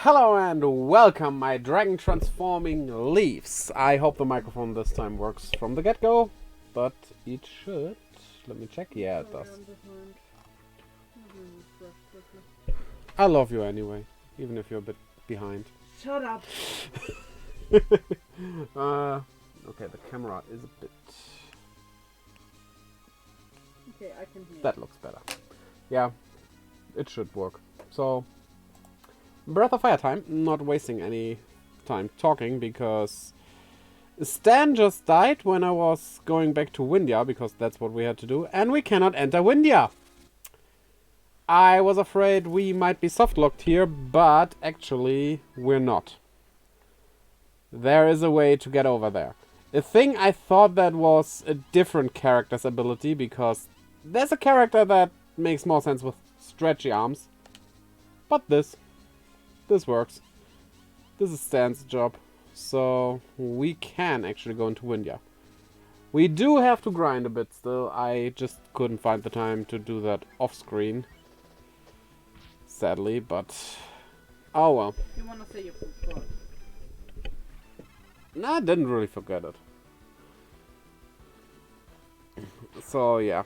Hello and welcome, my dragon transforming leaves. I hope the microphone this time works from the get-go, but it should. Let me check. Yeah, it does. I love you anyway, even if you're a bit behind. Shut up. Okay, the camera is a bit... Okay, I can hear. That looks better. Yeah, it should work. So, Breath of Fire time. Not wasting any time talking because Stan just died when I was going back to Windia, because that's what we had to do, and we cannot enter Windia. I was afraid we might be soft-locked here, but actually we're not. There is a way to get over there. A thing I thought that was a different character's ability, because there's a character that makes more sense with stretchy arms. But this works. This is Stan's job. So we can actually go into Windia. We do have to grind a bit still. I just couldn't find the time to do that off screen. Sadly, but oh well. You wanna say you forgot? Nah, I didn't really forget it. So yeah.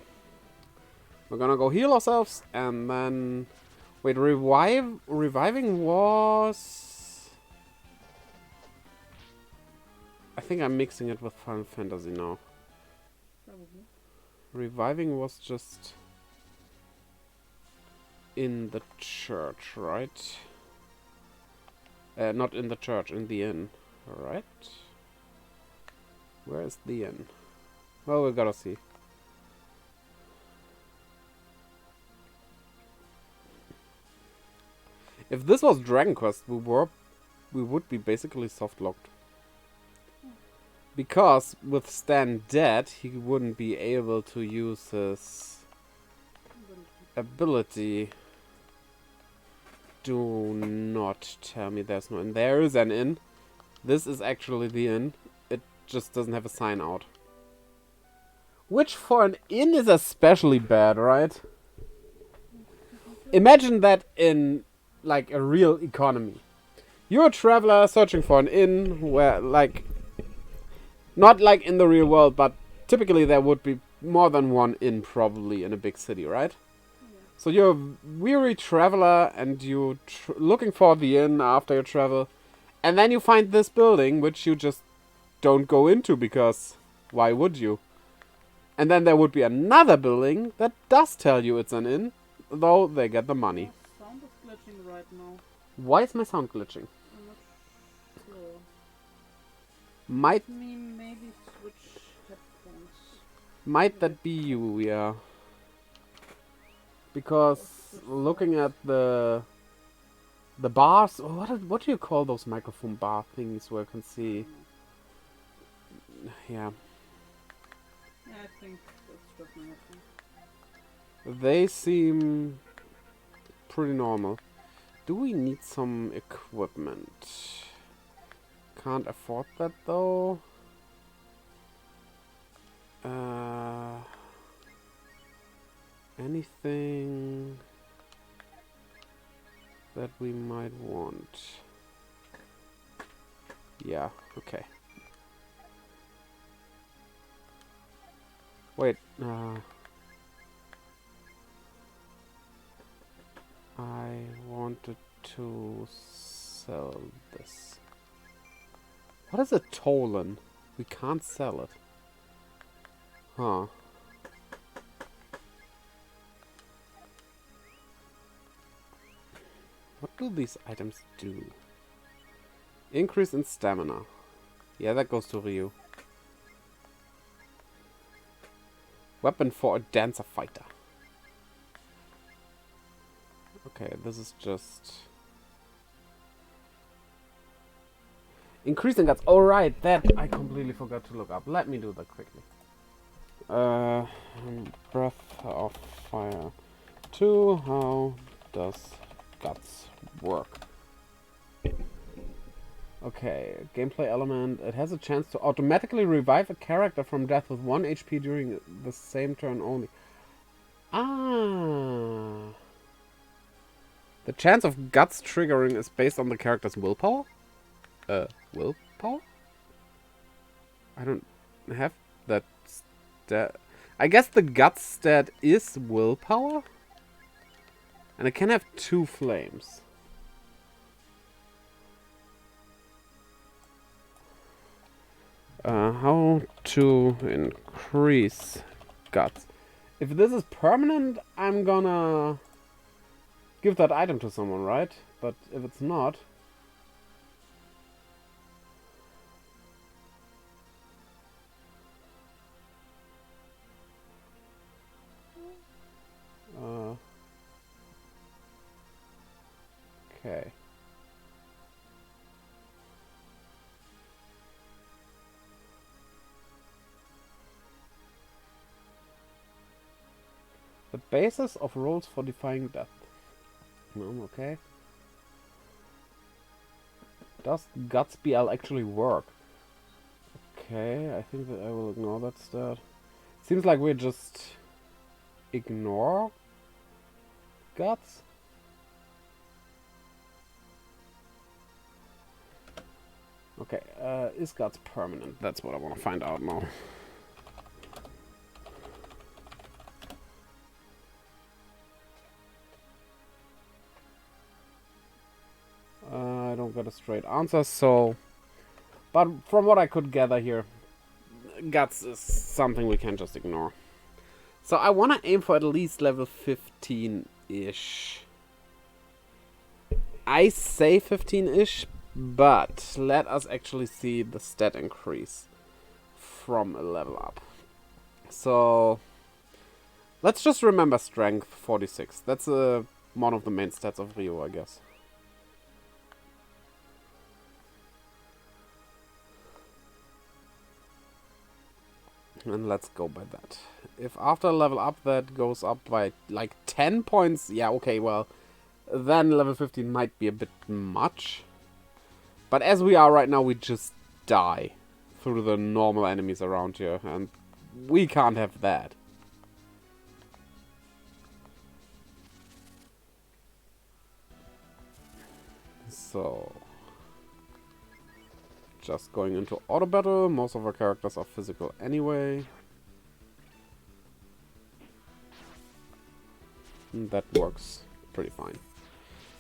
We're gonna go heal ourselves and then... Wait, reviving was... I think I'm mixing it with Final Fantasy now. Probably. Reviving was just... in the church, right? Not in the church, in the inn, right? Where is the inn? Well, we gotta see. If this was Dragon Quest, we would be basically soft-locked. Because with Stan dead, he wouldn't be able to use his ability. Do not tell me there's no inn. There is an inn. This is actually the inn. It just doesn't have a sign out. Which for an inn is especially bad, right? Imagine that in like a real economy. You're a traveler searching for an inn where, like, not like in the real world, but typically there would be more than one inn probably in a big city, right? Yeah. So you're a weary traveler and you're looking for the inn after your travel, and then you find this building which you just don't go into because why would you? And then there would be another building that does tell you it's an inn, though they get the money. Your sound is glitching right now. Why is my sound glitching? I'm not sure. Might Let me maybe switch headphones. Might that be you, yeah. Because looking at the bars, what do you call those microphone bar things where I can see? Yeah. Yeah, I think that's just my headphones. They seem pretty normal. Do we need some equipment? Can't afford that though. Anything that we might want? Yeah, okay. Wait, I wanted to sell this. What is a Tolan? We can't sell it. Huh. What do these items do? Increase in stamina. Yeah, that goes to Ryu. Weapon for a dancer fighter. Okay, this is just... Increasing guts. Oh right, that I completely forgot to look up. Let me do that quickly. Breath of Fire 2. How does guts work? Okay, gameplay element. It has a chance to automatically revive a character from death with 1 HP during the same turn only. Ah. The chance of guts triggering is based on the character's willpower? Willpower? I don't have that stat. I guess the guts stat is willpower? And it can have 2 flames. How to increase guts. If this is permanent, I'm gonna give that item to someone, right? But if it's not... okay. The basis of rules for defying death. Okay. Does Guts BL actually work? Okay, I think that I will ignore that stat. Seems like we just ignore Guts. Okay, is Guts permanent? That's what I want to find out now. I don't get a straight answer, so... But from what I could gather here, Guts is something we can just ignore. So I want to aim for at least level 15-ish. I say 15-ish, but let us actually see the stat increase from a level up. So let's just remember strength 46. That's one of the main stats of Rio, I guess. And let's go by that. If after level up that goes up by like 10 points, yeah, okay, well, then level 15 might be a bit much. But as we are right now, we just die through the normal enemies around here, and we can't have that. So... just going into auto battle. Most of our characters are physical anyway. And that works pretty fine.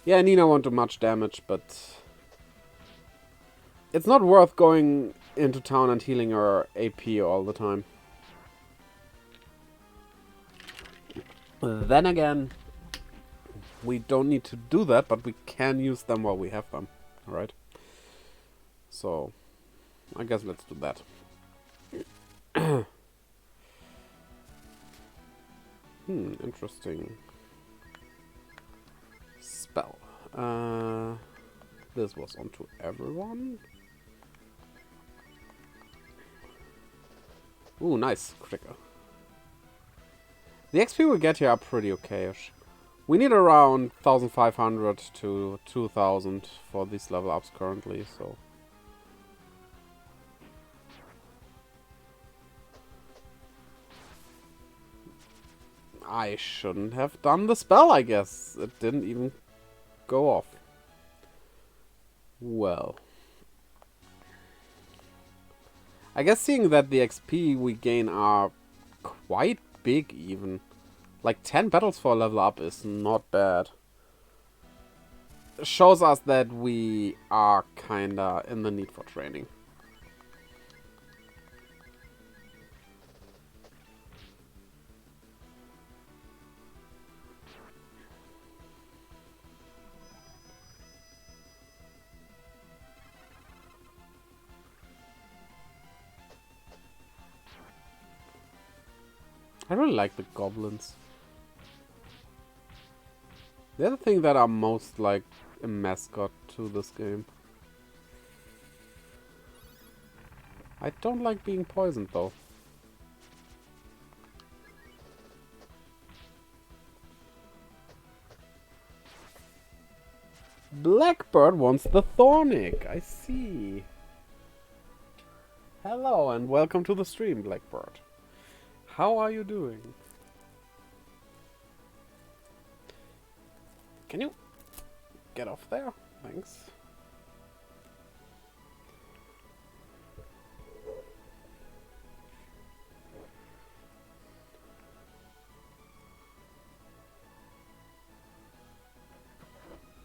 Yeah, Nina won't do much damage, but it's not worth going into town and healing her AP all the time. Then again, we don't need to do that, but we can use them while we have them, right? So, I guess let's do that. Interesting. Spell. This was onto everyone. Ooh, nice. Critical. The XP we get here are pretty okay-ish. We need around 1,500 to 2,000 for these level ups currently, so... I shouldn't have done the spell, I guess. It didn't even go off. Well. I guess seeing that the XP we gain are quite big even. Like 10 battles for a level up is not bad. Shows us that we are kinda in the need for training. I really like the goblins. They're the thing that are most like a mascot to this game. I don't like being poisoned though. Blackbird wants the Thornic. I see. Hello and welcome to the stream, Blackbird. How are you doing? Can you get off there. Thanks.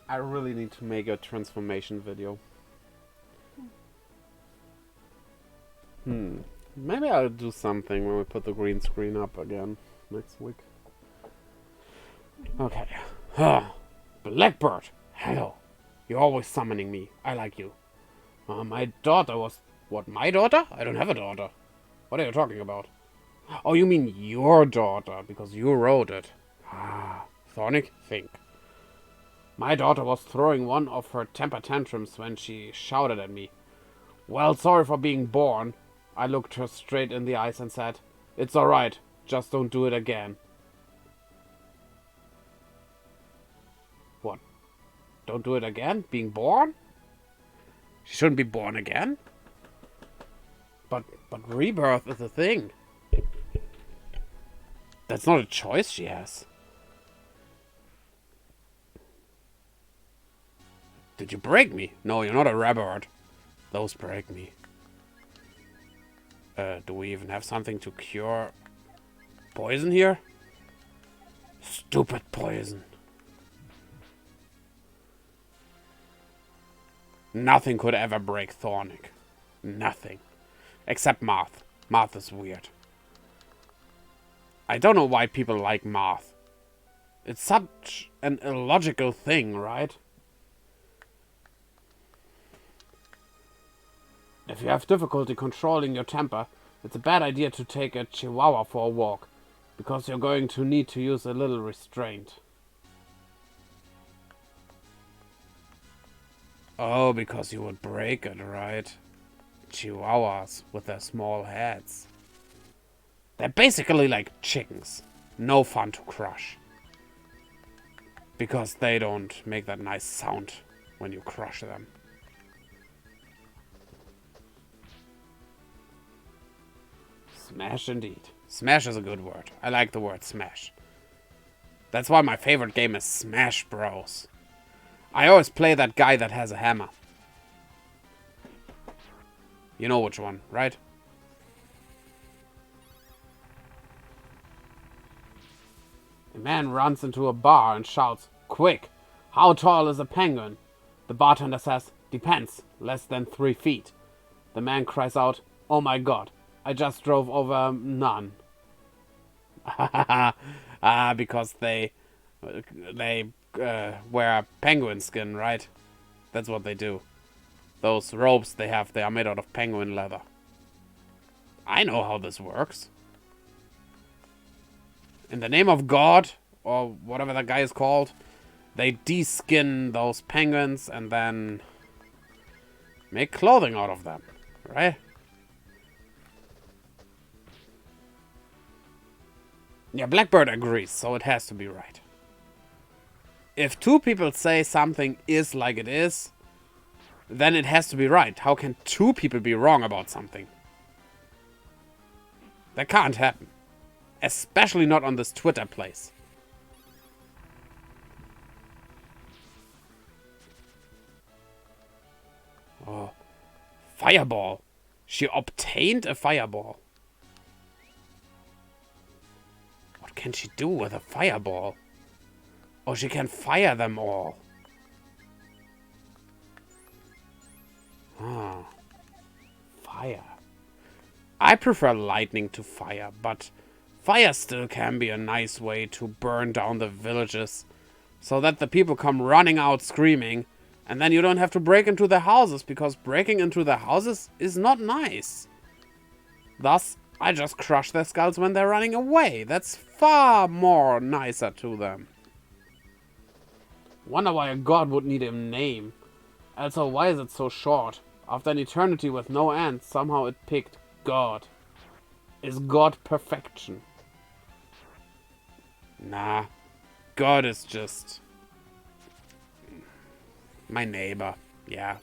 I really need to make a transformation video. Maybe I'll do something when we put the green screen up again next week. Okay. Blackbird, hello. You're always summoning me. I like you. My daughter was... What, my daughter? I don't have a daughter. What are you talking about? Oh, you mean your daughter, because you wrote it. Thornic, think. My daughter was throwing one of her temper tantrums when she shouted at me. Well, sorry for being born. I looked her straight in the eyes and said, it's alright, just don't do it again. What? Don't do it again? Being born? She shouldn't be born again? But rebirth is a thing. That's not a choice she has. Did you break me? No, you're not a rabbit. Those break me. Do we even have something to cure poison here? Stupid poison. Nothing could ever break Thornic. Nothing. Except Marth. Marth is weird. I don't know why people like Marth. It's such an illogical thing, right? If you have difficulty controlling your temper, it's a bad idea to take a chihuahua for a walk, because you're going to need to use a little restraint. Oh, because you would break it, right? Chihuahuas with their small heads. They're basically like chickens. No fun to crush. Because they don't make that nice sound when you crush them. Smash indeed. Smash is a good word. I like the word smash. That's why my favorite game is Smash Bros. I always play that guy that has a hammer. You know which one, right? A man runs into a bar and shouts, "Quick! How tall is a penguin?" The bartender says, "Depends. Less than 3 feet." The man cries out, "Oh my god, I just drove over none." Because they wear penguin skin, right? That's what they do. Those robes they have, they are made out of penguin leather. I know how this works. In the name of God, or whatever that guy is called, they de-skin those penguins and then make clothing out of them, right? Yeah, Blackbird agrees, so it has to be right. If 2 people say something is like it is, then it has to be right. How can 2 people be wrong about something? That can't happen. Especially not on this Twitter place. Oh. Fireball. She obtained a fireball. What can she do with a fireball? Oh, she can fire them all. Ah. Fire. I prefer lightning to fire, but fire still can be a nice way to burn down the villages so that the people come running out screaming, and then you don't have to break into their houses, because breaking into their houses is not nice. Thus, I just crush their skulls when they're running away. That's far more nicer to them. Wonder why a god would need a name. Also, why is it so short? After an eternity with no end, somehow it picked God. Is God perfection? Nah. God is just my neighbor. Yeah.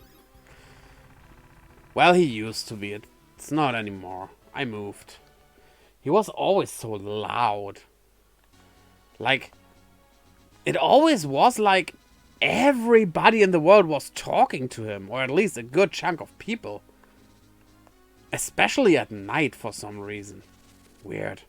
Well, he used to be. It's not anymore. I moved. He was always so loud. Like, it always was like everybody in the world was talking to him, or at least a good chunk of people. Especially at night for some reason. Weird.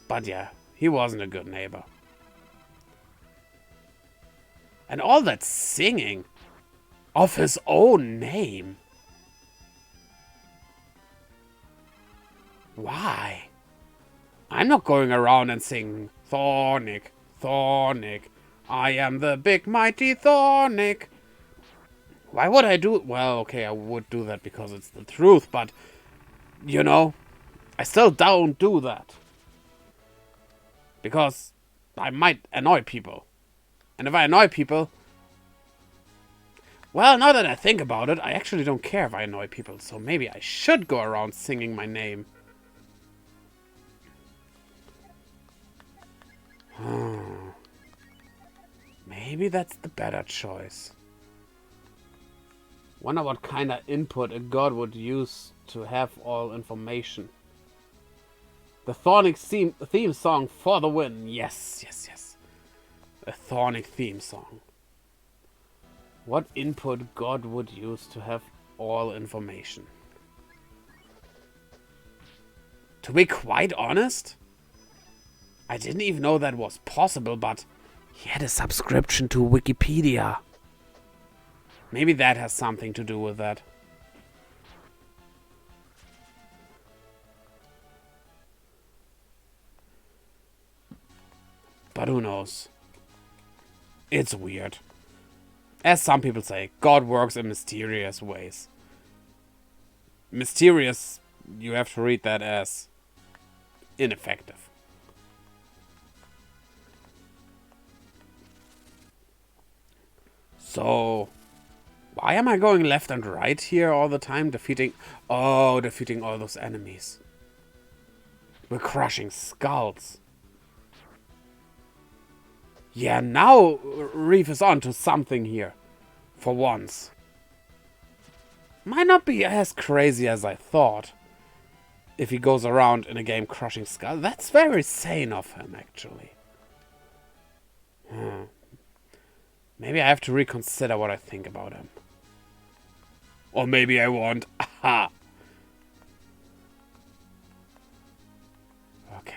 But yeah, he wasn't a good neighbor. And all that singing of his own name. Why? I'm not going around and singing Thornic, Thornic, I am the big mighty Thornic. Why would I do it? Well, okay, I would do that because it's the truth, but, you know, I still don't do that. Because I might annoy people. And if I annoy people... Well, now that I think about it, I actually don't care if I annoy people. So maybe I should go around singing my name. Maybe that's the better choice. Wonder what kind of input a god would use to have all information. The Thornic theme song for the win. Yes, yes, yes. A Thornic theme song. What input God would use to have all information? To be quite honest, I didn't even know that was possible, but he had a subscription to Wikipedia. Maybe that has something to do with that. But who knows? It's weird. As some people say, God works in mysterious ways. Mysterious, you have to read that as ineffective. So, why am I going left and right here all the time? Defeating all those enemies. We're crushing skulls. Yeah, now Rief is on to something here. For once. Might not be as crazy as I thought. If he goes around in a game crushing skulls. That's very sane of him, actually. Maybe I have to reconsider what I think about him. Or maybe I won't. Aha! Okay.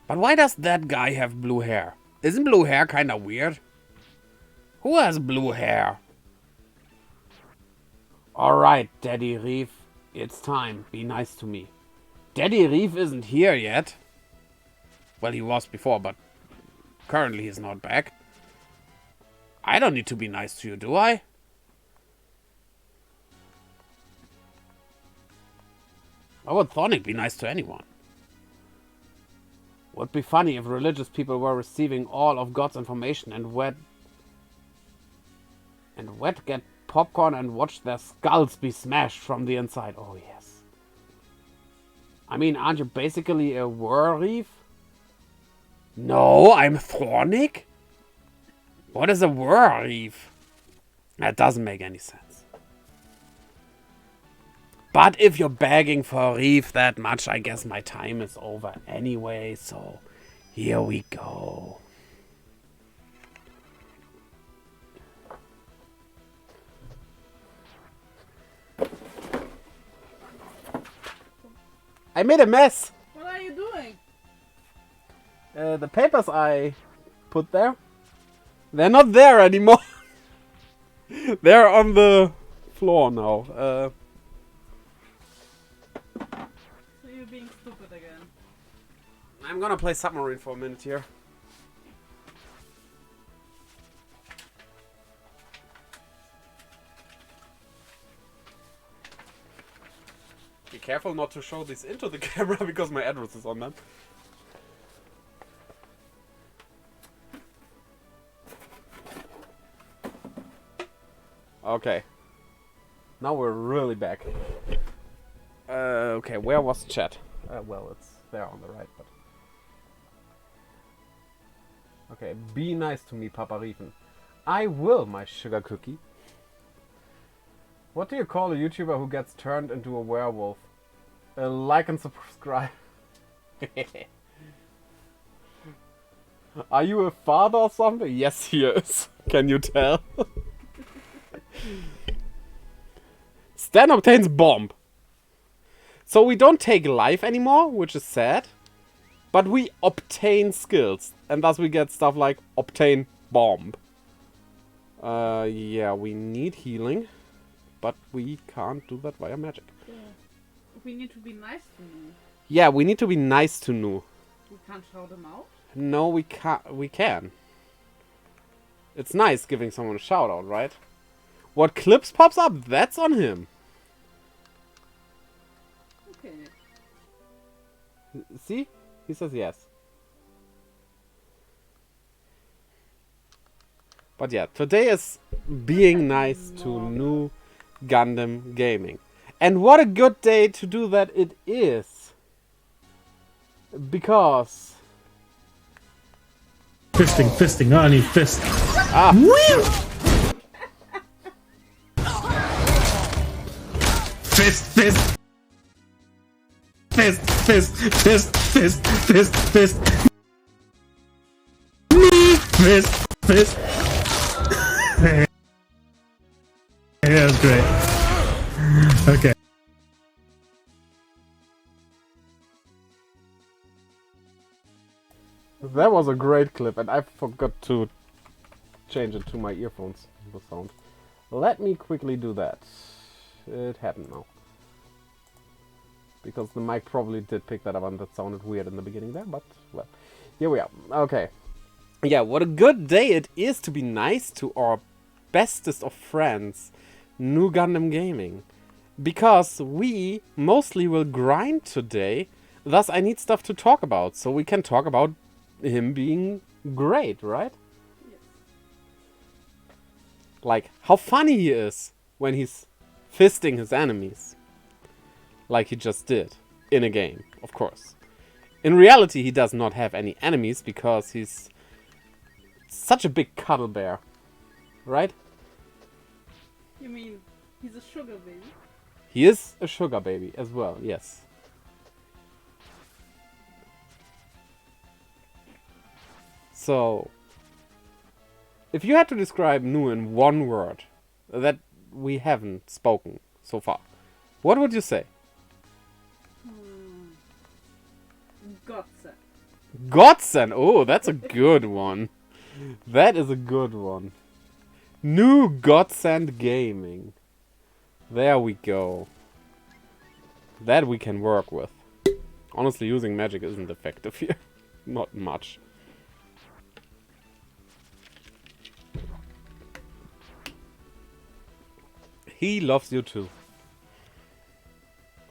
But why does that guy have blue hair? Isn't blue hair kinda weird? Who has blue hair? Alright, Daddy Rief. It's time. Be nice to me. Daddy Rief isn't here yet. Well, he was before, but currently he's not back. I don't need to be nice to you, do I? Why would Thornic be nice to anyone? Would be funny if religious people were receiving all of God's information and would get popcorn and watch their skulls be smashed from the inside. Oh, yes. I mean, aren't you basically a Rief? No, I'm Thornic? What is a Rief? That doesn't make any sense. But if you're begging for Rief that much, I guess my time is over anyway, so here we go. I made a mess. What are you doing? The papers I put there, they're not there anymore. They're on the floor now. So you're being stupid again. I'm gonna play Submarine for a minute here. Be careful not to show these into the camera because my address is on them. Okay. Now we're really back. Okay, where was chat? Well, it's there on the right, but... Okay, be nice to me, Papa Riefen. I will, my sugar cookie. What do you call a YouTuber who gets turned into a werewolf? Like and subscribe. Are you a father or something? Yes, he is. Can you tell? Stan obtains bomb. So we don't take life anymore, which is sad. But we obtain skills. And thus we get stuff like obtain bomb. Yeah, we need healing. But we can't do that via magic. Yeah. We need to be nice to you. Yeah, we need to be nice to Nu. We can't shout them out. No, we can't. We can. It's nice giving someone a shout out, right? What clips pops up? That's on him. Okay. See? He says yes. But yeah, today is being nice to Nu Gundam Gaming. And what a good day to do that it is. Because... Fisting, I need fist. Ah! Fist. Fist. Yeah, that's great. Okay. That was a great clip, and I forgot to change it to my earphones, the sound. Let me quickly do that. It happened now. Because the mic probably did pick that up, and that sounded weird in the beginning there, but, well, here we are. Okay. Yeah, what a good day it is to be nice to our bestest of friends, Nu Gundam Gaming. Because we mostly will grind today, thus I need stuff to talk about, so we can talk about him being great, right? Yes. Like, how funny he is when he's fisting his enemies. Like he just did. In a game, of course. In reality, he does not have any enemies because he's such a big cuddle bear. Right? You mean he's a sugar baby? He is a sugar baby as well, yes. So, if you had to describe Nu in one word that we haven't spoken so far, what would you say? Godsend. Godsend! Oh, that's a good one. That is a good one. Nu Godsend Gaming. There we go. That we can work with. Honestly, using magic isn't effective here. Not much. He loves you too.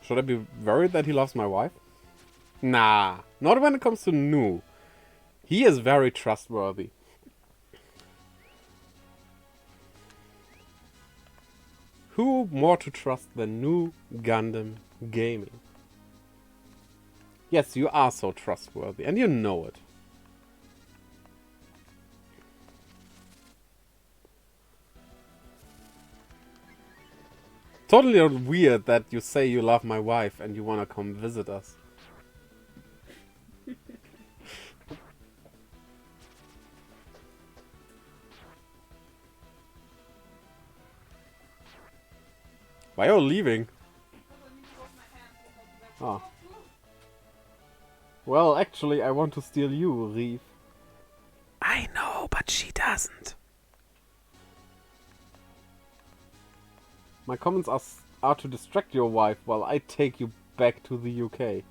Should I be worried that he loves my wife? Nah, not when it comes to Nu. He is very trustworthy. Who more to trust than Nu Gundam Gaming? Yes, you are so trustworthy, and you know it. Totally weird that you say you love my wife and you wanna come visit us. Why are you leaving? Ah. Well, actually, I want to steal you, Rief. I know, but she doesn't. My comments are to distract your wife while I take you back to the UK.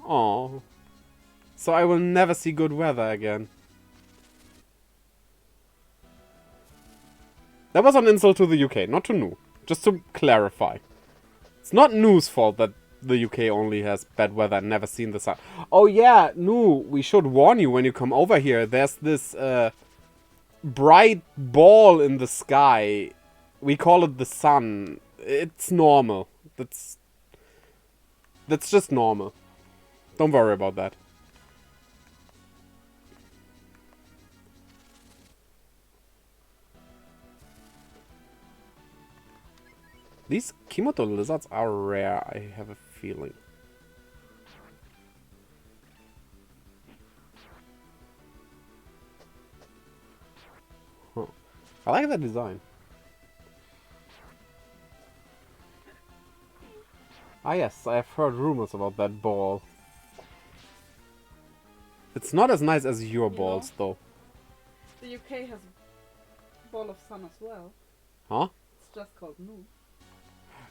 Oh, so I will never see good weather again. That was an insult to the UK, not to Nu. Just to clarify. It's not Nu's fault that the UK only has bad weather and never seen the sun. Oh yeah, Nu, we should warn you when you come over here. There's this bright ball in the sky. We call it the sun. It's normal. That's just normal. Don't worry about that. These Kimoto lizards are rare, I have a feeling. Huh. I like that design. Ah yes, I have heard rumors about that ball. It's not as nice as your balls, though. The UK has a ball of sun as well. Huh? It's just called Nu.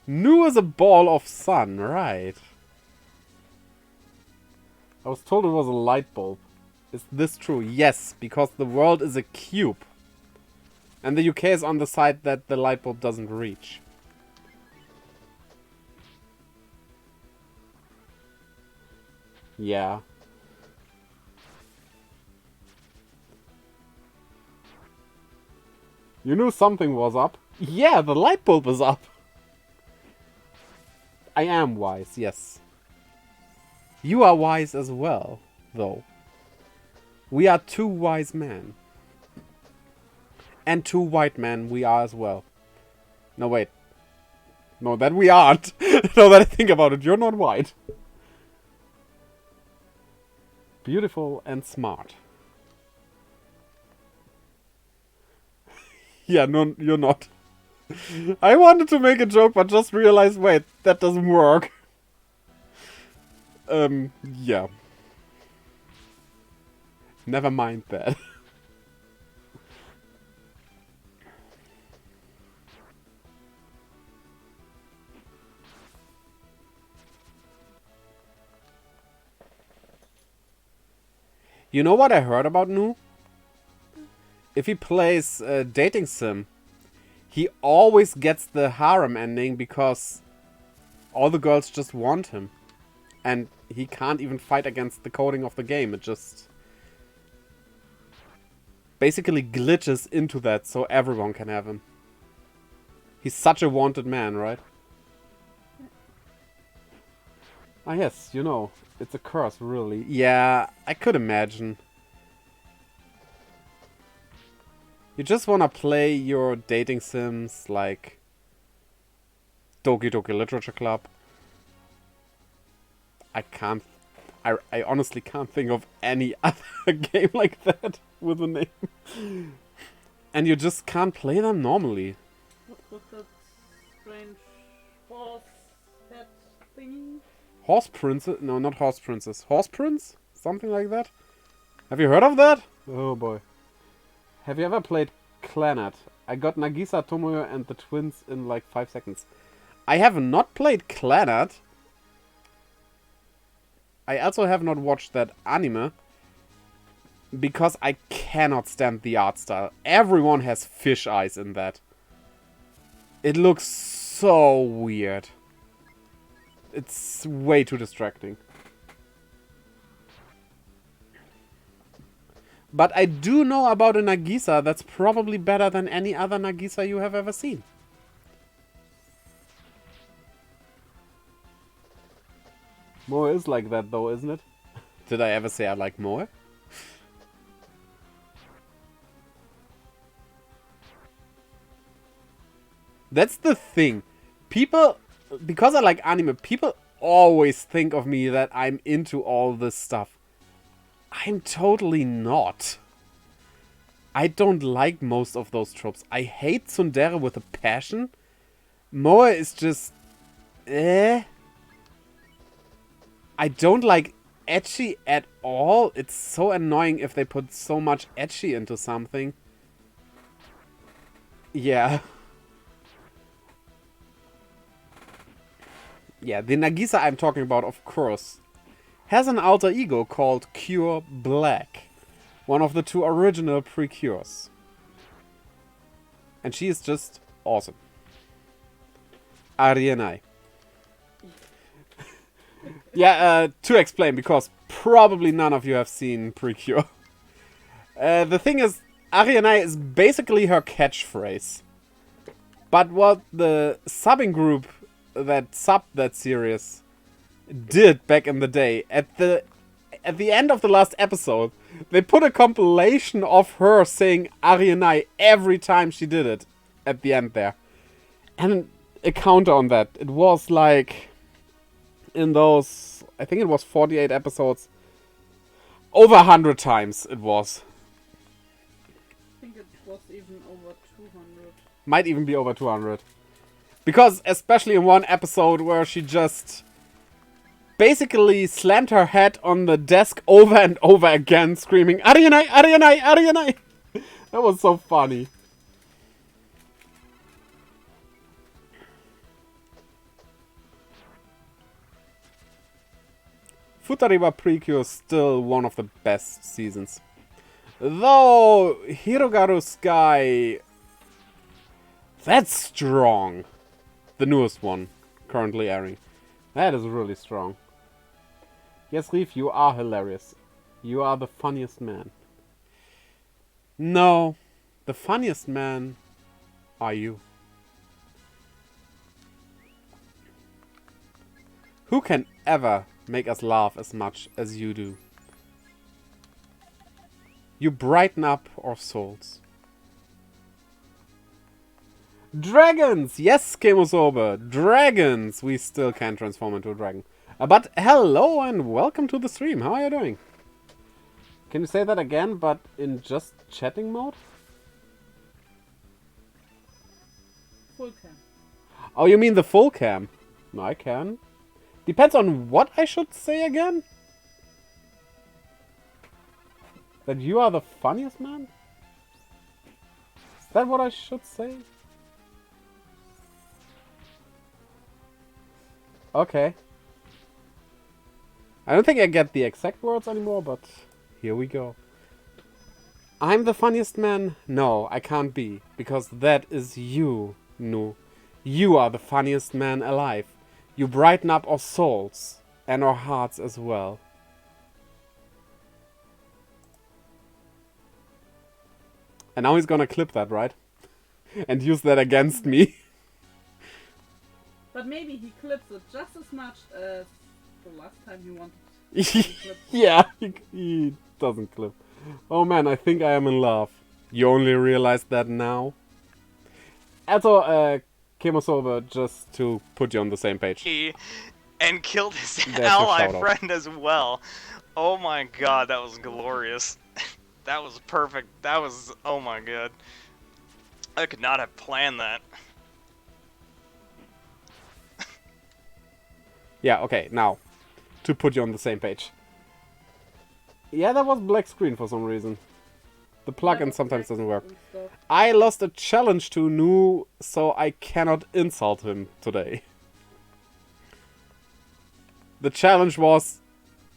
Nu is a ball of sun, right. I was told it was a light bulb. Is this true? Yes, because the world is a cube. And the UK is on the side that the light bulb doesn't reach. Yeah. You knew something was up? Yeah, the light bulb is up. I am wise, yes. You are wise as well, though. We are 2 wise men. And 2 white men we are as well. No, wait. No, that we aren't. Now that I think about it, you're not white. Beautiful and smart. Yeah, no, you're not. I wanted to make a joke, but just realized, wait, that doesn't work. Yeah. Never mind that. You know what I heard about Nu? If he plays dating sim, he always gets the harem ending because all the girls just want him. And he can't even fight against the coding of the game. It just basically glitches into that so everyone can have him. He's such a wanted man, right? Ah yes, you know, it's a curse, really. Yeah, I could imagine. You just wanna play your dating sims like Doki Doki Literature Club. I honestly can't think of any other game like that with a name. And you just can't play them normally. What was that strange horse head thingy? Horse Princess? No, not Horse Princess. Horse Prince? Something like that? Have you heard of that? Oh boy. Have you ever played Clannad? I got Nagisa, Tomoyo and the twins in like 5 seconds. I have not played Clannad. I also have not watched that anime. Because I cannot stand the art style. Everyone has fish eyes in that. It looks so weird. It's way too distracting. But I do know about a Nagisa that's probably better than any other Nagisa you have ever seen. Moe is like that though, isn't it? Did I ever say I like Moe? That's the thing. People, because I like anime, people always think of me that I'm into all this stuff. I'm totally not. I don't like most of those tropes. I hate tsundere with a passion. Moe is just... I don't like ecchi at all. It's so annoying if they put so much ecchi into something. Yeah. Yeah, the Nagisa I'm talking about, of course, has an alter ego called Cure Black. One of the 2 original Precures. And she is just awesome. Arianai. Yeah, to explain, because probably none of you have seen Precure. The thing is, Arianai is basically her catchphrase. But what the subbing group that subbed that series did back in the day, at the end of the last episode, they put a compilation of her saying Arianai every time she did it at the end there. And a counter on that. It was like in those, I think it was 48 episodes, over 100 times it was. I think it was even over 200. Might even be over 200. Because especially in one episode where she just basically slammed her head on the desk over and over again, screaming, Arianai, Arianai, Arianai! That was so funny. Futariwa Precure is still one of the best seasons. Though, Hirogaru Sky... That's strong. The newest one, currently airing. That is really strong. Yes, Rief, you are hilarious. You are the funniest man. No, the funniest man are you. Who can ever make us laugh as much as you do? You brighten up our souls. Dragons! Yes, Kemosobe! Dragons! We still can't transform into a dragon. But hello and welcome to the stream. How are you doing? Can you say that again, but in just chatting mode? Full cam. Oh, you mean the full cam? No, I can. Depends on what I should say again? That you are the funniest man? Is that what I should say? Okay. I don't think I get the exact words anymore, but here we go. I'm the funniest man? No, I can't be, because that is you, Nu. You are the funniest man alive. You brighten up our souls, and our hearts as well. And now he's gonna clip that, right? And use that against me. But maybe he clips it just as much as the last time he wanted to clip. Yeah, he doesn't clip. Oh man, I think I am in love. You only realized that now? Also, Kemosobe, just to put you on the same page. And killed his There's your ally shout-out. friend as well. Oh my god, that was glorious. That was perfect. That was, oh my god. I could not have planned that. Yeah, okay, now, to put you on the same page. Yeah, that was black screen for some reason. The plugin sometimes doesn't work. And stuff. I lost a challenge to Nu, so I cannot insult him today. The challenge was,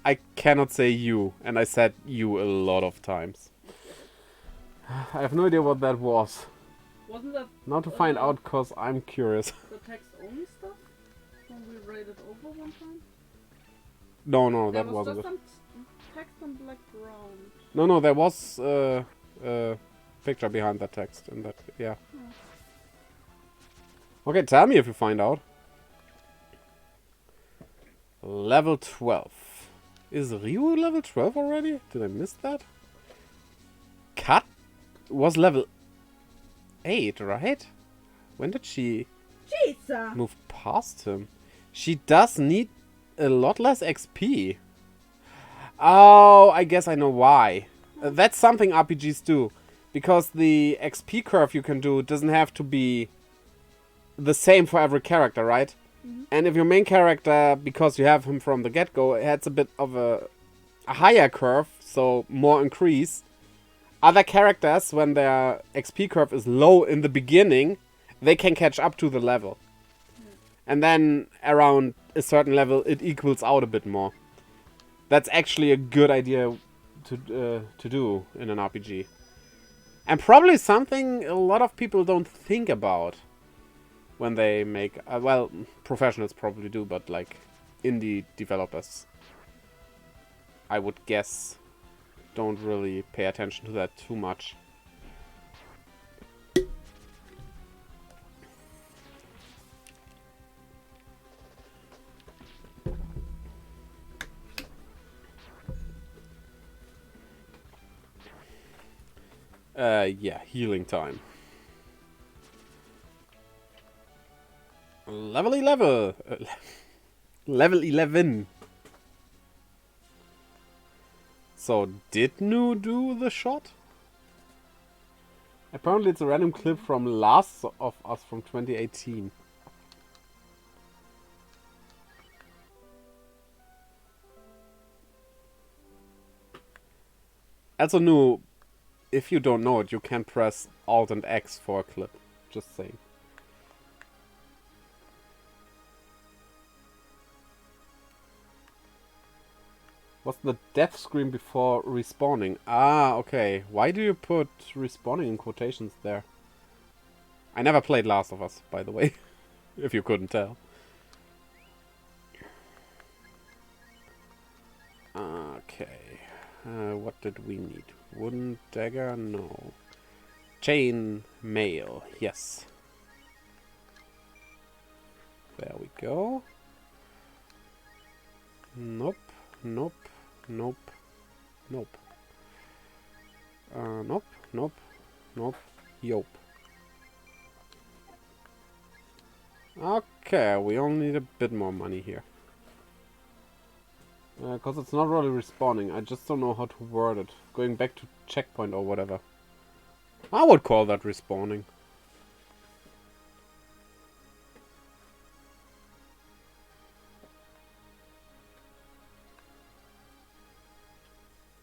I cannot say you, and I said you a lot of times. I have no idea what that was. Wasn't that Now to find out, cause I'm curious. the text only stuff? When we raided over one time? No, no, There that was wasn't just it. some text on black ground. No, there was a picture behind that text, and that, yeah. Okay, tell me if you find out. Level 12. Is Ryu level 12 already? Did I miss that? Kat was level 8, right? When did she Jesus! move past him? She does need a lot less XP. Oh, I guess I know why. That's something RPGs do. Because the XP curve you can do doesn't have to be the same for every character, right? And if your main character, because you have him from the get-go, has a bit of a higher curve, so more increase, other characters, when their XP curve is low in the beginning, they can catch up to the level. And then around a certain level, it equals out a bit more. That's actually a good idea to do in an RPG. And probably something a lot of people don't think about when they make... well, professionals probably do, but like indie developers, I would guess, don't really pay attention to that too much. Yeah, healing time. Level 11. Level 11. So, did Nu do the shot? Apparently it's a random clip from Last of Us from 2018. Also, Nu, if you don't know it, you can press Alt and X for a clip. Just saying. What's the death screen before respawning? Ah, okay. Why do you put respawning in quotations there? I never played Last of Us, by the way. If you couldn't tell. Okay. What did we need? Wooden dagger? No. Chain mail. Yes. There we go. Nope. Nope. Nope. Nope. Nope. Nope. Nope. Yope. Okay, we only need a bit more money here. Because it's not really respawning. I just don't know how to word it. Going back to checkpoint or whatever. I would call that respawning.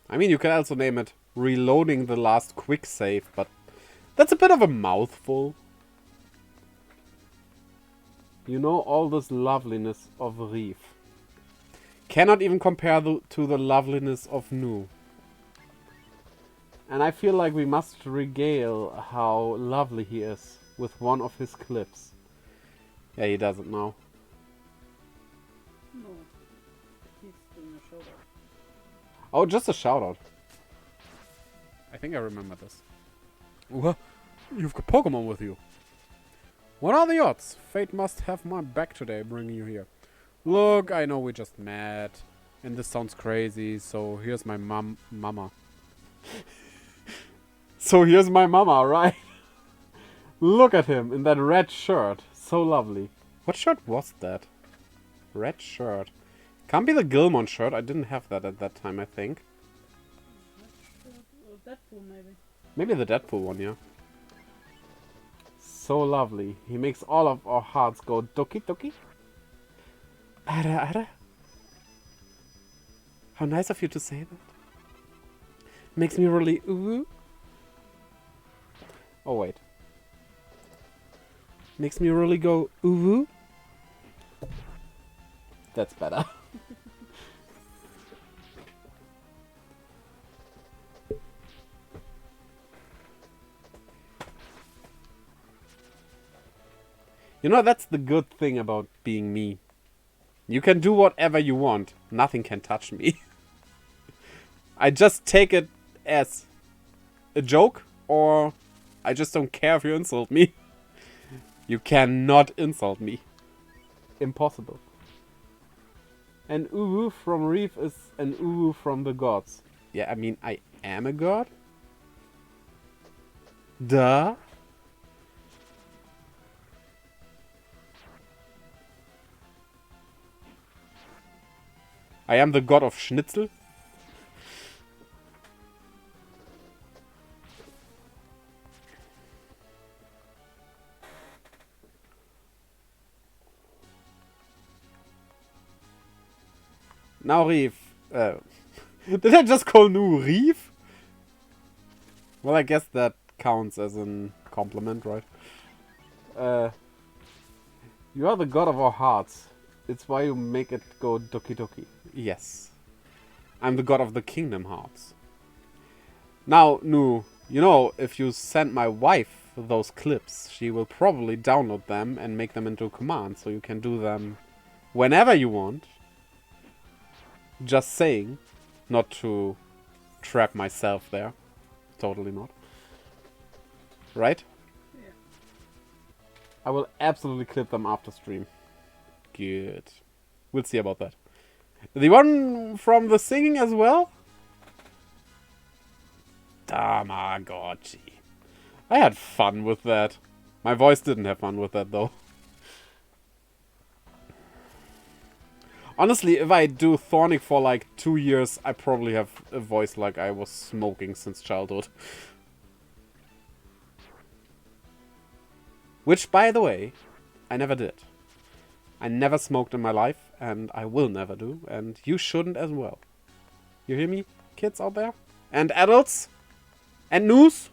I mean, you can also name it reloading the last quick save, but that's a bit of a mouthful. You know, all this loveliness of Rief cannot even compare to the loveliness of Nu. And I feel like we must regale how lovely he is with one of his clips. Yeah, he doesn't know. No. He's doing a show out. Oh, just a shout out. I think I remember this. What? You've got Pokemon with you. What are the odds? Fate must have my back today bringing you here. Look, I know we just met. And this sounds crazy, so here's my mama. So here's my mama, right? Look at him in that red shirt. So lovely. What shirt was that? Red shirt. Can't be the Gilmon shirt. I didn't have that at that time, I think. Deadpool, maybe. Maybe the Deadpool one, yeah. So lovely. He makes all of our hearts go doki doki. Ara ara. How nice of you to say that. Makes me really ooh. Oh wait. Makes me really go ooh. That's better. You know, that's the good thing about being me. You can do whatever you want. Nothing can touch me. I just take it as a joke, or I just don't care if you insult me. You cannot insult me. Impossible. An uwu from Rief is an uwu from the gods. Yeah, I mean, I am a god? Duh. I am the god of Schnitzel. Now Rief. Did I just call Nu Rief? Well, I guess that counts as a compliment, right? You are the god of our hearts. It's why you make it go doki doki. Yes. I'm the god of the kingdom hearts. Now, Nu, you know, if you send my wife those clips, she will probably download them and make them into commands, so you can do them whenever you want. Just saying. Not to trap myself there. Totally not. Right? Yeah. I will absolutely clip them after stream. Good. We'll see about that. The one from the singing as well? Tamagotchi. I had fun with that. My voice didn't have fun with that though. Honestly, if I do Thornic for like 2 years, I probably have a voice like I was smoking since childhood. Which, by the way, I never did. I never smoked in my life, and I will never do, and you shouldn't as well. You hear me, kids out there? And adults? And news?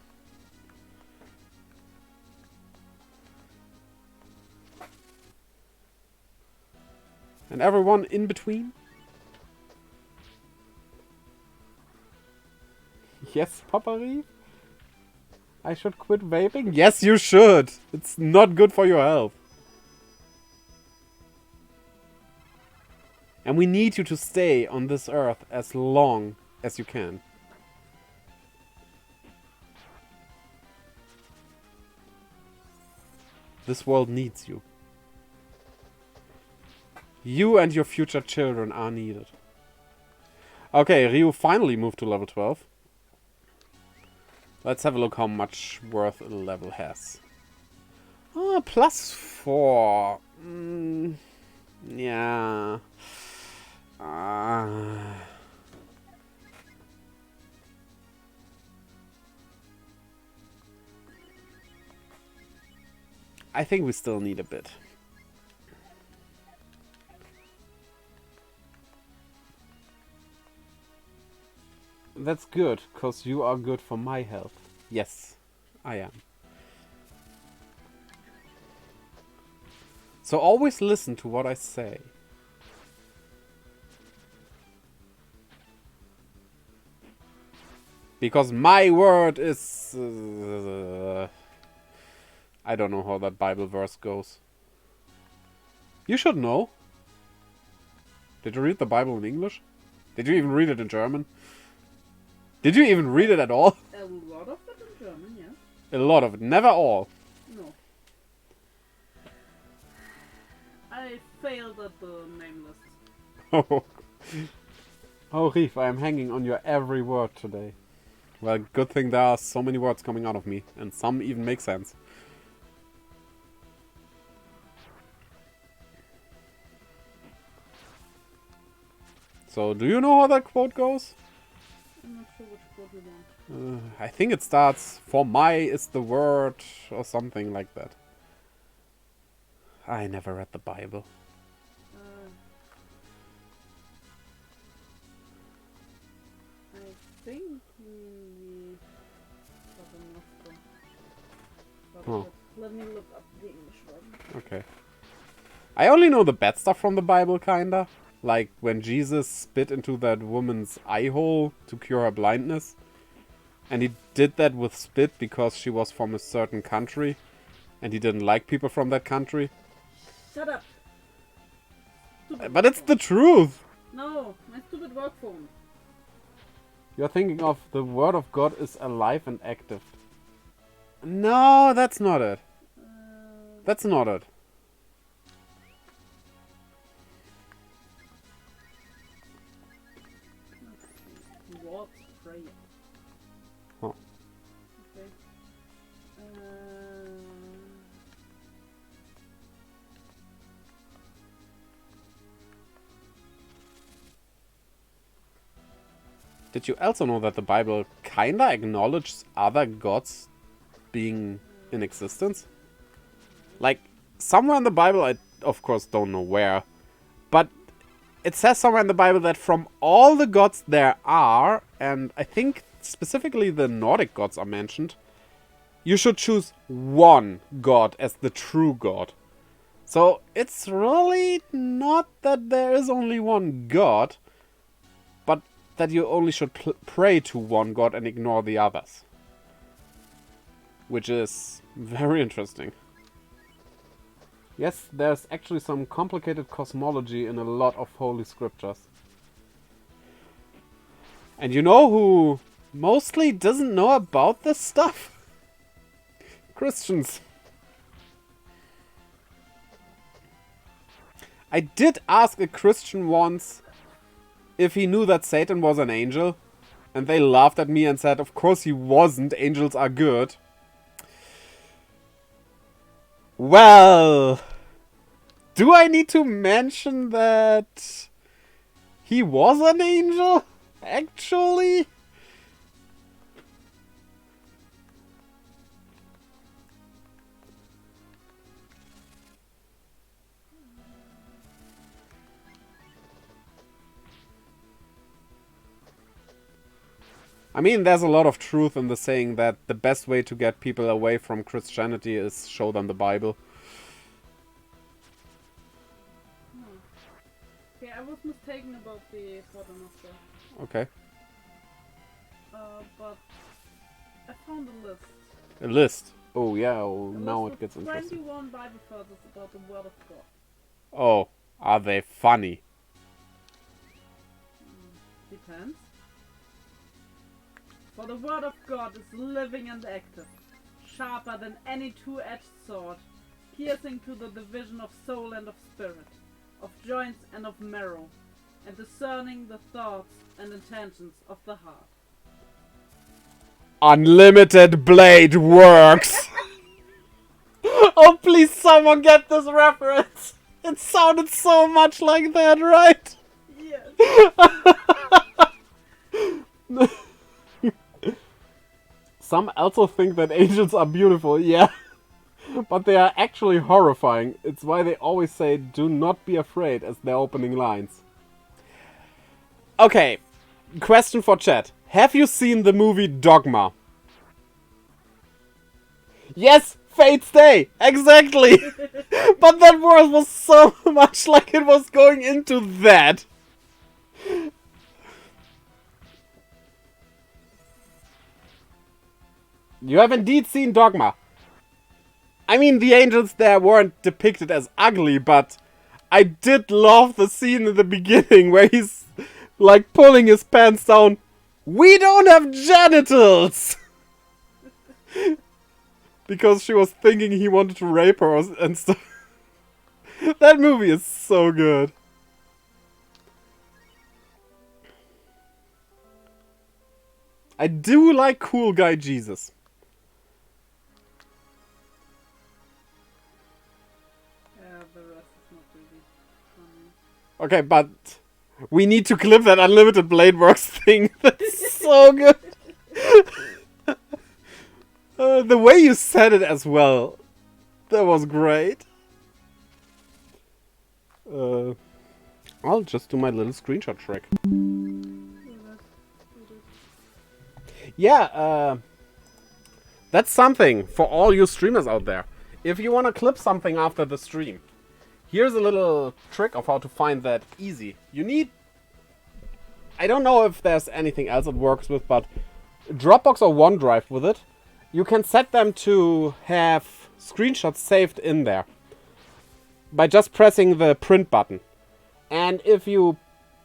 And everyone in between? Yes, Papa Rief? I should quit vaping? Yes, you should! It's not good for your health. And we need you to stay on this earth as long as you can. This world needs you. You and your future children are needed. Okay, Ryu finally moved to level 12. Let's have a look how much worth a level has. Oh, +4. Yeah. I think we still need a bit. That's good, because you are good for my health. Yes, I am. So always listen to what I say. Because my word is... I don't know how that Bible verse goes. You should know. Did you read the Bible in English? Did you even read it in German? Did you even read it at all? A lot of it in German, yes. A lot of it, never all. No. I failed at the name list. Oh, oh, Rief, I am hanging on your every word today. Well, good thing there are so many words coming out of me, and some even make sense. So, do you know how that quote goes? I'm not sure which quote you want. I think it starts, "For my is the word," or something like that. I never read the Bible. I think we... Oh. Let me look up the English one. Okay. I only know the bad stuff from the Bible, kinda. Like when Jesus spit into that woman's eye hole to cure her blindness. And he did that with spit because she was from a certain country. And he didn't like people from that country. Shut up! Stupid But it's work the phone. truth! No, my stupid work phone. You're thinking of the word of God is alive and active. No, that's not it. That's not it. What? Prayer. Huh. Okay. Did you also know that the Bible kinda acknowledges other gods being in existence? Like, somewhere in the Bible, I of course don't know where, but it says somewhere in the Bible that from all the gods there are, and I think specifically the Nordic gods are mentioned, you should choose one god as the true god. So it's really not that there is only one god, but that you only should pray to one god and ignore the others. Which is very interesting. Yes, there's actually some complicated cosmology in a lot of holy scriptures. And you know who mostly doesn't know about this stuff? Christians. I did ask a Christian once if he knew that Satan was an angel. And they laughed at me and said, of course he wasn't, angels are good. Well, do I need to mention that He was an angel? Actually? I mean, there's a lot of truth in the saying that the best way to get people away from Christianity is show them the Bible. Okay, I was mistaken about the Paternoster. Okay. But I found a list. A list. Oh, yeah. Oh, A now list it gets with interesting. 21 Bible verses about the Word of God. Oh, are they funny? Depends. For the Word of God is living and active, sharper than any two-edged sword, piercing to the division of soul and of spirit, of joints and of marrow, and discerning the thoughts and intentions of the heart. Unlimited Blade works! Oh, please, someone get this reference! It sounded so much like that, right? Yes. Some also think that angels are beautiful, yeah. But they are actually horrifying. It's why they always say, do not be afraid, as their opening lines. Okay, question for chat. Have you seen the movie Dogma? Yes, Fate's Day! Exactly! But that word was so much like it was going into that. You have indeed seen Dogma. I mean, the angels there weren't depicted as ugly, but I did love the scene in the beginning where he's like pulling his pants down. We don't have genitals! Because she was thinking he wanted to rape her and stuff. That movie is so good. I do like Cool Guy Jesus. The rest is not really funny. Okay, but we need to clip that Unlimited Blade Works thing. That's so good. The way you said it as well. That was great. I'll just do my little screenshot trick. Yeah, that's something for all you streamers out there. If you want to clip something after the stream, here's a little trick of how to find that easy. You need... I don't know if there's anything else it works with, but Dropbox or OneDrive with it, you can set them to have screenshots saved in there by just pressing the print button. And if you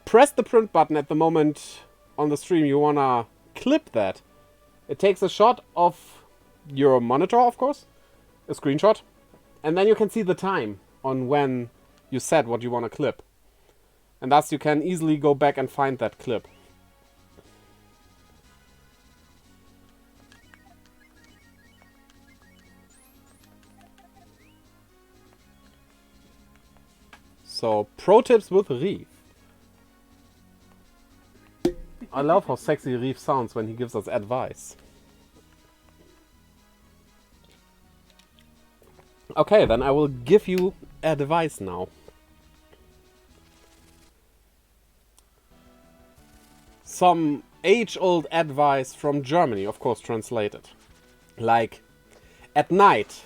press the print button at the moment on the stream you wanna clip that, it takes a shot of your monitor, of course, a screenshot, and then you can see the time on when you said what you want to clip. And thus you can easily go back and find that clip. So, pro tips with Rief. I love how sexy Rief sounds when he gives us advice. Okay, then I will give you advice now. Some age-old advice from Germany, of course translated. Like, at night,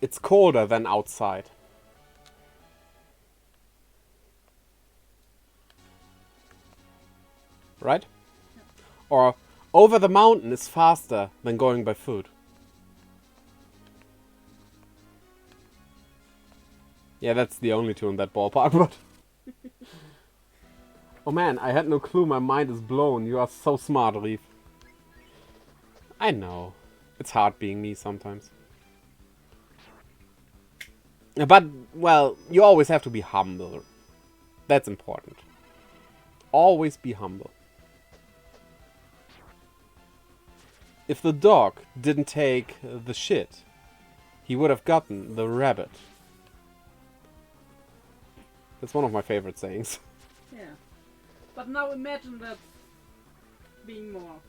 it's colder than outside. Right? Or, over the mountain is faster than going by foot. Yeah, that's the only two in that ballpark, but... Oh man, I had no clue, my mind is blown. You are so smart, Rief. I know. It's hard being me sometimes. But, well, you always have to be humble. That's important. Always be humble. If the dog didn't take the shit, he would have gotten the rabbit. That's one of my favorite sayings. Yeah. But now imagine that being more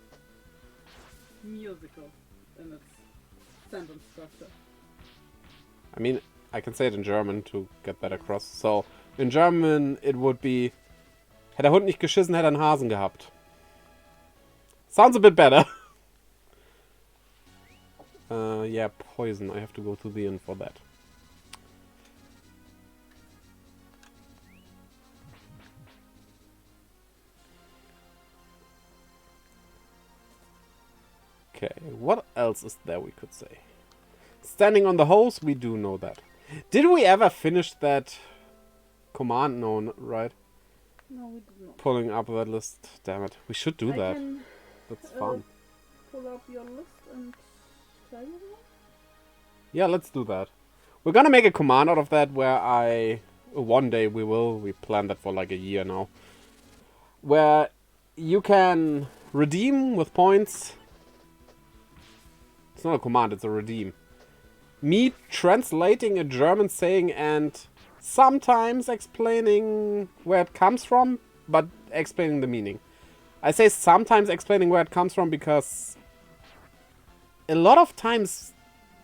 musical in its sentence structure. I mean, I can say it in German to get that across. So, in German it would be: Hätte der Hund nicht geschissen, hätte er einen Hasen gehabt. Sounds a bit better. Yeah, poison. I have to go to the inn for that. Okay, what else is there we could say? Standing on the hose, we do know that. Did we ever finish that command? No, right? No, we did not. Pulling up that list. Damn it. We should do I that. can That's fun. pull up your list and tell you more. Yeah, let's do that. We're gonna make a command out of that where one day we planned that for like a year now. Where you can redeem with points. It's not a command, it's a redeem. Me translating a German saying and sometimes explaining where it comes from, but explaining the meaning. I say sometimes explaining where it comes from because a lot of times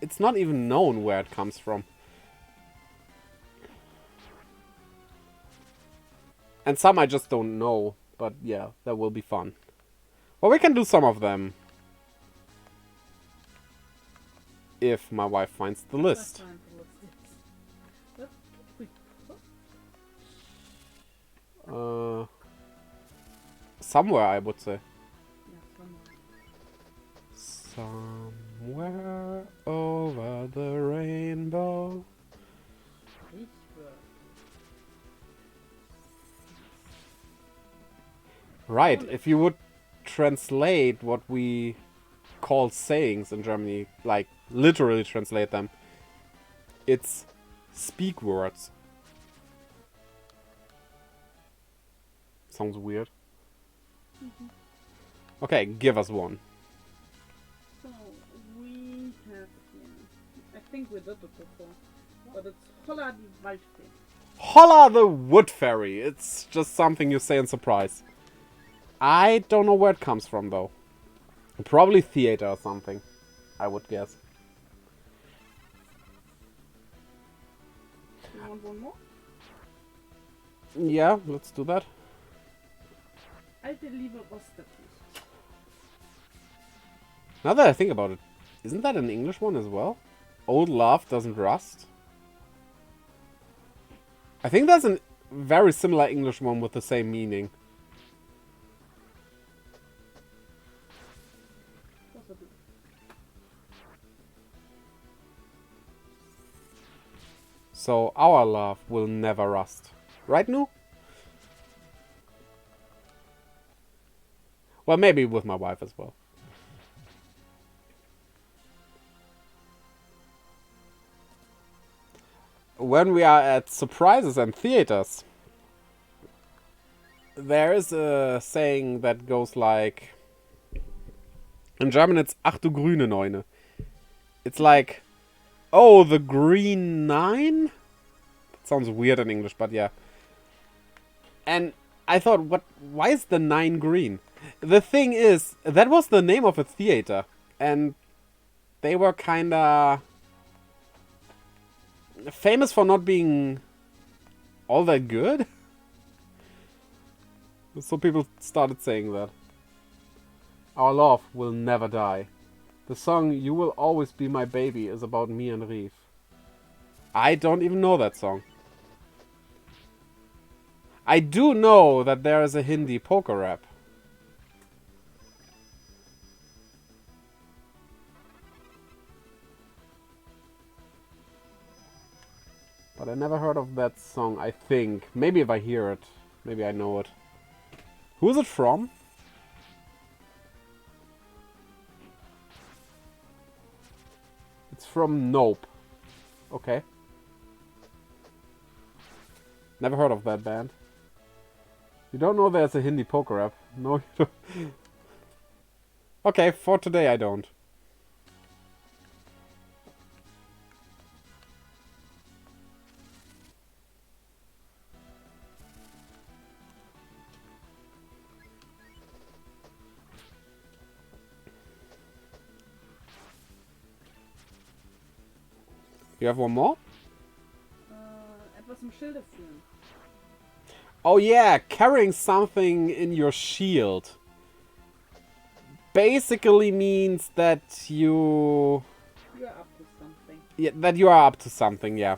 it's not even known where it comes from. And some I just don't know, but yeah, that will be fun. Well, we can do some of them. If my wife finds the list. Let's find the list, yes. But we Somewhere, I would say. yeah, Somewhere over the rainbow. Rief. Right, if you would translate what we call sayings in Germany, like literally translate them, it's speak words. Sounds weird. Okay, give us one. So we have here. I think we did it before, but it's Holla die Waldfee. Holla the Wood Fairy. It's just something you say in surprise. I don't know where it comes from though. Probably theater or something, I would guess. You want one more? Yeah, let's do that. Alte Liebe Osterfuß. Now that I think about it, isn't that an English one as well? Old love doesn't rust? I think that's a very similar English one with the same meaning. Possibly. So our love will never rust. Right, Nu? Well, maybe with my wife as well. When we are at surprises and theaters, there is a saying that goes like... In German it's Ach du grüne Neune. It's like, oh, the green nine? That sounds weird in English, but yeah. And I thought, why is the 9 green? The thing is, that was the name of a theater. And they were kinda famous for not being all that good. So people started saying that. Our love will never die. The song You Will Always Be My Baby is about me and Rief. I don't even know that song. I do know that there is a Hindi poker rap. But I never heard of that song, I think. Maybe if I hear it. Maybe I know it. Who is it from? It's from Nope. Okay. Never heard of that band. You don't know there's a Hindi poker rap? No, you don't. Okay, for today I don't. You have one more? Etwas im Schilde führen. Oh yeah, carrying something in your shield. Basically means that You're up to something. that you are up to something, yeah.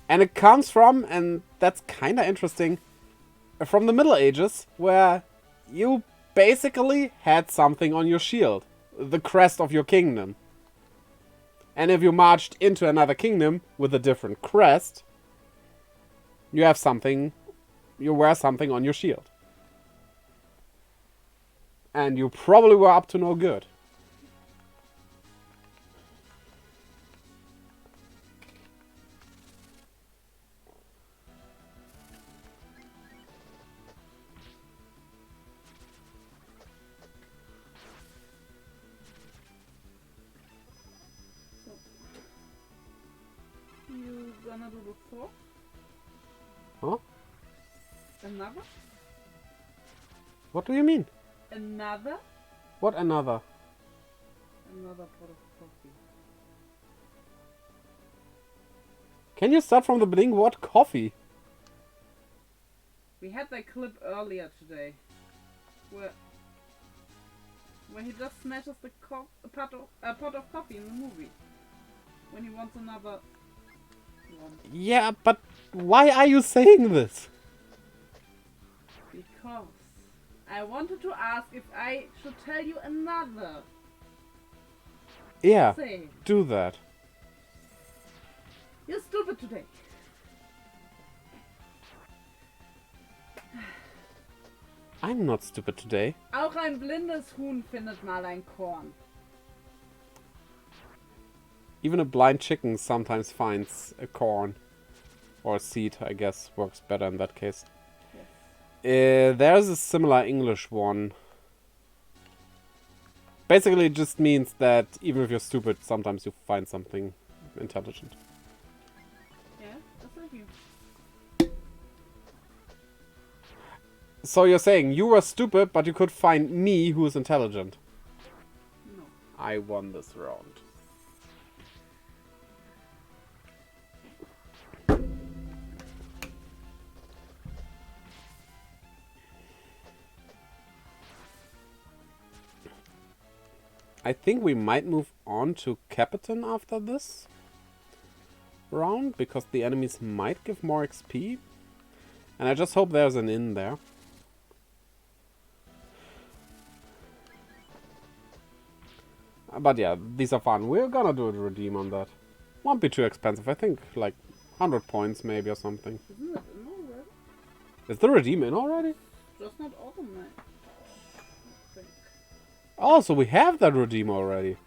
And it comes from, and that's kinda interesting, from the Middle Ages, where you basically had something on your shield. The crest of your kingdom. And if you marched into another kingdom with a different crest, you have something, you wear something on your shield. And you probably were up to no good. You gonna do the fourth? Huh? Another? What do you mean? Another? What another? Another pot of coffee. Can you start from the beginning? What coffee? We had that clip earlier today, where he just smashes the a pot of coffee in the movie when he wants another one. Yeah, but why are you saying this? Because I wanted to ask if I should tell you another Yeah, thing. do that. You're stupid today. I'm not stupid today. Auch ein blindes Huhn findet mal ein Korn. Even a blind chicken sometimes finds a corn. Or a seed, I guess, works better in that case. There's a similar English one. Basically, it just means that even if you're stupid, sometimes you find something intelligent. Yeah, that's like you. So you're saying you were stupid, but you could find me who is intelligent. No. I won this round. I think we might move on to Captain after this round, because the enemies might give more XP. And I just hope there's an inn there. But yeah, these are fun. We're gonna do a redeem on that. Won't be too expensive. I think like 100 points maybe or something. Isn't it in already? Is the redeem in already? Just not automatic. I think. Oh, so we have that redeem already.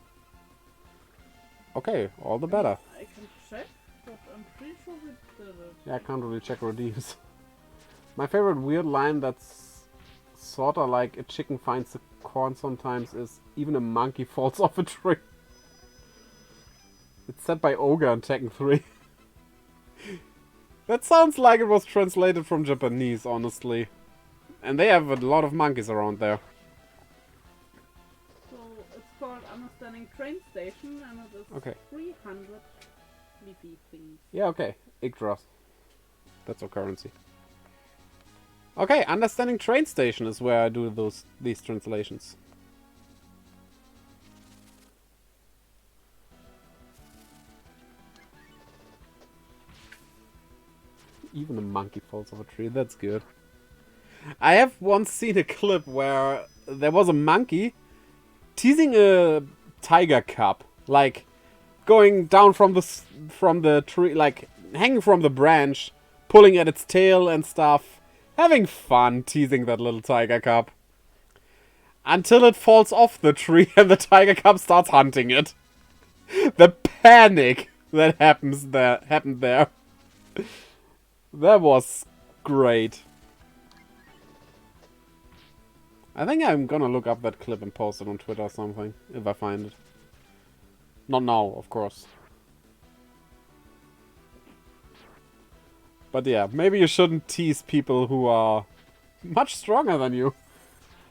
Okay, all the better. I can check, but I'm pretty sure we did it. Yeah, I can't really check redeems. My favorite weird line that's sorta like a chicken finds a corn sometimes is even a monkey falls off a tree. It's said by Ogre in Tekken 3. That sounds like it was translated from Japanese, honestly. And they have a lot of monkeys around there. So it's called Understanding Train Station, and it is Okay. 300 leafy things. Yeah, okay. Yggdrasil. That's our currency. Okay, Understanding Train Station is where I do these translations. Even a monkey falls off a tree, that's good. I have once seen a clip where there was a monkey teasing a tiger cub, like going down from the tree, like hanging from the branch, pulling at its tail and stuff, having fun teasing that little tiger cub. Until it falls off the tree and the tiger cub starts hunting it. The panic that happened there. That was great. I think I'm gonna look up that clip and post it on Twitter or something, if I find it. Not now, of course. But yeah, maybe you shouldn't tease people who are much stronger than you.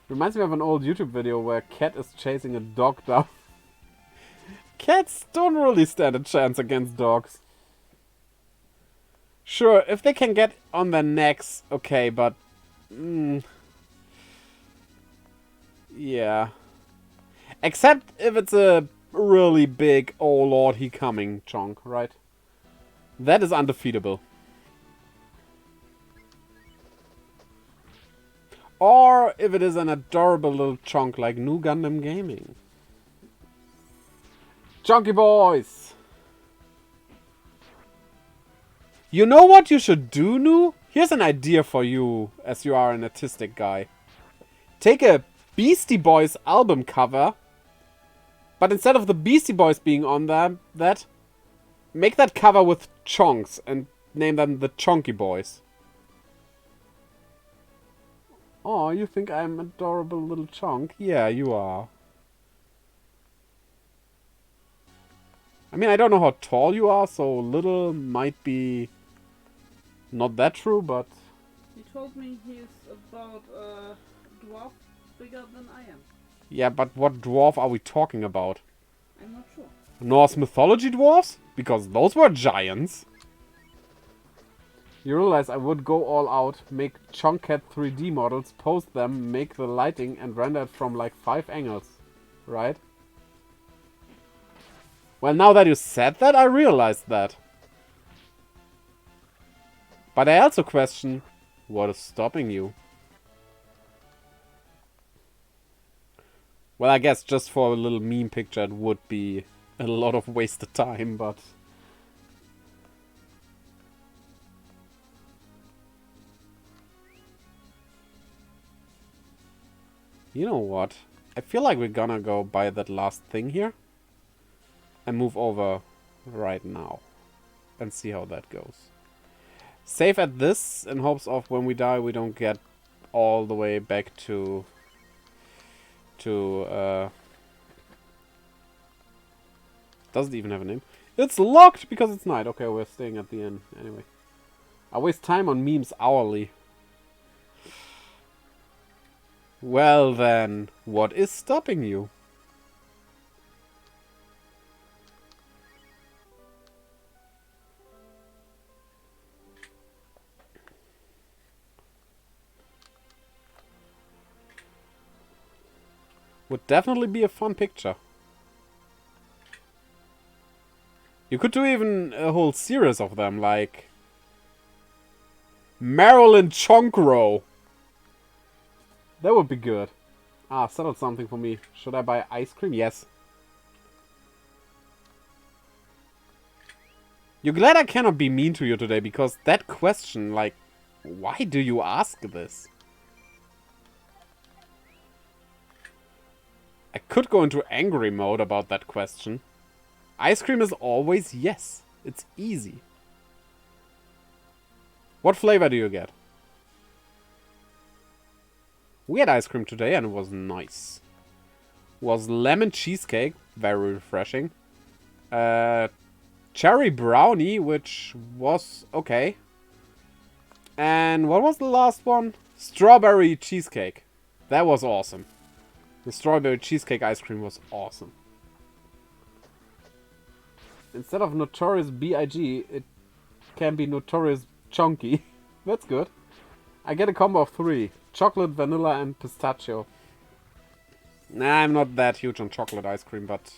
Reminds me of an old YouTube video where a cat is chasing a dog down. Cats don't really stand a chance against dogs. Sure, if they can get on their necks, okay, but... yeah. Except if it's a really big, oh lord, he coming chunk, right? That is undefeatable. Or if it is an adorable little chunk like New Gundam Gaming. Chunky boys! You know what you should do, Nu? Here's an idea for you, as you are an artistic guy. Take a Beastie Boys album cover, but instead of the Beastie Boys being on that, make that cover with chunks and name them the Chunky Boys. Oh, you think I'm adorable little chunk? Yeah, you are. I mean, I don't know how tall you are, so little might be not that true, but... He told me he's about a dwarf bigger than I am. Yeah, but what dwarf are we talking about? I'm not sure. Norse mythology dwarves? Because those were giants. You realize I would go all out, make Chunkcat 3D models, post them, make the lighting and render it from like 5 angles, right? Well, now that you said that, I realized that. But I also question, what is stopping you? Well, I guess just for a little meme picture it would be a lot of wasted time, but... You know what? I feel like we're gonna go buy that last thing here. And move over right now. And see how that goes. Save at this in hopes of when we die we don't get all the way back to... Doesn't even have a name. It's locked because it's night. Okay, we're staying at the inn anyway. I waste time on memes hourly. Well then, what is stopping you? Would definitely be a fun picture. You could do even a whole series of them, like... Marilyn Chonkro. That would be good. Ah, settled something for me. Should I buy ice cream? Yes. You're glad I cannot be mean to you today, because that question, like... Why do you ask this? I could go into angry mode about that question. Ice cream is always yes. It's easy. What flavor do you get? We had ice cream today and it was nice. Was lemon cheesecake, very refreshing. Cherry brownie, which was okay. And what was the last one? Strawberry cheesecake. That was awesome. The strawberry cheesecake ice cream was awesome. Instead of Notorious B.I.G., it can be Notorious Chunky. That's good. I get a combo of 3. Chocolate, vanilla, and pistachio. Nah, I'm not that huge on chocolate ice cream, but...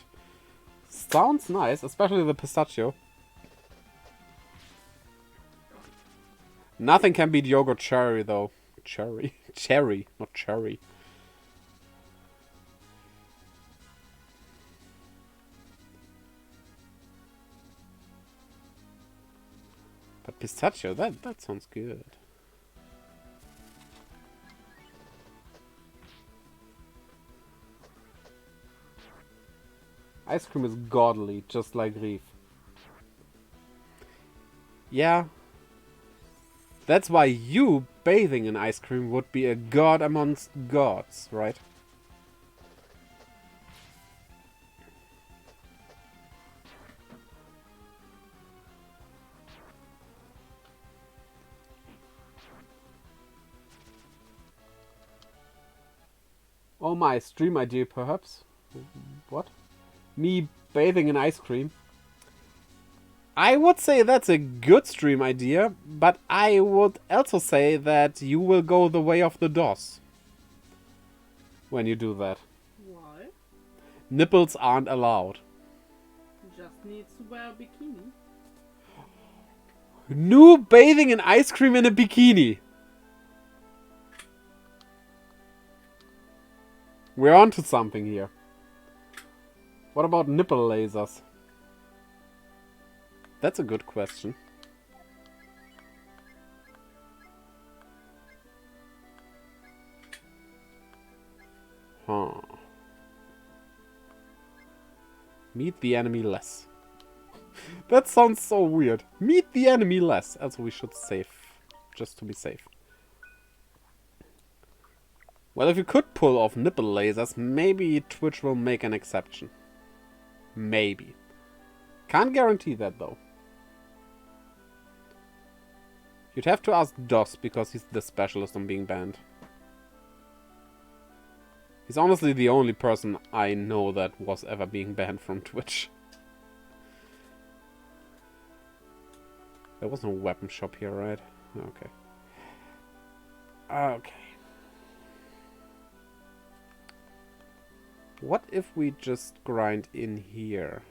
Sounds nice, especially the pistachio. Nothing can beat yogurt cherry, though. Cherry? Cherry, not cherry. But pistachio, that sounds good. Ice cream is godly, just like Rief. Yeah. That's why you bathing in ice cream would be a god amongst gods, right? Oh my, stream idea perhaps? What? Me bathing in ice cream. I would say that's a good stream idea, but I would also say that you will go the way of the DOS when you do that. Why? Nipples aren't allowed. Just needs to wear a bikini. New bathing in ice cream in a bikini. We're on to something here. What about nipple lasers? That's a good question. Huh. Meet the enemy less. That sounds so weird. Meet the enemy less. Also, we should save. Just to be safe. Well, if you could pull off nipple lasers, maybe Twitch will make an exception. Maybe. Can't guarantee that, though. You'd have to ask DOS, because he's the specialist on being banned. He's honestly the only person I know that was ever being banned from Twitch. There was no weapon shop here, right? Okay. Okay. What if we just grind in here?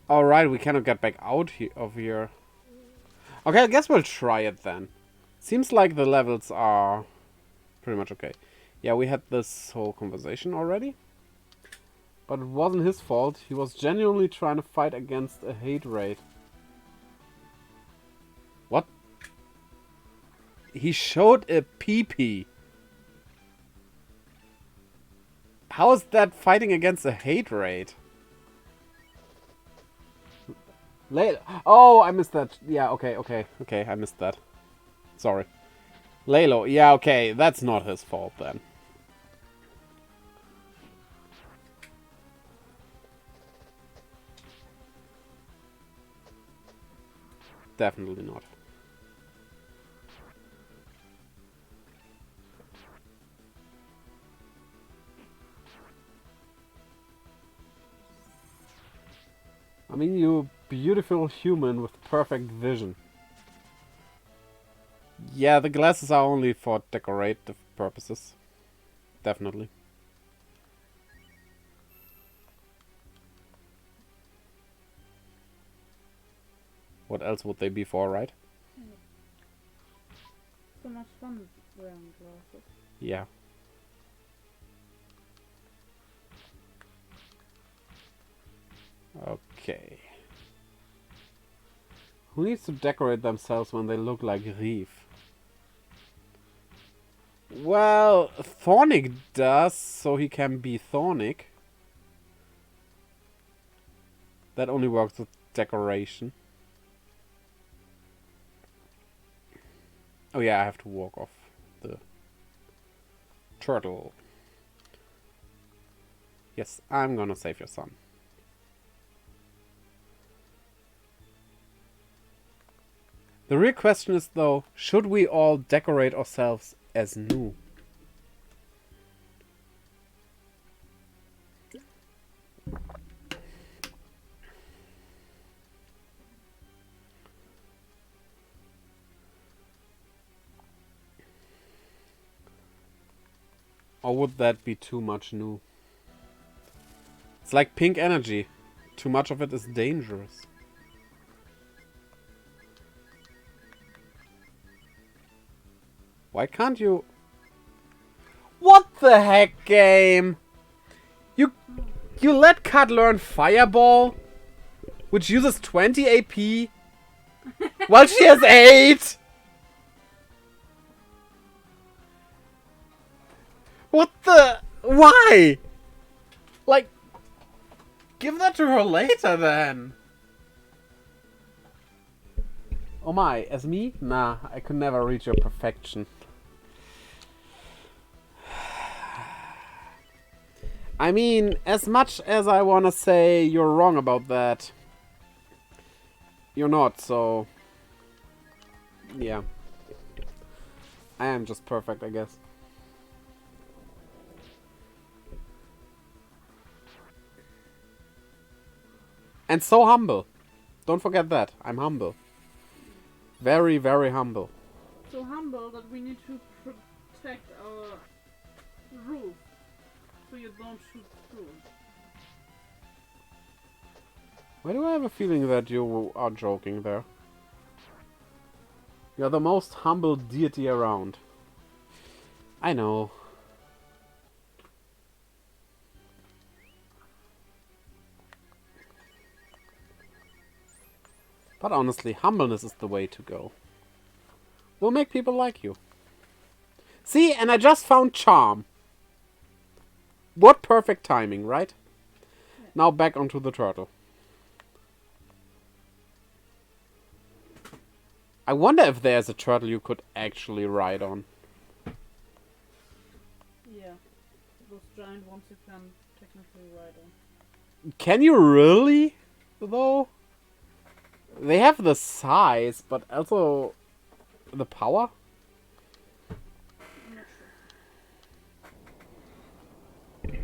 Alright, we cannot get back out of here. Okay, I guess we'll try it then. Seems like the levels are pretty much okay. Yeah, we had this whole conversation already. But it wasn't his fault. He was genuinely trying to fight against a hate raid. What? He showed a pee-pee. How is that fighting against a hate raid? Oh, I missed that. Yeah, okay, I missed that. Sorry. Lalo, yeah, okay, that's not his fault then. Definitely not. I mean, you beautiful human with perfect vision. Yeah, the glasses are only for decorative purposes. Definitely. What else would they be for, right? So much fun wearing glasses. Yeah. Okay. Who needs to decorate themselves when they look like Rief? Well, Thornic does, so he can be Thornic. That only works with decoration. Oh yeah, I have to walk off the turtle. Yes, I'm gonna save your son. The real question is though, should we all decorate ourselves as new? Or would that be too much new? It's like pink energy. Too much of it is dangerous. Why can't you... What the heck, game? You let Kat learn Fireball? Which uses 20 AP? While she has 8? What the... Why? Like... Give that to her later then. Oh my, as me? Nah, I could never reach your perfection. I mean, as much as I wanna say you're wrong about that, you're not, so... Yeah. I am just perfect, I guess. And so humble. Don't forget that. I'm humble. Very, very humble. So humble that we need to protect our roof so you don't shoot through. Why do I have a feeling that you are joking there? You're the most humble deity around. I know. But honestly, humbleness is the way to go. Will make people like you. See, and I just found charm. What perfect timing, right? Now back onto the turtle. I wonder if there's a turtle you could actually ride on. Yeah. Those giant ones you can technically ride on. Can you really? Though? They have the size, but also the power? I'm not sure.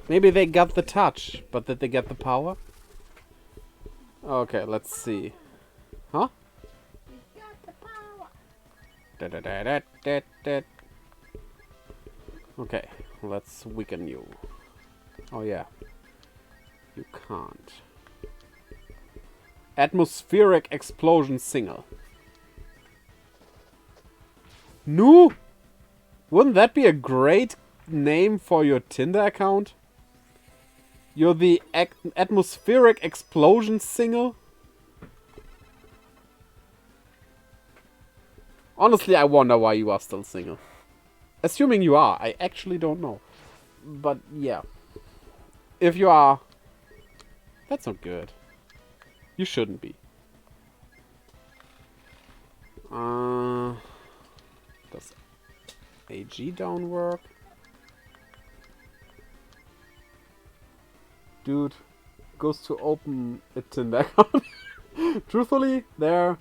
Maybe they got the touch, but did they get the power? Okay, let's see. Huh? We got the power. Da-da-da-da-da-da. Okay, let's weaken you. Oh yeah. You can't. Atmospheric explosion single. No! Wouldn't that be a great name for your Tinder account? You're the atmospheric explosion single? Honestly, I wonder why you are still single. Assuming you are, I actually don't know. But yeah. If you are, that's not good. You shouldn't be. Does AG down work? Dude, goes to open a Tinder account. Truthfully, there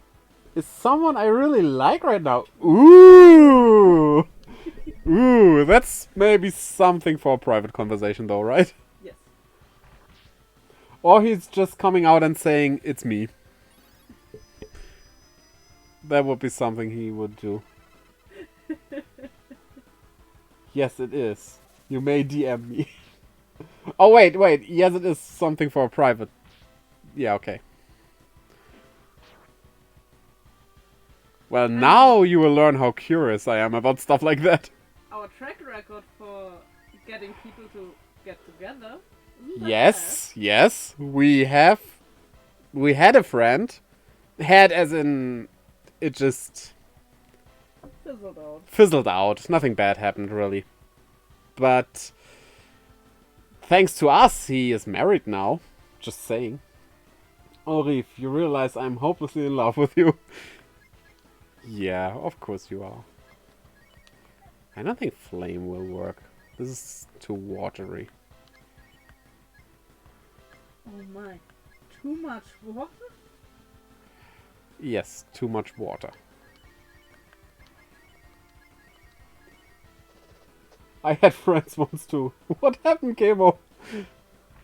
is someone I really like right now. Ooh! Ooh, that's maybe something for a private conversation though, right? Yes. Or he's just coming out and saying, it's me. That would be something he would do. Yes, it is. You may DM me. Oh, wait. Yes, it is something for a private. Yeah, okay. Well, now you will learn how curious I am about stuff like that. Our track record for getting people to get together. Isn't that Yes. We had a friend. Had as in, it just bad? Fizzled out. fizzled out. Nothing bad happened, really. But thanks to us, he is married now. Just saying. Oh, Rief, you realize I'm hopelessly in love with you. Yeah, of course you are. I don't think flame will work. This is too watery. Oh my. Too much water? Yes, too much water. I had friends once too. What happened, Kemo?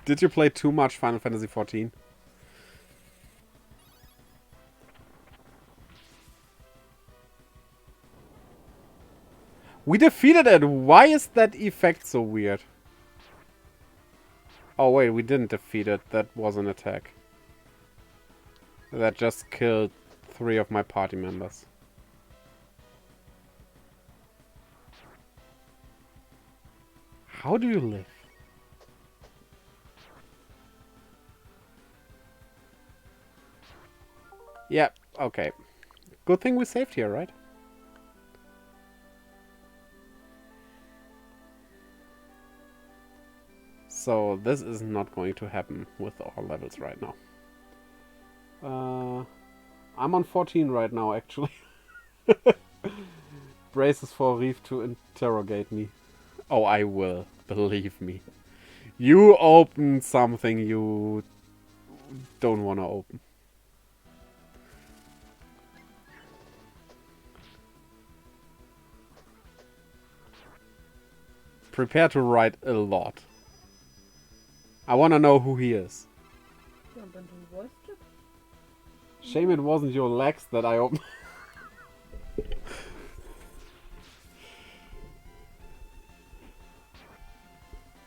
Did you play too much Final Fantasy XIV? We defeated it! Why is that effect so weird? Oh wait, we didn't defeat it. That was an attack. That just killed 3 of my party members. How do you live? Yep, okay. Good thing we saved here, right? So this is not going to happen with all levels right now. I'm on 14 right now, actually. Braces for Rief to interrogate me. Oh, I will. Believe me. You open something you don't want to open. Prepare to write a lot. I want to know who he is. Jump into voice chat. Shame it wasn't your legs that I opened.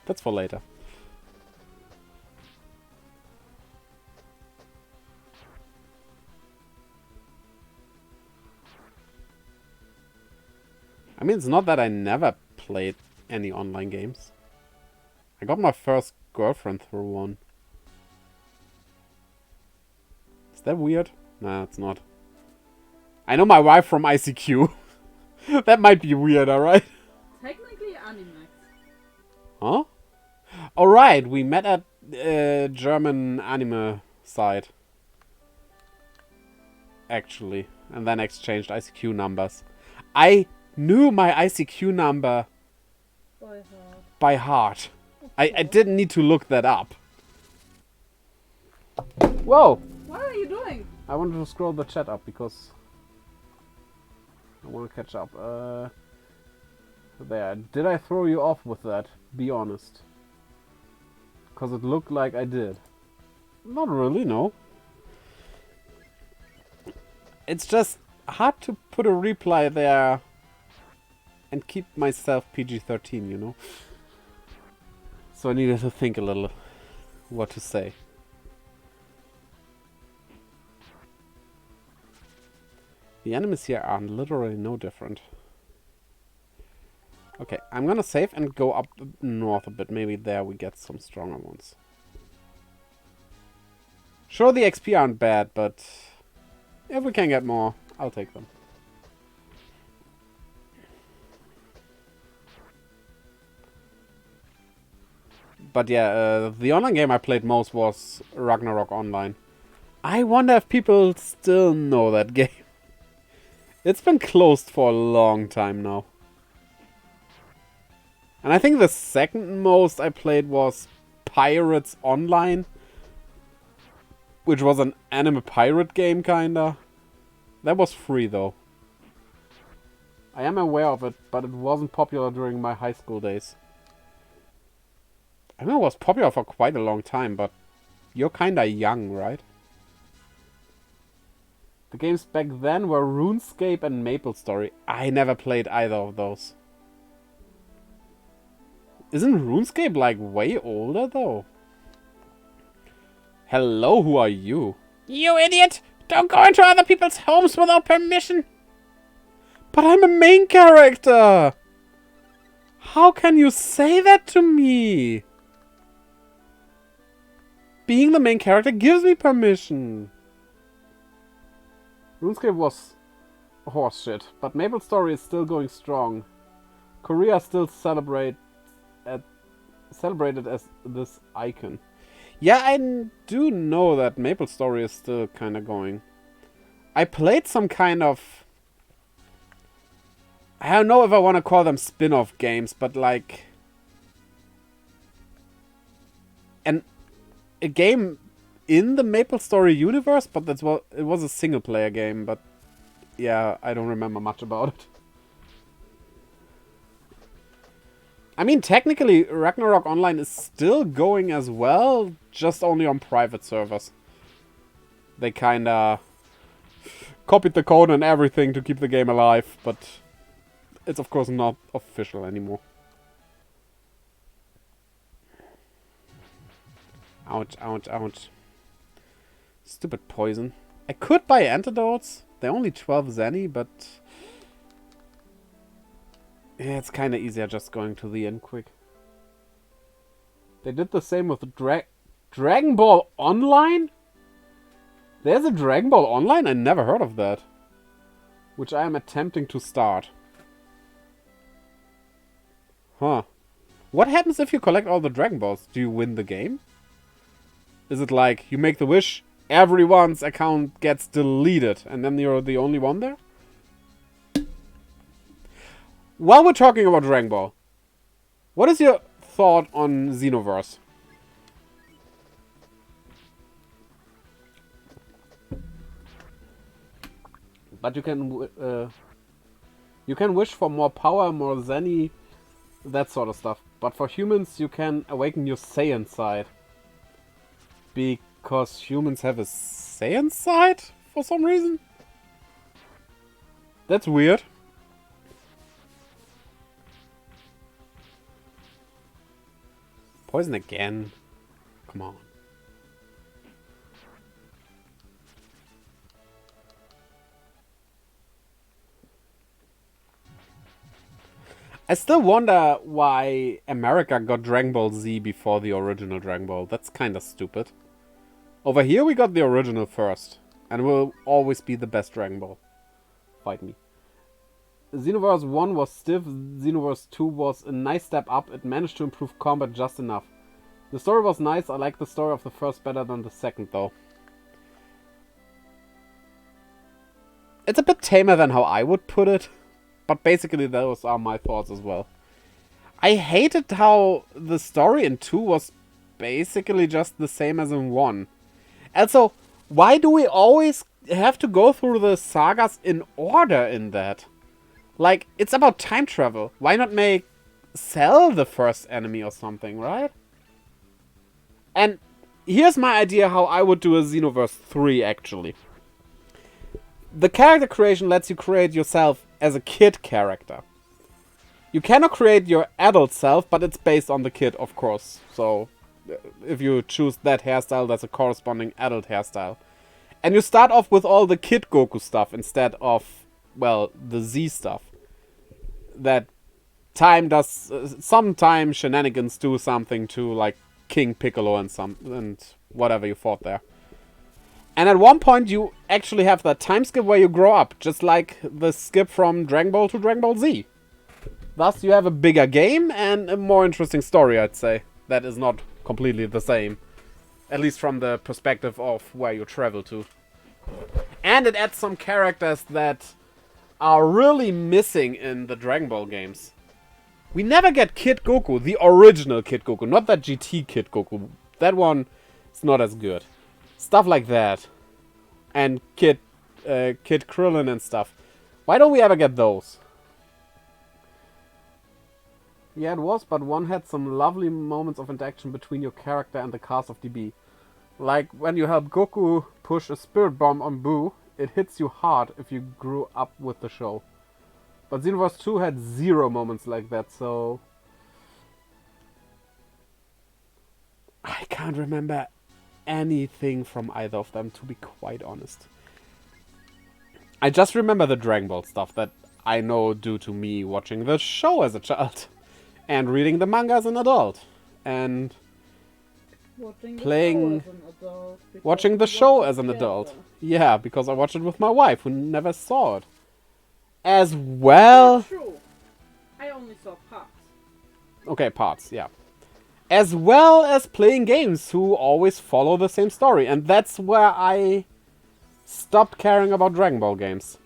That's for later. I mean, it's not that I never played any online games. I got my first girlfriend through one. Is that weird? Nah, it's not. I know my wife from ICQ. That might be weird, alright? Technically Animax. Huh? Alright, we met at German anime site. Actually. And then exchanged ICQ numbers. I knew my ICQ number By heart. by heart. I didn't need to look that up. Whoa! What are you doing? I wanted to scroll the chat up because I want to catch up. There. Did I throw you off with that? Be honest. Because it looked like I did. Not really, no. It's just hard to put a reply there and keep myself PG-13, you know? So I needed to think a little what to say. The enemies here are literally no different. Okay, I'm gonna save and go up north a bit. Maybe there we get some stronger ones. Sure, the XP aren't bad, but if we can get more, I'll take them. But yeah, the online game I played most was Ragnarok Online. I wonder if people still know that game. It's been closed for a long time now. And I think the second most I played was Pirates Online. Which was an anime pirate game, kinda. That was free, though. I am aware of it, but it wasn't popular during my high school days. I know it was popular for quite a long time, but you're kinda young, right? The games back then were RuneScape and MapleStory. I never played either of those. Isn't RuneScape like way older though? Hello, who are you? You idiot! Don't go into other people's homes without permission! But I'm a main character! How can you say that to me? Being the main character gives me permission. RuneScape was horse shit, but MapleStory is still going strong. Korea still celebrated as this icon. Yeah, I do know that MapleStory is still kind of going. I played some kind of... I don't know if I want to call them spin-off games, but like... a game in the MapleStory universe, but that's what it was, a single-player game, but yeah, I don't remember much about it. I mean, technically, Ragnarok Online is still going as well, just only on private servers. They kinda copied the code and everything to keep the game alive, but it's of course not official anymore. Ouch, ouch, ouch. Stupid poison. I could buy antidotes. They're only 12 zenny, but... yeah, it's kinda easier just going to the end quick. They did the same with Dragon Ball Online? There's a Dragon Ball Online? I never heard of that. Which I am attempting to start. Huh. What happens if you collect all the Dragon Balls? Do you win the game? Is it like, you make the wish, everyone's account gets deleted, and then you're the only one there? While we're talking about Dragon Ball, what is your thought on Xenoverse? But you can wish for more power, more Zenny, that sort of stuff. But for humans, you can awaken your Saiyan side. because humans have a Saiyan side for some reason? That's weird. Poison again. Come on. I still wonder why America got Dragon Ball Z before the original Dragon Ball. That's kinda stupid. Over here we got the original first. And will always be the best Dragon Ball. Fight me. Xenoverse 1 was stiff, Xenoverse 2 was a nice step up. It managed to improve combat just enough. The story was nice, I like the story of the first better than the second though. It's a bit tamer than how I would put it. But basically those are my thoughts as well. I hated how the story in 2 was basically just the same as in 1. Also, why do we always have to go through the sagas in order in that? Like, it's about time travel. Why not make Cell the first enemy or something, right? And here's my idea how I would do a Xenoverse 3 actually. The character creation lets you create yourself as a kid character. You cannot create your adult self, but it's based on the kid, of course. So, if you choose that hairstyle, that's a corresponding adult hairstyle. And you start off with all the Kid Goku stuff instead of, well, the Z stuff. That time does, sometime shenanigans do something to, like, King Piccolo and whatever you fought there. And at one point you actually have that time skip where you grow up, just like the skip from Dragon Ball to Dragon Ball Z. Thus you have a bigger game and a more interesting story, I'd say. That is not completely the same. At least from the perspective of where you travel to. And it adds some characters that are really missing in the Dragon Ball games. We never get Kid Goku, the original Kid Goku, not that GT Kid Goku. That one is not as good. Stuff like that. And Kid Krillin and stuff. Why don't we ever get those? Yeah, it was, but one had some lovely moments of interaction between your character and the cast of DB. Like when you help Goku push a spirit bomb on Boo, it hits you hard if you grew up with the show. But Xenoverse 2 had 0 moments like that, so... I can't remember anything from either of them, to be quite honest. I just remember the Dragon Ball stuff that I know due to me watching the show as a child. And reading the manga as an adult. And watching the show as an adult. Yeah, because I watched it with my wife, who never saw it. As well... True. I only saw parts. Okay, parts, yeah. As well as playing games who always follow the same story. And that's where I stopped caring about Dragon Ball games.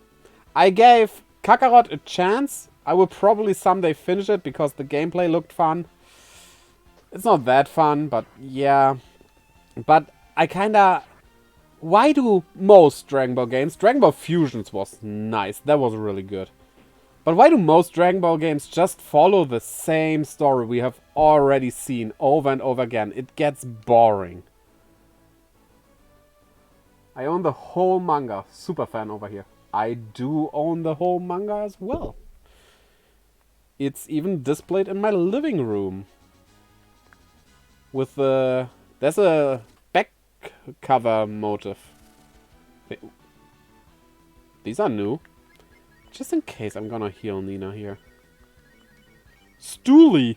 I gave Kakarot a chance. I will probably someday finish it because the gameplay looked fun. It's not that fun, but yeah. But I kinda... Why do most Dragon Ball games... Dragon Ball Fusions was nice. That was really good. But why do most Dragon Ball games just follow the same story we have already seen over and over again? It gets boring. I own the whole manga. Super fan over here. I do own the whole manga as well. It's even displayed in my living room. With the... There's a back cover motif. These are new. Just in case, I'm gonna heal Nina here. Stoolie!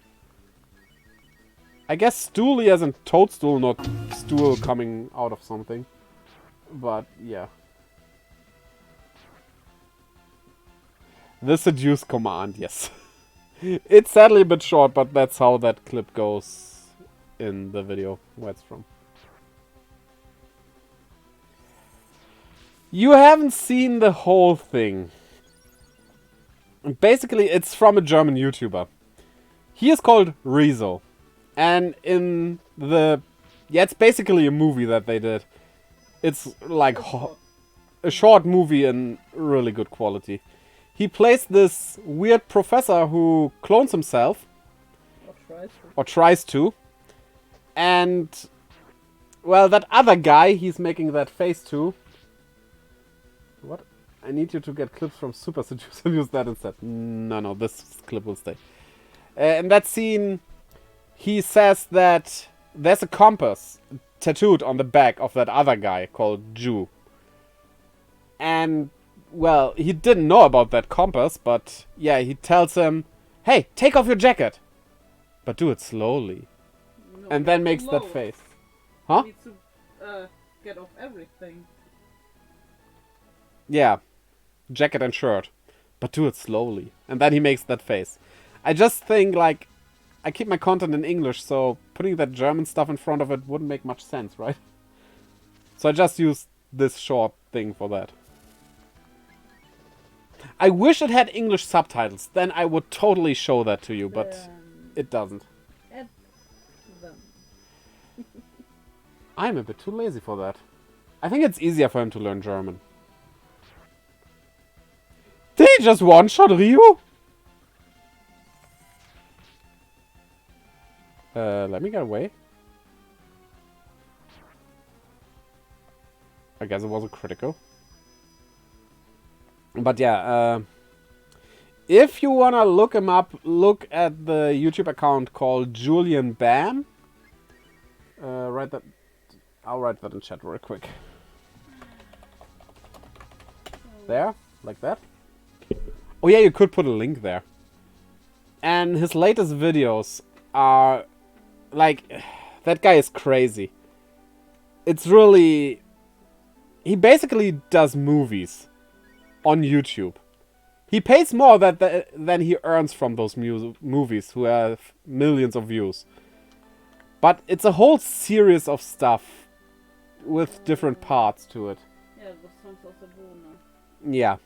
I guess Stoolie as in toadstool, not stool coming out of something. But, yeah. The seduce command, yes. It's sadly a bit short, but that's how that clip goes in the video where it's from. You haven't seen the whole thing. Basically, it's from a German YouTuber. He is called Rezo. And in the... Yeah, it's basically a movie that they did. It's like a short movie in really good quality. He plays this weird professor who clones himself. Or tries to. And well, that other guy he's making that face to. What? I need you to get clips from Super Seduce and use that instead. No, this clip will stay. In that scene, he says that there's a compass tattooed on the back of that other guy called Jew. And, well, he didn't know about that compass, but yeah, he tells him, hey, take off your jacket. But do it slowly. No, And then makes that slow. face. Huh? Need to get off everything. Yeah. Jacket and shirt. But do it slowly. And then he makes that face. I just think, like, I keep my content in English, so putting that German stuff in front of it wouldn't make much sense, right? So I just used this short thing for that. I wish it had English subtitles. Then I would totally show that to you, but it doesn't. Add them. I'm a bit too lazy for that. I think it's easier for him to learn German. Did he just one-shot Ryu? Let me get away. I guess it wasn't critical. But yeah, if you wanna look him up, look at the YouTube account called Julian Bam. Write that. I'll write that in chat real quick. There, like that. Oh yeah, you could put a link there. And his latest videos are like, that guy is crazy. It's really, he basically does movies on YouTube. He pays more than he earns from those movies who have millions of views. But it's a whole series of stuff with different parts to it. Yeah, it was songs aus der Bohne. Yeah.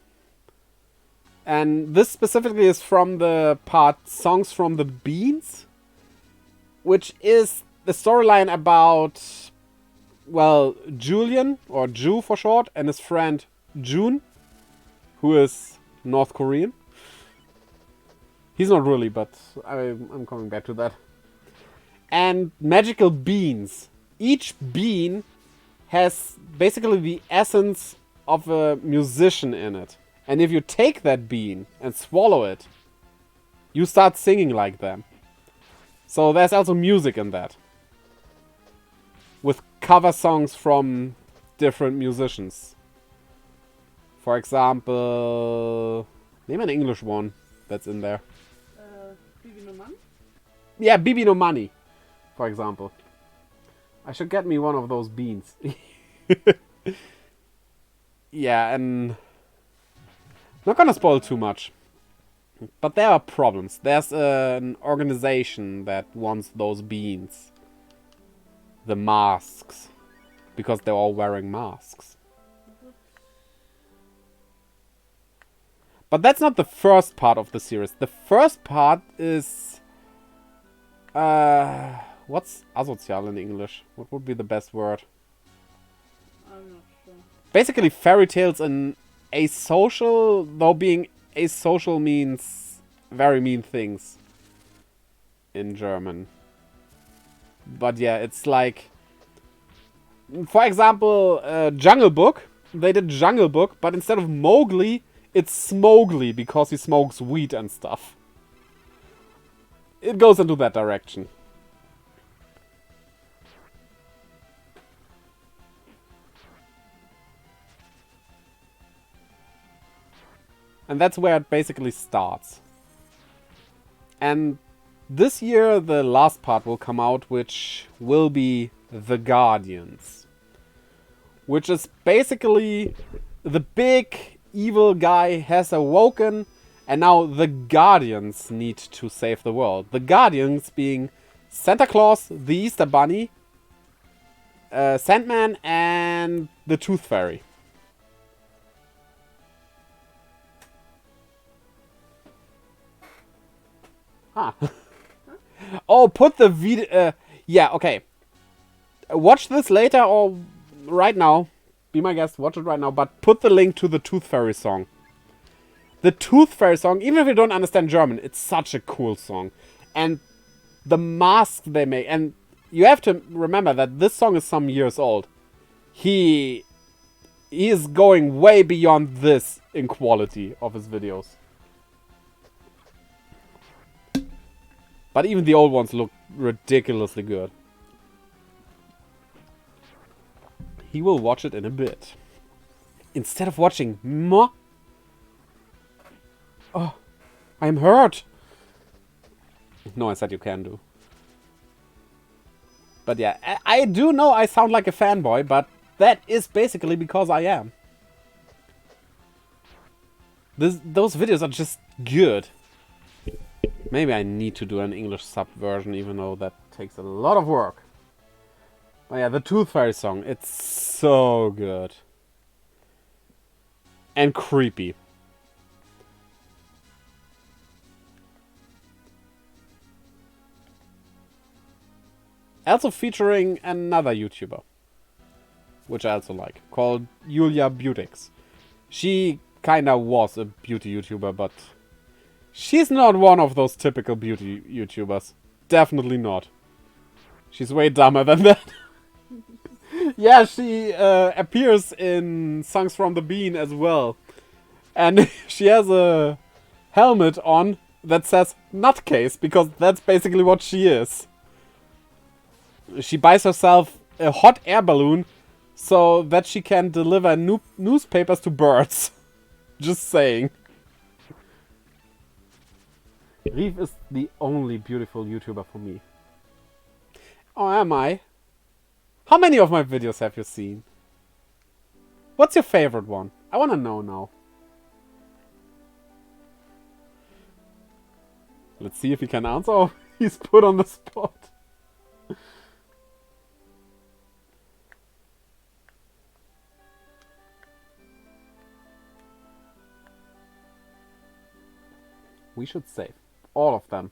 And this specifically is from the part Songs from the Beans, which is the storyline about, well, Julian, or Ju for short, and his friend June, who is North Korean. He's not really, but I'm coming back to that. And magical beans. Each bean has basically the essence of a musician in it. And if you take that bean and swallow it, you start singing like them. So there's also music in that. With cover songs from different musicians. For example, name an English one that's in there. Bibi no Mann? Yeah, Bibi no Money, for example. I should get me one of those beans. Yeah, and not gonna spoil too much. But there are problems. There's an organization that wants those beans. The masks. Because they're all wearing masks. But that's not the first part of the series. The first part is... what's asozial in English? What would be the best word? I'm not sure. Basically fairy tales and asocial, though being asocial means very mean things in German. But yeah, it's like, for example, Jungle Book. They did Jungle Book, but instead of Mowgli, it's Smogli because he smokes weed and stuff. It goes into that direction. And that's where it basically starts. And this year the last part will come out, which will be The Guardians. Which is basically the big evil guy has awoken and now the Guardians need to save the world. The Guardians being Santa Claus, the Easter Bunny, Sandman and the Tooth Fairy. Ah. Oh, put the video... yeah, okay. Watch this later or right now. Be my guest, watch it right now. But put the link to the Tooth Fairy song. The Tooth Fairy song, even if you don't understand German, it's such a cool song. And the mask they make... And you have to remember that this song is some years old. He is going way beyond this in quality of his videos. But even the old ones look ridiculously good. He will watch it in a bit. Instead of watching more. Oh, I'm hurt. No, I said you can do. But yeah, I do know I sound like a fanboy, but that is basically because I am. Those videos are just good. Maybe I need to do an English sub version, even though that takes a lot of work. But yeah, the Tooth Fairy song, it's so good. And creepy. Also featuring another YouTuber, which I also like, called Julia Beautix. She kinda was a beauty YouTuber, but she's not one of those typical beauty YouTubers. Definitely not. She's way dumber than that. Yeah, she appears in Songs from the Bean as well. And she has a helmet on that says nutcase, because that's basically what she is. She buys herself a hot air balloon so that she can deliver newspapers to birds. Just saying. Rief is the only beautiful YouTuber for me. Oh, am I? How many of my videos have you seen? What's your favorite one? I wanna know now. Let's see if he can answer. Oh, he's put on the spot. We should save all of them.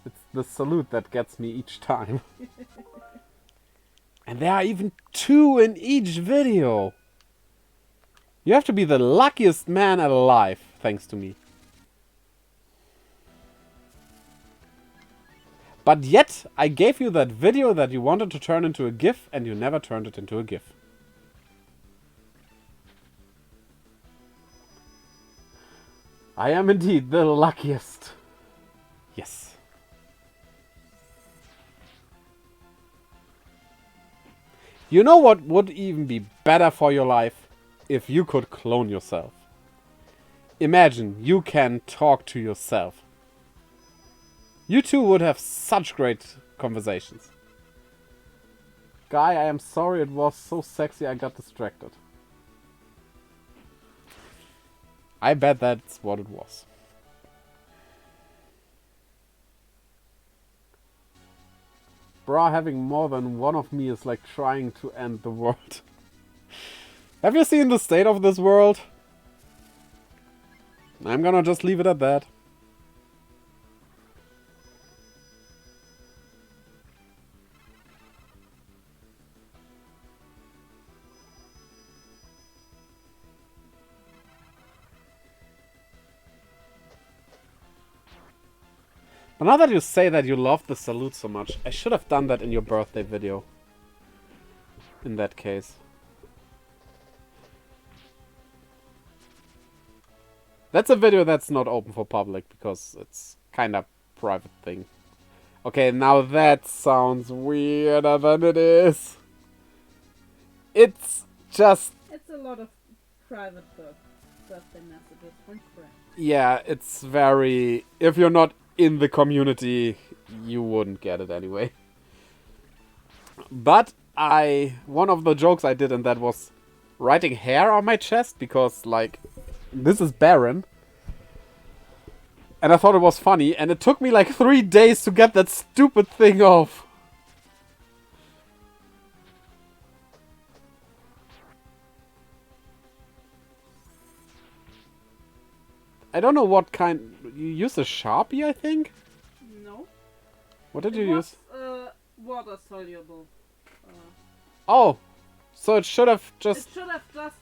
It's the salute that gets me each time. And there are even 2 in each video. You have to be the luckiest man alive, thanks to me. But yet, I gave you that video that you wanted to turn into a GIF, and you never turned it into a GIF. I am indeed the luckiest. Yes. You know what would even be better for your life? If you could clone yourself. Imagine you can talk to yourself. You two would have such great conversations. Guy, I am sorry, it was so sexy I got distracted. I bet that's what it was. Bruh, having more than one of me is like trying to end the world. Have you seen the state of this world? I'm gonna just leave it at that. But now that you say that you love the salute so much, I should have done that in your birthday video. In that case. That's a video that's not open for public, because it's kind of private thing. Okay, now that sounds weirder than it is. It's just... It's a lot of private birthday messages from friends. Yeah, it's very... If you're not in the community, you wouldn't get it anyway. But one of the jokes I did in that was writing hair on my chest, because, like, this is barren. And I thought it was funny, and it took me like 3 days to get that stupid thing off. I don't know what kind... You use a Sharpie, I think? No. What did you It was, use? water soluble. Oh! So it should have just... It should have just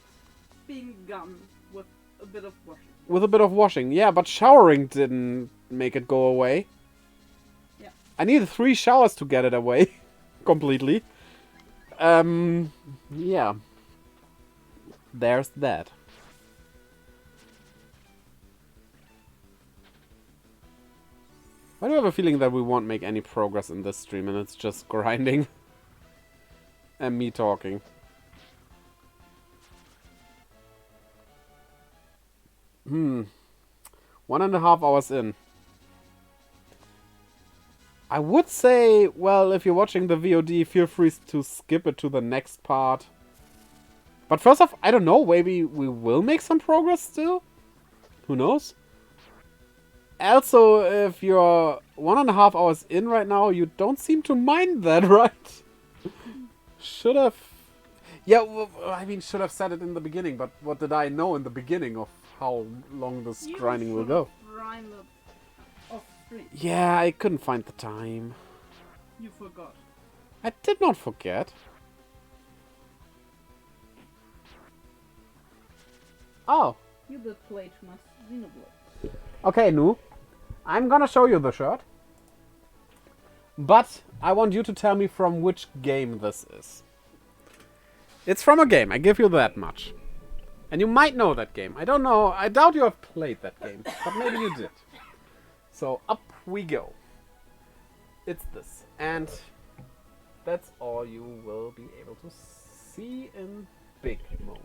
been gone with a bit of washing. With a bit of washing. Yeah, but showering didn't make it go away. Yeah. I needed 3 showers to get it away. completely. Yeah. There's that. I do have a feeling that we won't make any progress in this stream and it's just grinding. And me talking. Hmm. 1.5 hours in. I would say, well, if you're watching the VOD, feel free to skip it to the next part. But first off, I don't know, maybe we will make some progress still? Who knows? Also, if you're 1.5 hours in right now, you don't seem to mind that, right? Should have... Yeah, well, I mean, should have said it in the beginning, but what did I know in the beginning of how long this grinding will go? Grinded off stream. Yeah, I couldn't find the time. You forgot. I did not forget. Oh. You did play too much Xenoblade. Okay, Nu. I'm gonna show you the shirt. But I want you to tell me from which game this is. It's from a game, I give you that much. And you might know that game. I don't know, I doubt you have played that game. But maybe you did. So up we go. It's this. And that's all you will be able to see in big mode.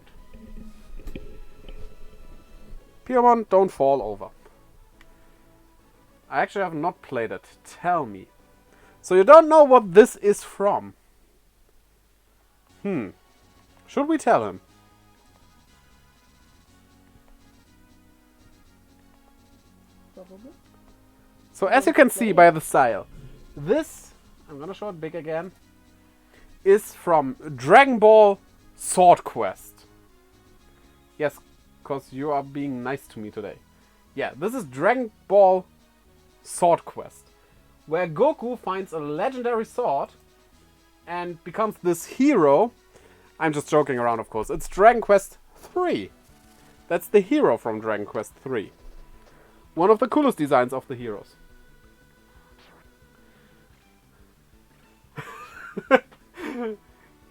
Piemon, don't fall over. I actually have not played it. Tell me. So you don't know what this is from. Should we tell him? Probably. So as you can see by the style, this, I'm gonna show it big again, is from Dragon Ball Sword Quest. Yes, because you are being nice to me today. Yeah, this is Dragon Ball Sword Quest, where Goku finds a legendary sword and becomes this hero. I'm just joking around, of course. It's Dragon Quest 3. That's the hero from Dragon Quest 3. One of the coolest designs of the heroes.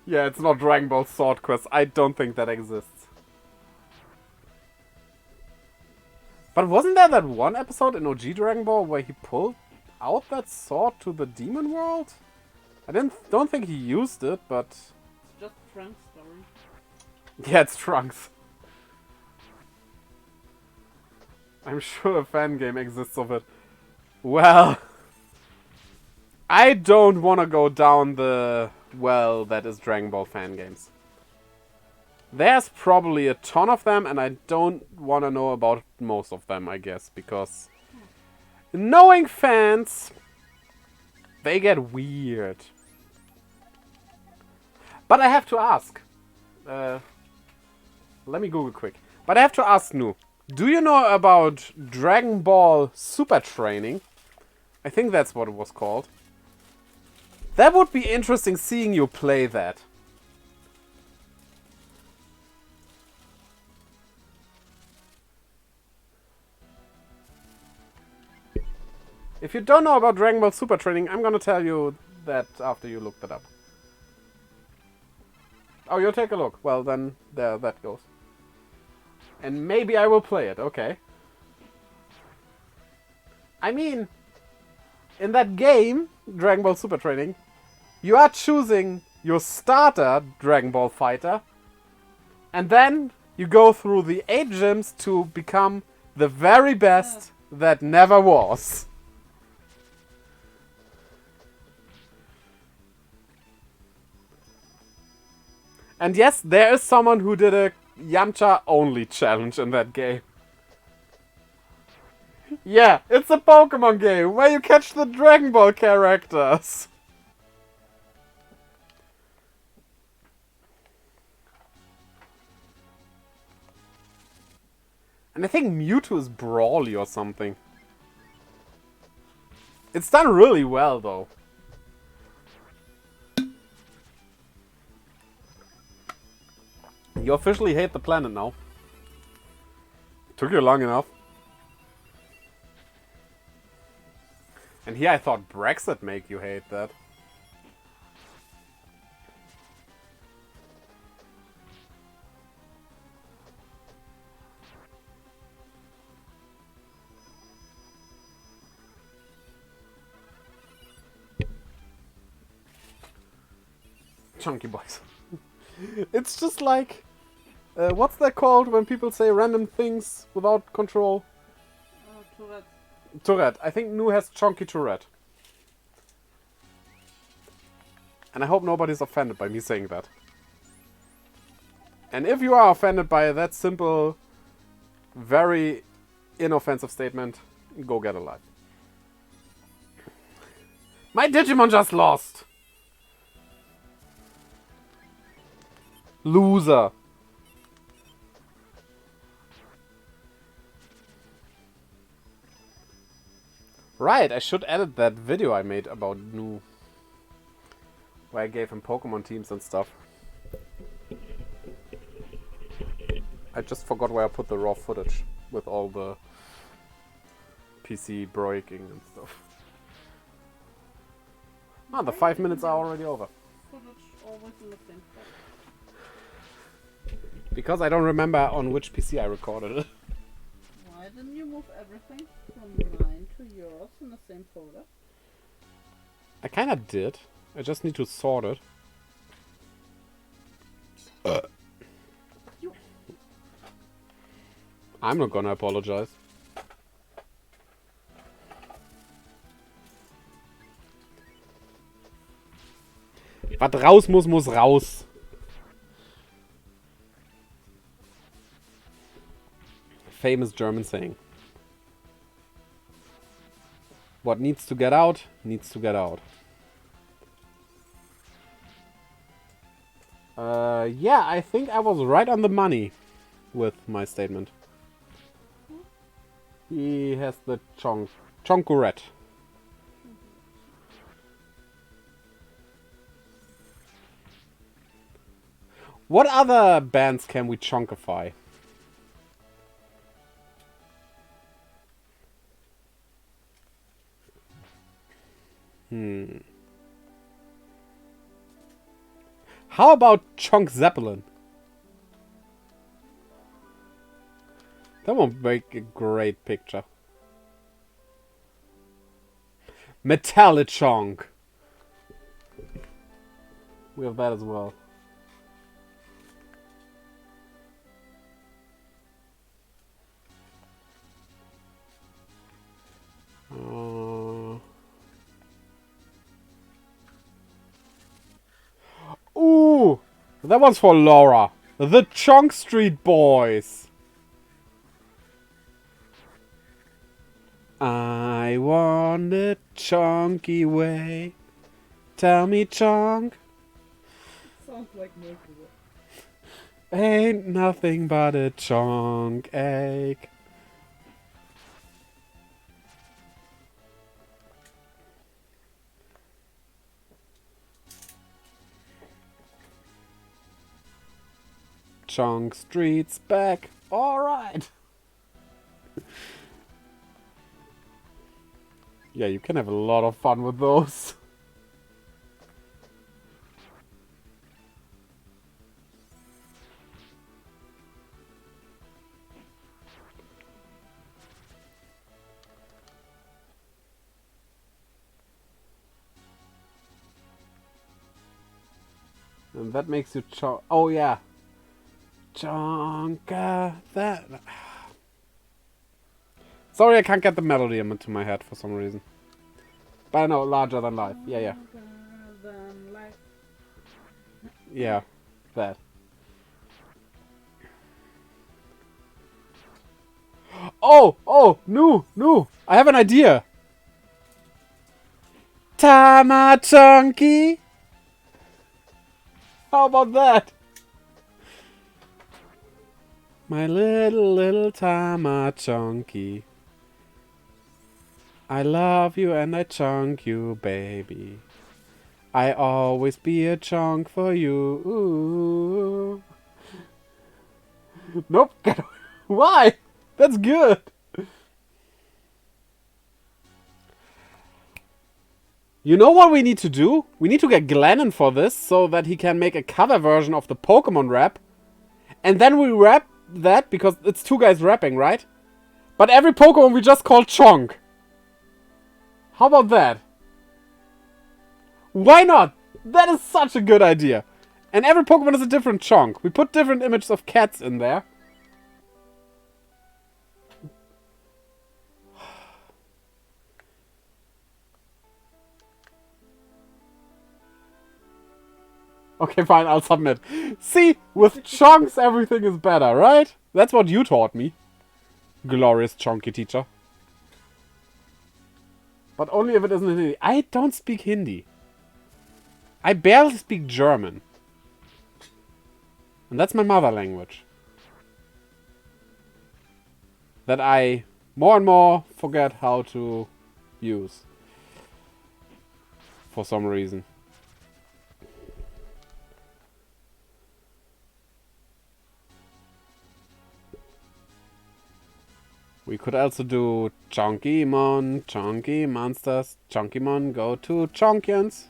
Yeah, it's not Dragon Ball Sword Quest. I don't think that exists. But wasn't there that one episode in OG Dragon Ball where he pulled out that sword to the demon world? I don't think he used it, but... It's just Frank's story. Yeah, it's Trunks. I'm sure a fan game exists of it. Well... I don't want to go down the well that is Dragon Ball fan games. There's probably a ton of them, and I don't want to know about most of them, I guess, because knowing fans, they get weird. But I have to ask. Let me Google quick. But I have to ask Nu. Do you know about Dragon Ball Super Training? I think that's what it was called. That would be interesting seeing you play that. If you don't know about Dragon Ball Super Training, I'm gonna tell you that after you look that up. Oh, you'll take a look. Well, then, there that goes. And maybe I will play it, okay. I mean, in that game, Dragon Ball Super Training, you are choosing your starter Dragon Ball fighter, and then you go through the 8 gyms to become the very best that never was. And yes, there is someone who did a Yamcha only challenge in that game. Yeah, it's a Pokemon game where you catch the Dragon Ball characters. And I think Mewtwo is Brawly or something. It's done really well, though. You officially hate the planet now. Took you long enough. And here I thought Brexit make you hate that. Chunky boys. It's just like... what's that called when people say random things without control? Tourette. Tourette. I think Nu has chunky Tourette. And I hope nobody's offended by me saying that. And if you are offended by that simple, very inoffensive statement, go get a life. My Digimon just lost! Loser. Right, I should edit that video I made about Nu. Where I gave him Pokemon teams and stuff. I just forgot where I put the raw footage with all the PC breaking and stuff. Ah, the 5 minutes are already over. Footage always in the same spot. Because I don't remember on which PC I recorded it. Why didn't you move everything from mine to yours in the same folder? I kinda did. I just need to sort it. I'm not gonna apologize. Was raus muss, muss raus. Famous German saying. What needs to get out, needs to get out. Yeah, I think I was right on the money with my statement. He has the Chonkuret. What other bands can we chunkify? How about Chunk Zeppelin? That won't make a great picture. Metallichonk. We have that as well. Ooh! That one's for Laura. The Chunk Street Boys. I want a chunky way. Tell me, Chunk. Sounds like Milky Way. Ain't nothing but a chunk egg. Chunk Street's back. Alright. Yeah, you can have a lot of fun with those. And that makes you chunk. Oh, yeah. Chonka. That. Sorry, I can't get the melody into my head for some reason. But I know, larger than life. Yeah, yeah. Larger than life. Yeah, that. Oh, no. I have an idea. Tamachonki. How about that? My little Tamachonki. I love you and I chunk you, baby. I always be a chunk for you. Ooh. Nope. Why? That's good. You know what we need to do? We need to get Glennon for this so that he can make a cover version of the Pokemon rap. And then we rap that because it's two guys rapping, right? But every Pokemon we just call Chonk. How about that? Why not? That is such a good idea. And every Pokemon is a different chunk. We put different images of cats in there. Okay, fine, I'll submit. See, with chunks everything is better, right? That's what you taught me. Glorious chunky teacher. But only if it isn't Hindi. I don't speak Hindi. I barely speak German. And that's my mother language. That I more and more forget how to use. For some reason. We could also do Chunkymon, Chunky Monsters, Chunkymon go to Chunkyans.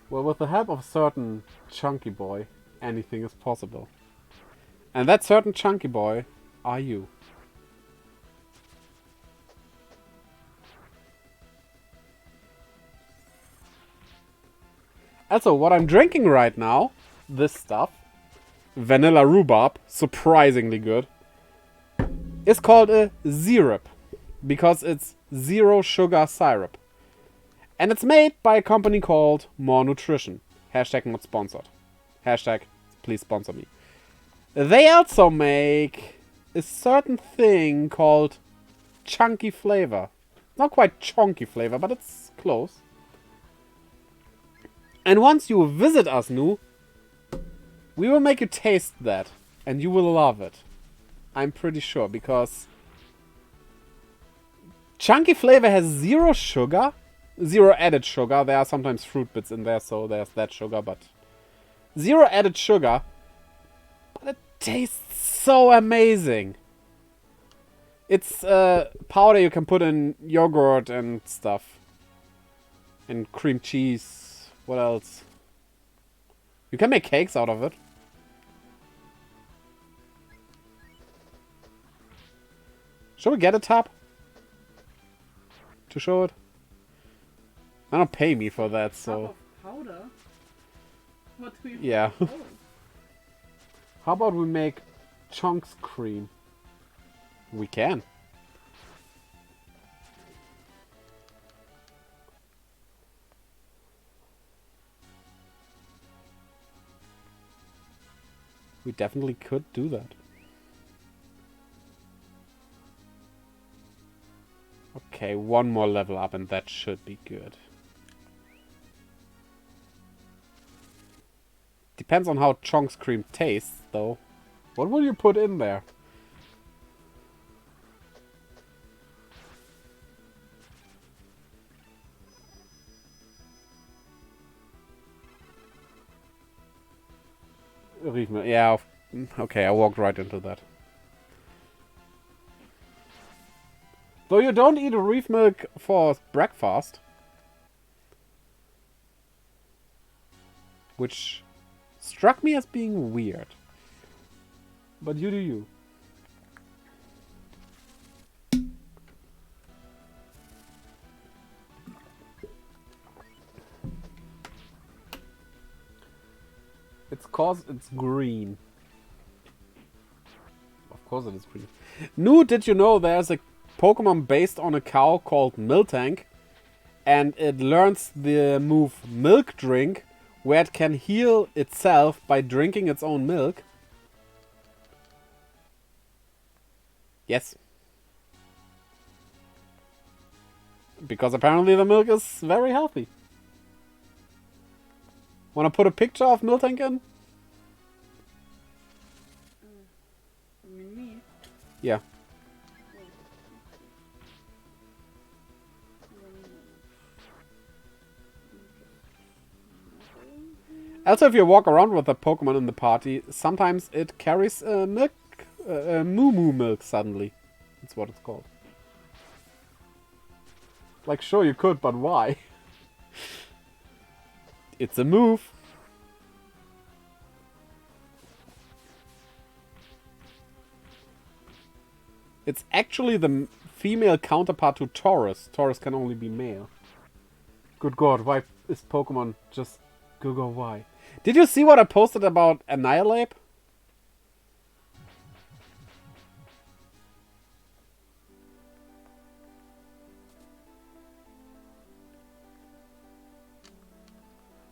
Well, with the help of a certain chunky boy, anything is possible. And that certain chunky boy are you. Also, what I'm drinking right now, this stuff, vanilla rhubarb, surprisingly good, is called a syrup because it's zero sugar syrup. And it's made by a company called More Nutrition. Hashtag not sponsored. Hashtag please sponsor me. They also make a certain thing called chunky flavor. Not quite chunky flavor, but it's close. And once you visit us, Nu, we will make you taste that. And you will love it. I'm pretty sure, because chunky flavor has zero sugar. Zero added sugar. There are sometimes fruit bits in there, so there's that sugar, but zero added sugar. But it tastes so amazing. It's powder you can put in yogurt and stuff. And cream cheese. What else? You can make cakes out of it. Should we get a tub? To show it? They don't pay me for that, so... Cup of powder? What do you... Yeah. Oh. How about we make chunks cream? We can. We definitely could do that. Okay, one more level up and that should be good. Depends on how chunks cream tastes, though. What will you put in there? Rief milk. Yeah, okay, I walked right into that. Though you don't eat reef milk for breakfast. Which struck me as being weird. But you do you. It's cause it's green. Of course it is green. Nu, did you know there's a Pokemon based on a cow called Miltank? And it learns the move Milk Drink, where it can heal itself by drinking its own milk. Yes. Because apparently the milk is very healthy. Wanna put a picture of Miltank in? You mean me? Yeah. Also, if you walk around with a Pokemon in the party, sometimes it carries milk, moo moo milk suddenly. That's what it's called. Like, sure you could, but why? It's a move. It's actually the female counterpart to Taurus. Taurus can only be male. Good God, why is Pokemon just go why? Did you see what I posted about Annihilate?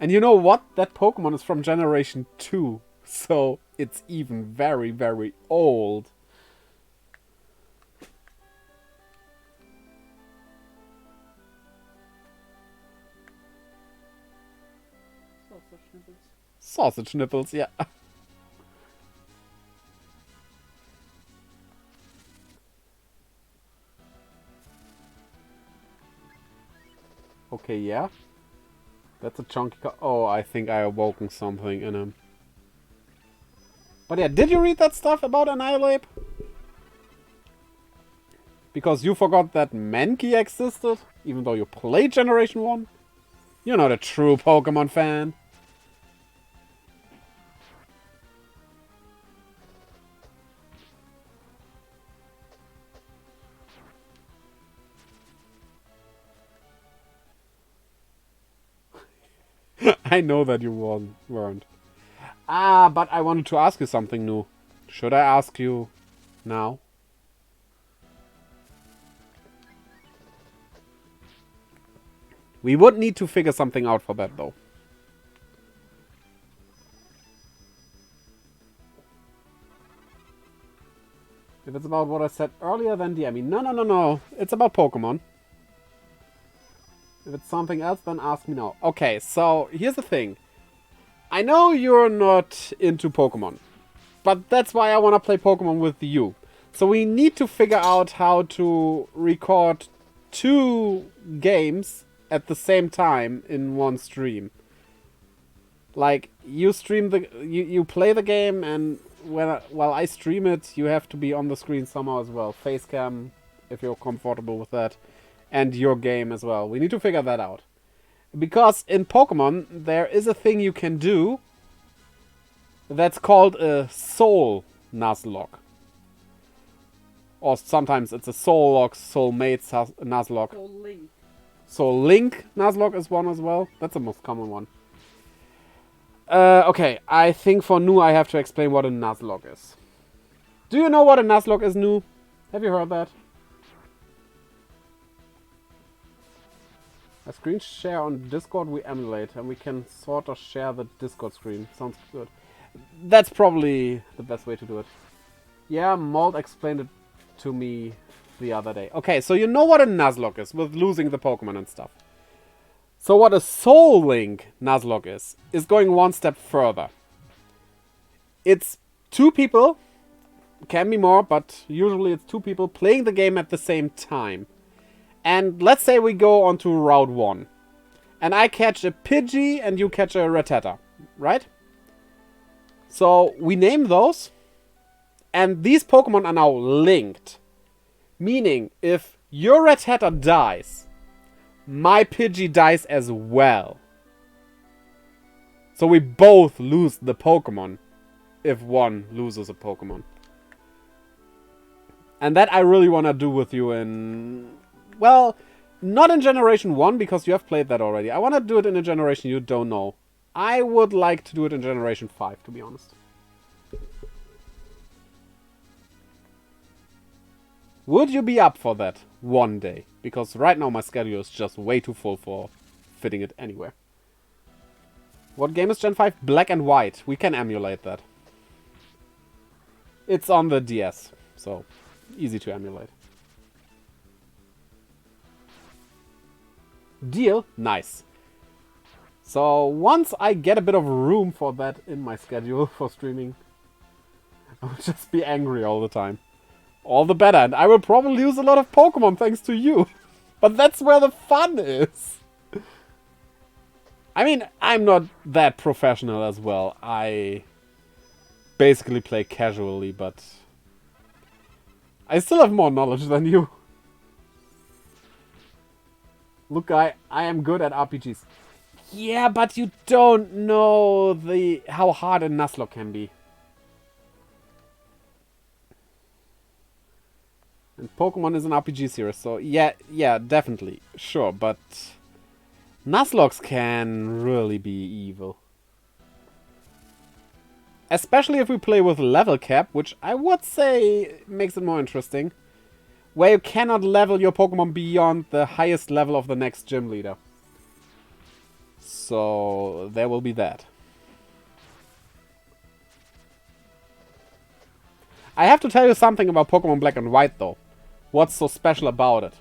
And you know what? That Pokemon is from Generation 2. So it's even very, very old. Sausage nipples. Sausage nipples, yeah. Okay, yeah. That's a chunky oh, I think I awoken something in him. But yeah, did you read that stuff about Annihilate? Because you forgot that Mankey existed, even though you played Generation 1? You're not a true Pokemon fan. I know that you weren't. Ah, but I wanted to ask you something new. Should I ask you now? We would need to figure something out for that, though. If it's about what I said earlier, then DM me. No. It's about Pokemon. If it's something else, then ask me now. Okay, so here's the thing. I know you're not into Pokemon, but that's why I want to play Pokemon with you. So we need to figure out how to record 2 games at the same time in one stream. Like, you stream you play the game, and while I stream it, you have to be on the screen somehow as well. Facecam, if you're comfortable with that. And your game as well. We need to figure that out. Because in Pokemon, there is a thing you can do that's called a Soul Nuzlocke. Or sometimes it's a Soul Lock, Soulmate Nuzlocke. Soul Link. Soul Link Nuzlocke is one as well. That's the most common one. Okay, I think for Nu I have to explain what a Nuzlocke is. Do you know what a Nuzlocke is, Nu? Have you heard that? A screen share on Discord we emulate, and we can sort of share the Discord screen. Sounds good. That's probably the best way to do it. Yeah, Malt explained it to me the other day. Okay, so you know what a Nuzlocke is, with losing the Pokemon and stuff. So what a Soul Link Nuzlocke is going one step further. It's 2 people, can be more, but usually it's 2 people playing the game at the same time. And let's say we go on to Route 1. And I catch a Pidgey and you catch a Rattata, right? So we name those. And these Pokemon are now linked. Meaning, if your Rattata dies, my Pidgey dies as well. So we both lose the Pokemon if one loses a Pokemon. And that I really want to do with you in... Well, not in Generation 1, because you have played that already. I want to do it in a generation you don't know. I would like to do it in Generation 5, to be honest. Would you be up for that one day? Because right now my schedule is just way too full for fitting it anywhere. What game is Gen 5? Black and White. We can emulate that. It's on the DS, so easy to emulate. Deal? Nice. So once I get a bit of room for that in my schedule for streaming, I'll just be angry all the time. All the better, and I will probably lose a lot of Pokemon thanks to you. But that's where the fun is. I mean, I'm not that professional as well. I basically play casually, but I still have more knowledge than you. Look, I am good at RPGs. Yeah, but you don't know how hard a Nuzlocke can be. And Pokemon is an RPG series, so yeah, definitely. Sure, but Nuzlocke can really be evil. Especially if we play with level cap, which I would say makes it more interesting. Where you cannot level your Pokemon beyond the highest level of the next gym leader. So there will be that. I have to tell you something about Pokemon Black and White though. What's so special about it?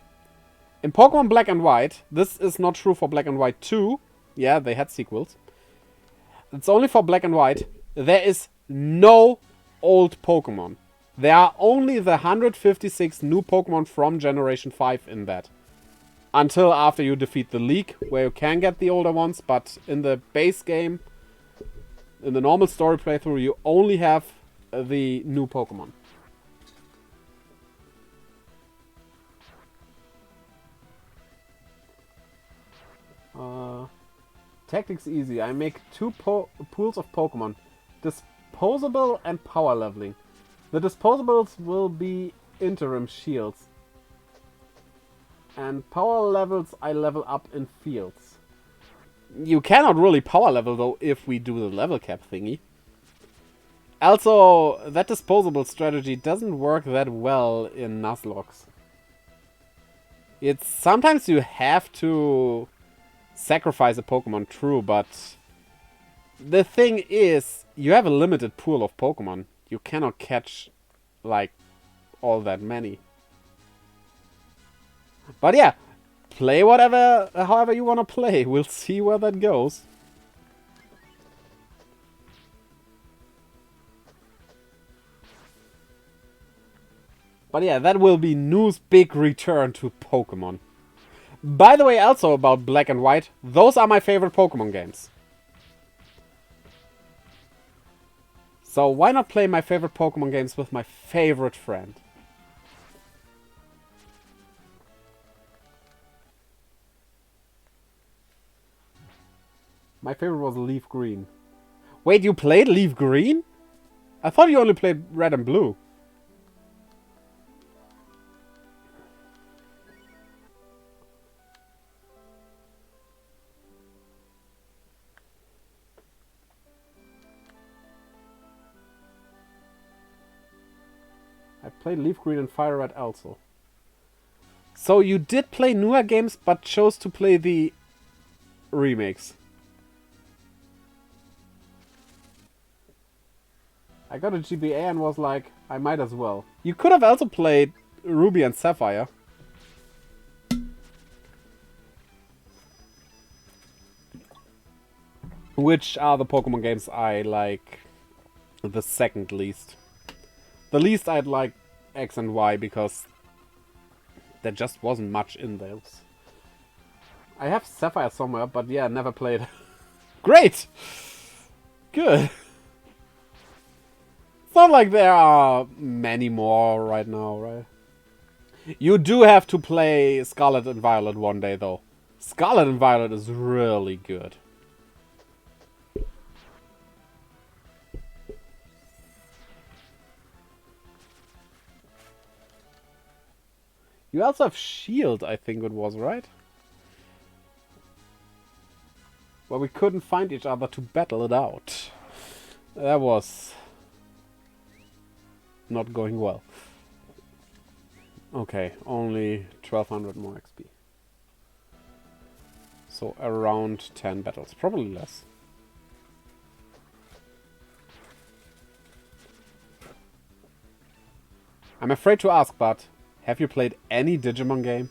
In Pokemon Black and White, this is not true for Black and White 2. Yeah, they had sequels. It's only for Black and White. There is no old Pokemon. There are only the 156 new Pokemon from Generation 5 in that. Until after you defeat the League, where you can get the older ones. But in the base game, in the normal story playthrough, you only have the new Pokemon. Tactics easy. I make two pools of Pokemon. Disposable and power leveling. The disposables will be interim shields. And power levels I level up in fields. You cannot really power level though if we do the level cap thingy. Also, that disposable strategy doesn't work that well in Nuzlocke. It's sometimes you have to sacrifice a Pokemon, true, but the thing is, you have a limited pool of Pokemon. You cannot catch, like, all that many. But yeah, play however you want to play. We'll see where that goes. But yeah, that will be Noo's big return to Pokemon. By the way, also about Black and White, those are my favorite Pokemon games. So why not play my favorite Pokemon games with my favorite friend? My favorite was Leaf Green. Wait, you played Leaf Green? I thought you only played Red and Blue. I played Leaf Green and Fire Red also. So you did play newer games, but chose to play the remakes. I got a GBA and was like, I might as well. You could have also played Ruby and Sapphire. Which are the Pokemon games I like the second least. The least I'd like X and Y because there just wasn't much in those. I have Sapphire somewhere, but yeah, never played. Great! Good. It's not like there are many more right now, right? You do have to play Scarlet and Violet one day, though. Scarlet and Violet is really good. You also have Shield, I think it was, right? Well, we couldn't find each other to battle it out. That was not going well. Okay, only 1200 more XP. So around 10 battles, probably less. I'm afraid to ask, but have you played any Digimon game?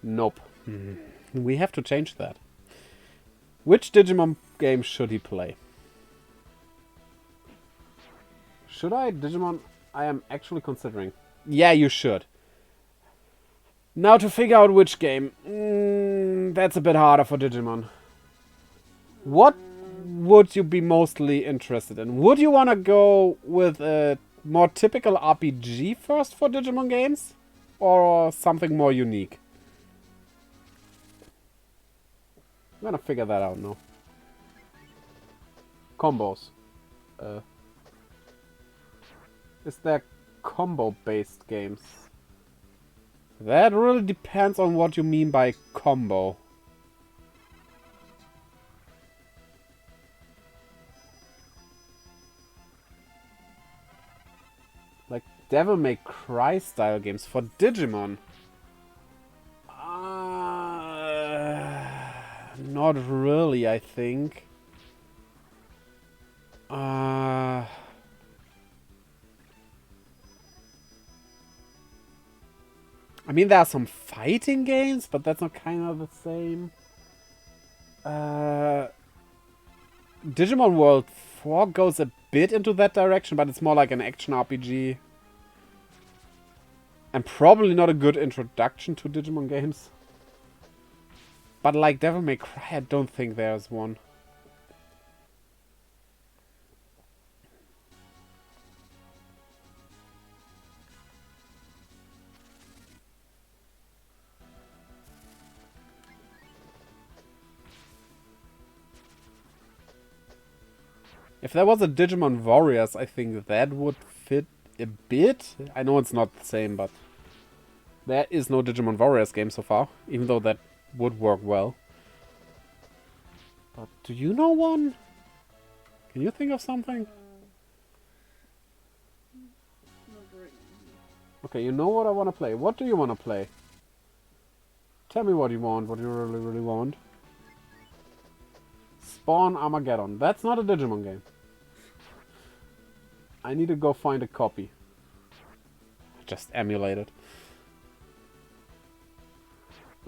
Nope. We have to change that. Which Digimon game should he play? Should I? Digimon, I am actually considering. Yeah, you should. Now to figure out which game. That's a bit harder for Digimon. What would you be mostly interested in? Would you want to go with a more typical RPG first for Digimon games? Or something more unique? I'm gonna figure that out now. Combos. Is there combo-based games? That really depends on what you mean by combo. Like Devil May Cry style games for Digimon. Not really, I think. I mean, there are some fighting games, but that's not kind of the same. Digimon World 4 goes a bit into that direction, but it's more like an action RPG. And probably not a good introduction to Digimon games. But like Devil May Cry, I don't think there's one. If there was a Digimon Warriors, I think that would fit a bit. I know it's not the same, but there is no Digimon Warriors game so far, even though that would work well. But do you know one? Can you think of something? Not really. Okay, you know what I want to play. What do you want to play? Tell me what you want, what you really, really want. Spawn Armageddon. That's not a Digimon game. I need to go find a copy. Just emulate it.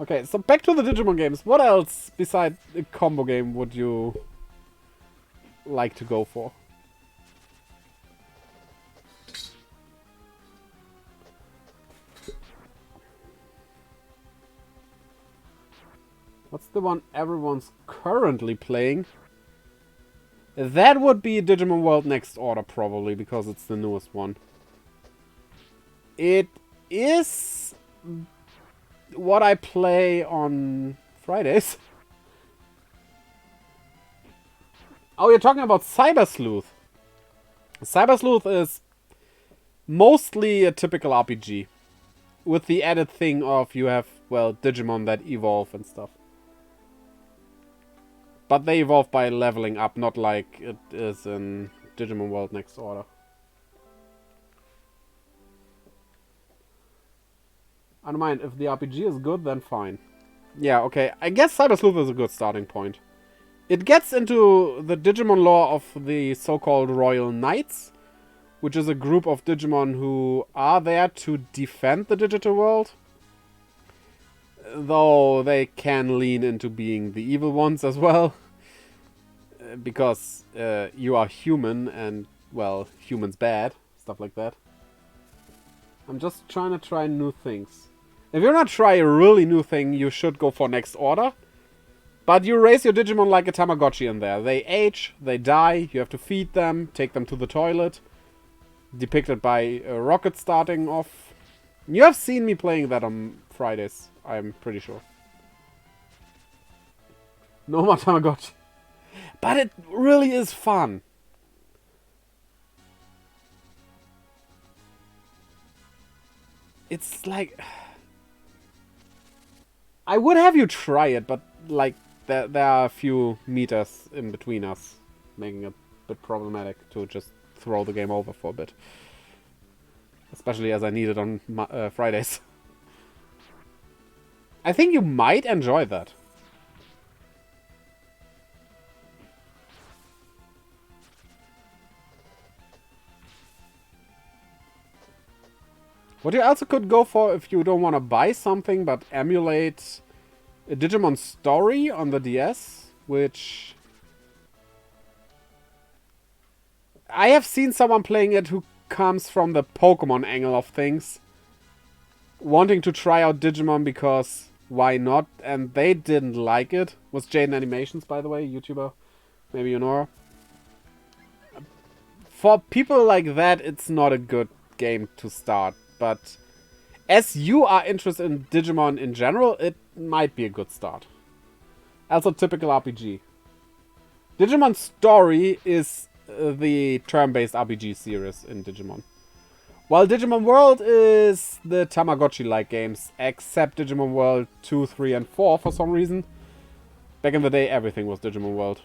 Okay, so back to the Digimon games. What else besides a combo game would you like to go for? What's the one everyone's currently playing? That would be Digimon World Next Order, probably, because it's the newest one. It is what I play on Fridays. Oh, you're talking about Cyber Sleuth. Cyber Sleuth is mostly a typical RPG. With the added thing of you have, well, Digimon that evolve and stuff. But they evolve by leveling up, not like it is in Digimon World Next Order. I don't mind. If the RPG is good, then fine. Yeah, okay. I guess Cyber Sleuth is a good starting point. It gets into the Digimon lore of the so-called Royal Knights, which is a group of Digimon who are there to defend the digital world. Though they can lean into being the evil ones as well. Because you are human and, well, humans bad. Stuff like that. I'm just trying to try new things. If you're not trying a really new thing, you should go for Next Order. But you raise your Digimon like a Tamagotchi in there. They age, they die, you have to feed them, take them to the toilet. Depicted by a rocket starting off. You have seen me playing that on Fridays, I'm pretty sure. No more Tamagotchi. But it really is fun. It's like... I would have you try it, but like there are a few meters in between us, making it a bit problematic to just throw the game over for a bit. Especially as I need it on Fridays. I think you might enjoy that. What you also could go for if you don't want to buy something but emulate a Digimon Story on the DS, which I have seen someone playing it who comes from the Pokemon angle of things, wanting to try out Digimon because why not, and they didn't like it. Was Jaden Animations, by the way, YouTuber, maybe you know her. For people like that, it's not a good game to start. But as you are interested in Digimon in general, it might be a good start. Also, typical RPG. Digimon Story is the turn-based RPG series in Digimon. While Digimon World is the Tamagotchi-like games, except Digimon World 2, 3, and 4 for some reason. Back in the day, everything was Digimon World.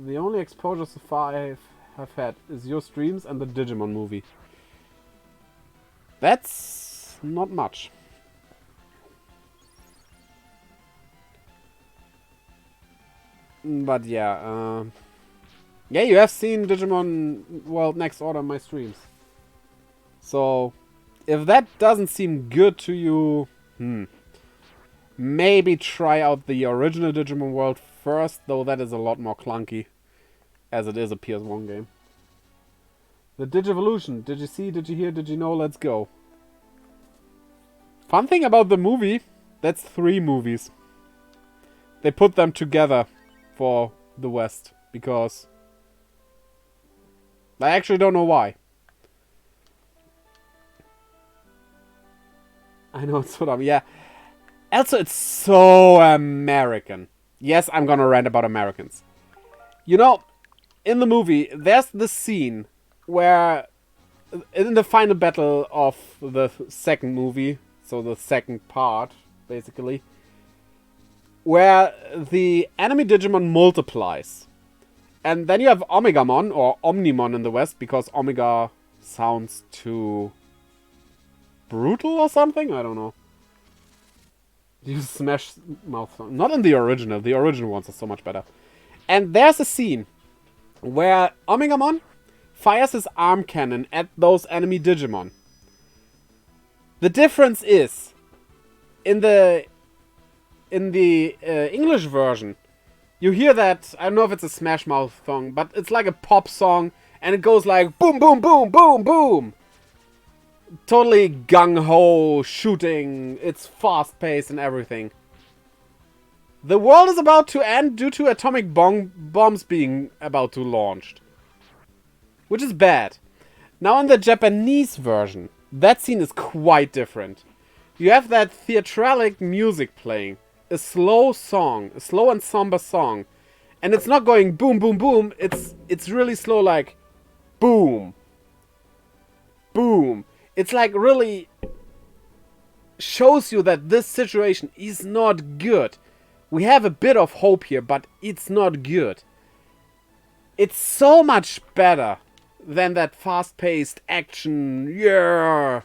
The only exposure so far I have had is your streams and the Digimon movie. That's not much. But yeah, yeah, you have seen Digimon World Next Order on my streams. So, if that doesn't seem good to you, maybe try out the original Digimon World first, though that is a lot more clunky, as it is a PS1 game. The Digivolution. Did you see, did you hear, did you know? Let's go. Fun thing about the movie, that's 3 movies. They put them together for the West, because I actually don't know why. I know it's so dumb, yeah. Also, it's so American. Yes, I'm gonna rant about Americans. You know, in the movie, there's the scene where, in the final battle of the second movie, so the second part, basically, where the enemy Digimon multiplies. And then you have Omegamon, or Omnimon in the West, because Omega sounds too brutal or something? I don't know. You smash mouth song. Not in the original. The original ones are so much better. And there's a scene where Omegamon fires his arm cannon at those enemy Digimon. The difference is, in the English version, you hear that, I don't know if it's a Smash Mouth song, but it's like a pop song, and it goes like boom, boom, boom, boom, boom. Totally gung-ho shooting, it's fast-paced and everything. The world is about to end due to atomic bombs being about to launched. Which is bad. Now in the Japanese version, that scene is quite different. You have that theatralic music playing. A slow song, a slow and somber song. And it's not going boom, boom, boom. It's really slow, like boom. Boom. It's like really shows you that this situation is not good. We have a bit of hope here, but it's not good. It's so much better than that fast-paced action, yeah,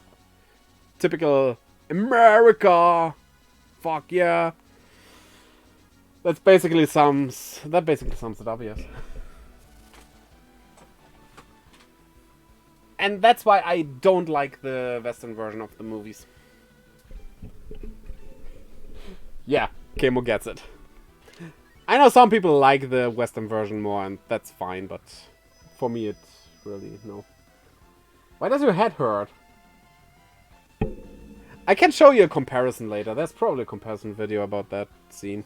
typical America, fuck yeah. That basically sums it up, yes. And that's why I don't like the Western version of the movies. Yeah, Kemo gets it. I know some people like the Western version more, and that's fine, but for me it's really, no. Why does your head hurt? I can show you a comparison later. There's probably a comparison video about that scene.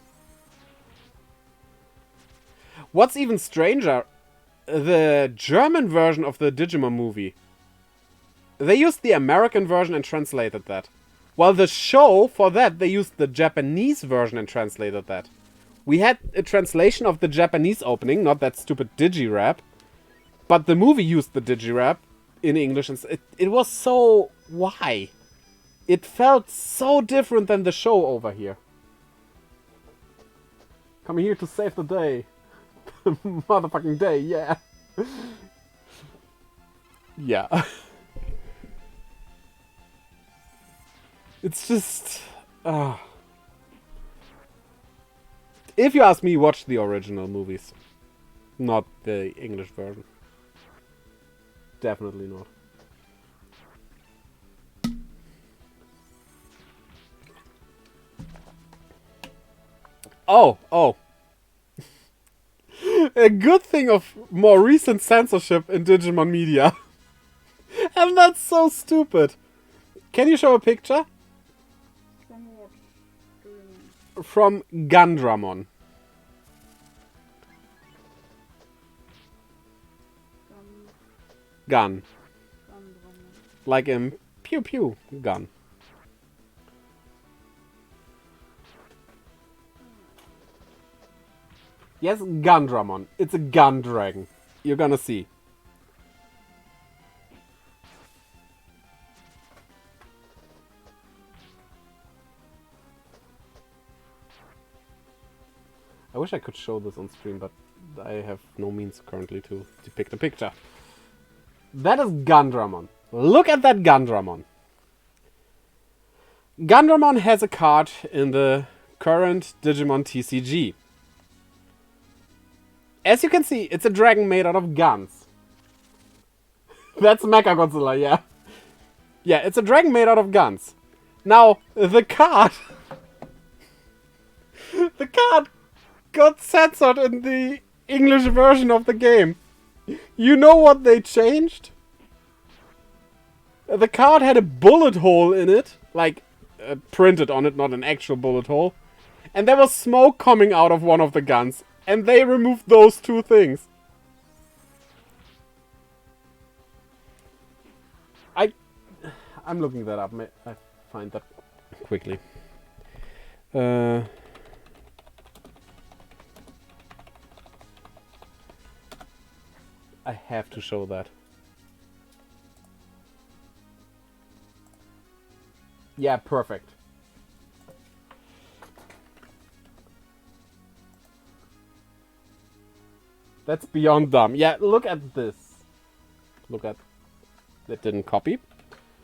What's even stranger, the German version of the Digimon movie, they used the American version and translated that. While the show, for that, they used the Japanese version and translated that. We had a translation of the Japanese opening, not that stupid Digi-Rap, but the movie used the Digi-Rap in English, and it was so... why? It felt so different than the show over here. Coming here to save the day. Motherfucking day, yeah. Yeah. It's just... If you ask me, watch the original movies. Not the English version. Definitely not. Oh. A good thing of more recent censorship in Digimon media. And that's so stupid. Can you show a picture? From what do you mean? from Gundramon. Gun. Like a pew pew gun. Yes, Gundramon. It's a gun dragon. You're gonna see. I wish I could show this on stream, but I have no means currently to depict a picture. That is Gundramon. Look at that Gundramon. Gundramon has a card in the current Digimon TCG. As you can see, it's a dragon made out of guns. That's Mechagodzilla, yeah. Yeah, it's a dragon made out of guns. Now, the card... the card got censored in the English version of the game. You know what they changed? The card had a bullet hole in it. Like, printed on it, not an actual bullet hole. And there was smoke coming out of one of the guns. And they removed those two things. I'm looking that up. I find that quickly. I have to show that. Yeah, perfect. That's beyond dumb. Yeah, look at this. Look at... That didn't copy.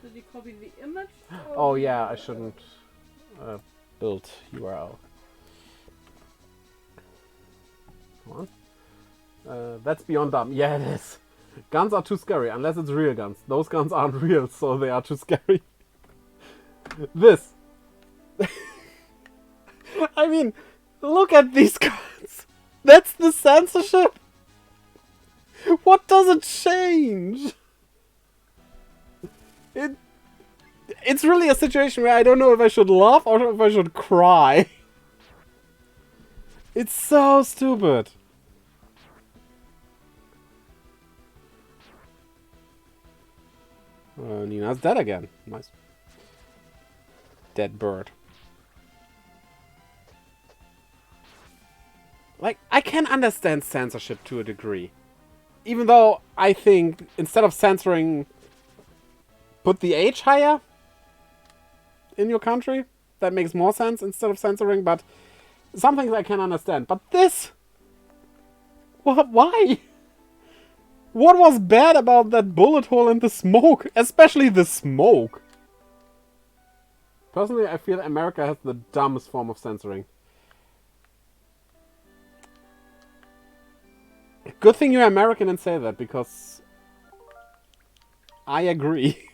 Did you copy the image? Oh yeah, I shouldn't build URL. Come on. That's beyond dumb. Yeah, it is. Guns are too scary, unless it's real guns. Those guns aren't real, so they are too scary. This. I mean, look at these guns. That's the censorship. What does it change? It's really a situation where I don't know if I should laugh or if I should cry. It's so stupid. Nina's dead again. Nice. Dead bird. Like, I can understand censorship to a degree. Even though I think instead of censoring, put the age higher in your country. That makes more sense instead of censoring, but some things I can understand. But this... What? Why? What was bad about that bullet hole and the smoke? Especially the smoke. Personally, I feel America has the dumbest form of censoring. Good thing you're American and say that, because I agree.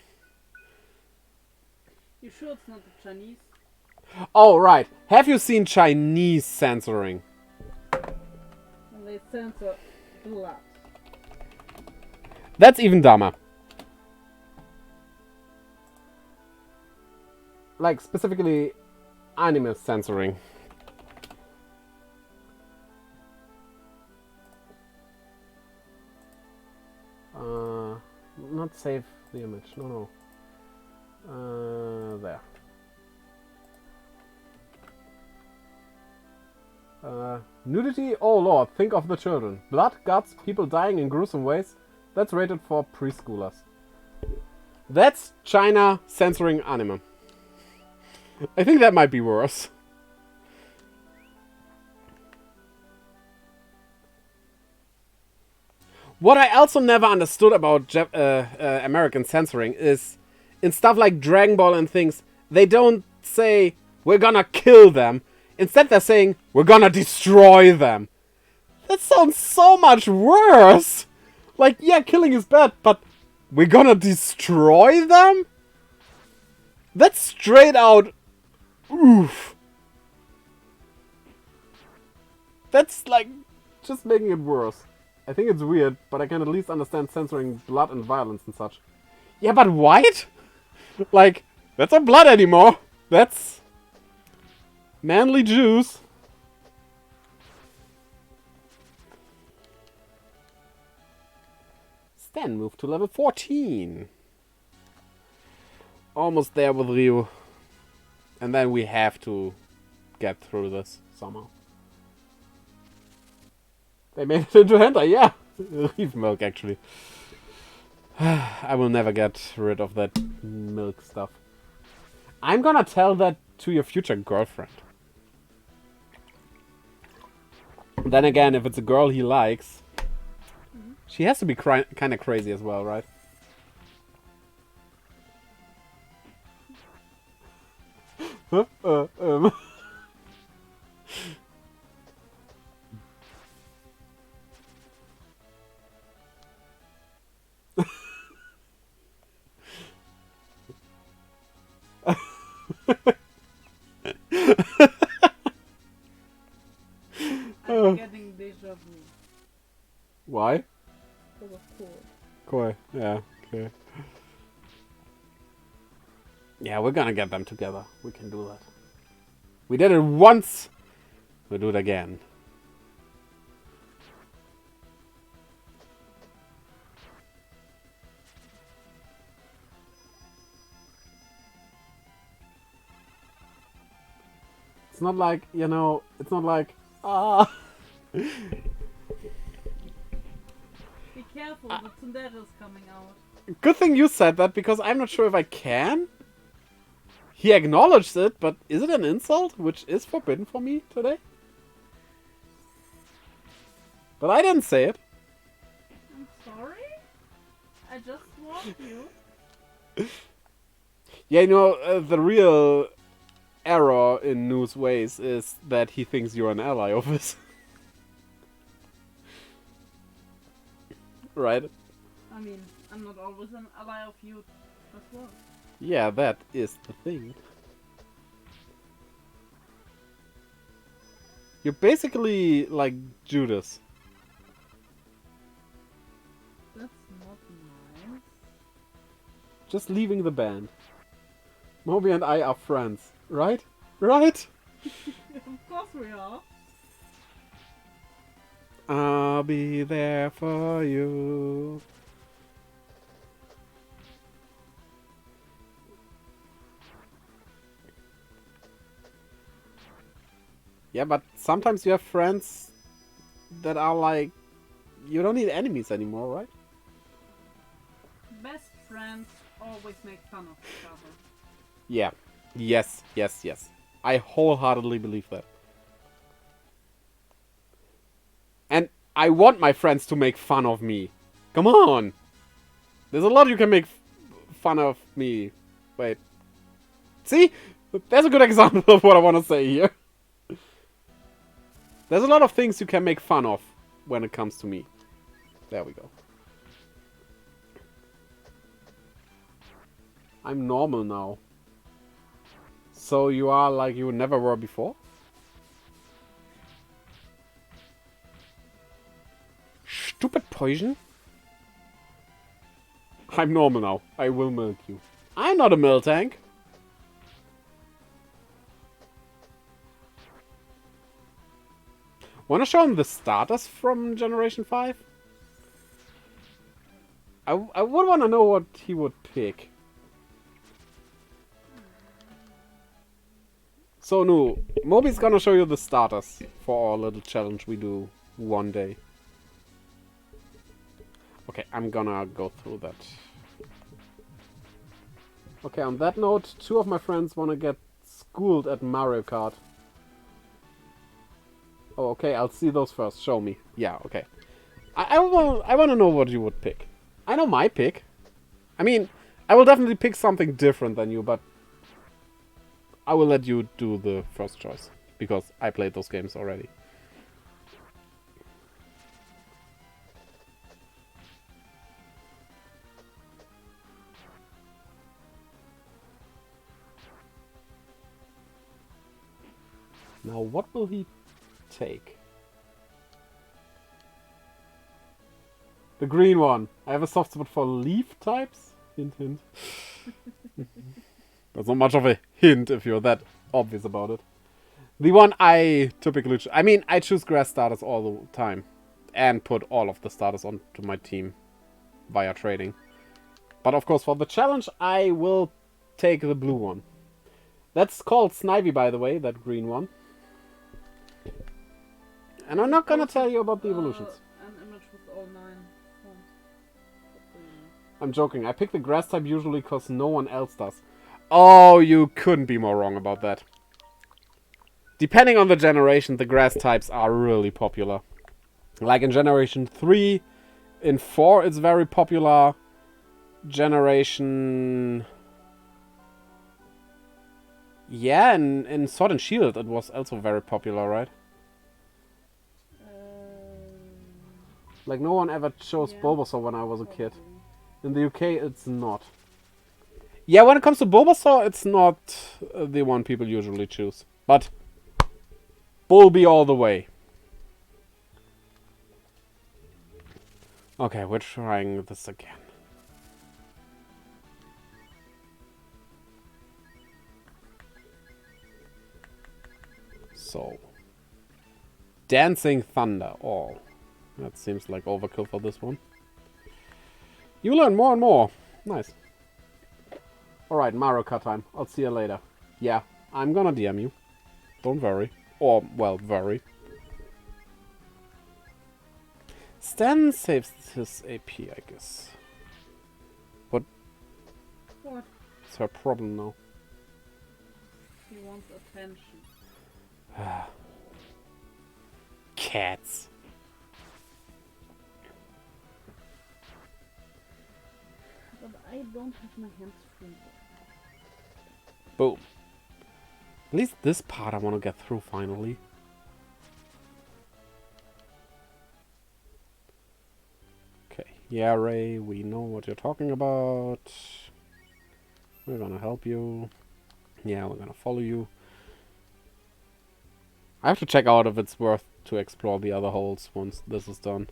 You sure it's not the Chinese? Oh, right. Have you seen Chinese censoring? And they censor blood. That's even dumber. Like, specifically, anime censoring. Not save the image. No. There. Nudity? Oh lord, think of the children. Blood, guts, people dying in gruesome ways. That's rated for preschoolers. That's China censoring anime. I think that might be worse. What I also never understood about American censoring is, in stuff like Dragon Ball and things, they don't say, we're gonna kill them. Instead they're saying, we're gonna destroy them. That sounds so much worse. Like, yeah, killing is bad, but we're gonna destroy them? That's straight out... Oof. That's, like, just making it worse. I think it's weird, but I can at least understand censoring blood and violence and such. Yeah, but white? Like, that's not blood anymore. That's Manly juice. Stan moved to level 14. Almost there with Ryu. And then we have to get through this somehow. They made it into hentai, yeah. Reef milk, actually. I will never get rid of that milk stuff. I'm gonna tell that to your future girlfriend. Then again, if it's a girl he likes, she has to be kind of crazy as well, right? Huh? I'm getting deja vu. Why? Because of course. Koi. Yeah, okay. Yeah, we're gonna get them together. We can do that. We did it once. We'll do it again. It's not like, you know, it's not like, ah. Be careful, the tsundere is coming out. Good thing you said that, because I'm not sure if I can. He acknowledged it, but is it an insult? Which is forbidden for me today? But I didn't say it. I'm sorry? I just warned you. Yeah, you know, the real error in Noo's ways is that he thinks you're an ally of his. Right? I mean, I'm not always an ally of you as well. Yeah, that is the thing. You're basically like Judas. That's not nice. Just leaving the band. Moby and I are friends, right? Right? Of course we are. I'll be there for you. Yeah, but sometimes you have friends that are like... You don't need enemies anymore, right? Best friends always make fun of each other. Yeah. Yes, yes, yes. I wholeheartedly believe that. And I want my friends to make fun of me. Come on! There's a lot you can make fun of me. Wait. See? There's a good example of what I want to say here. There's a lot of things you can make fun of when it comes to me. There we go. I'm normal now. So you are like you never were before? Stupid poison. I'm normal now. I will milk you. I'm not a milk tank. Wanna show him the starters from Generation 5? I would wanna know what he would pick. So, no, Moby's gonna show you the starters for our little challenge we do one day. Okay, I'm gonna go through that. Okay, on that note, 2 of my friends wanna get schooled at Mario Kart. Oh, okay, I'll see those first. Show me. Yeah, okay. I want to know what you would pick. I know my pick. I mean, I will definitely pick something different than you, but I will let you do the first choice, because I played those games already. Now, what will he take? The green one. I have a soft spot for leaf types. Hint, hint. That's not much of a hint if you're that obvious about it. The one I typically I mean, I choose grass starters all the time. And put all of the starters onto my team via trading. But of course, for the challenge, I will take the blue one. That's called Snivy, by the way, that green one. And I'm not gonna tell you about the evolutions. An image with all 9 forms. I'm joking. I pick the grass type usually because no one else does. Oh, you couldn't be more wrong about that. Depending on the generation, the grass types are really popular. Like in Generation 3, in 4 it's very popular. Generation... Yeah, in Sword and Shield it was also very popular, right? Like no one ever chose Yeah, Bulbasaur when I was a kid. probably. In the UK it's not. Yeah, when it comes to Bulbasaur, it's not the one people usually choose. But Bulby all the way. Okay, we're trying this again. So, Dancing Thunder. Oh, that seems like overkill for this one. You learn more and more. Nice. Alright, Mario Kart time. I'll see you later. Yeah, I'm gonna DM you. Don't worry. Or, well, worry. Stan saves his AP, I guess. What? It's her problem now. He wants attention. Cats. But I don't have my hands free. Boom. At least this part I want to get through finally. Okay, yeah, Ray, we know what you're talking about. We're gonna help you. Yeah, we're gonna follow you. I have to check out if it's worth to explore the other holes once this is done.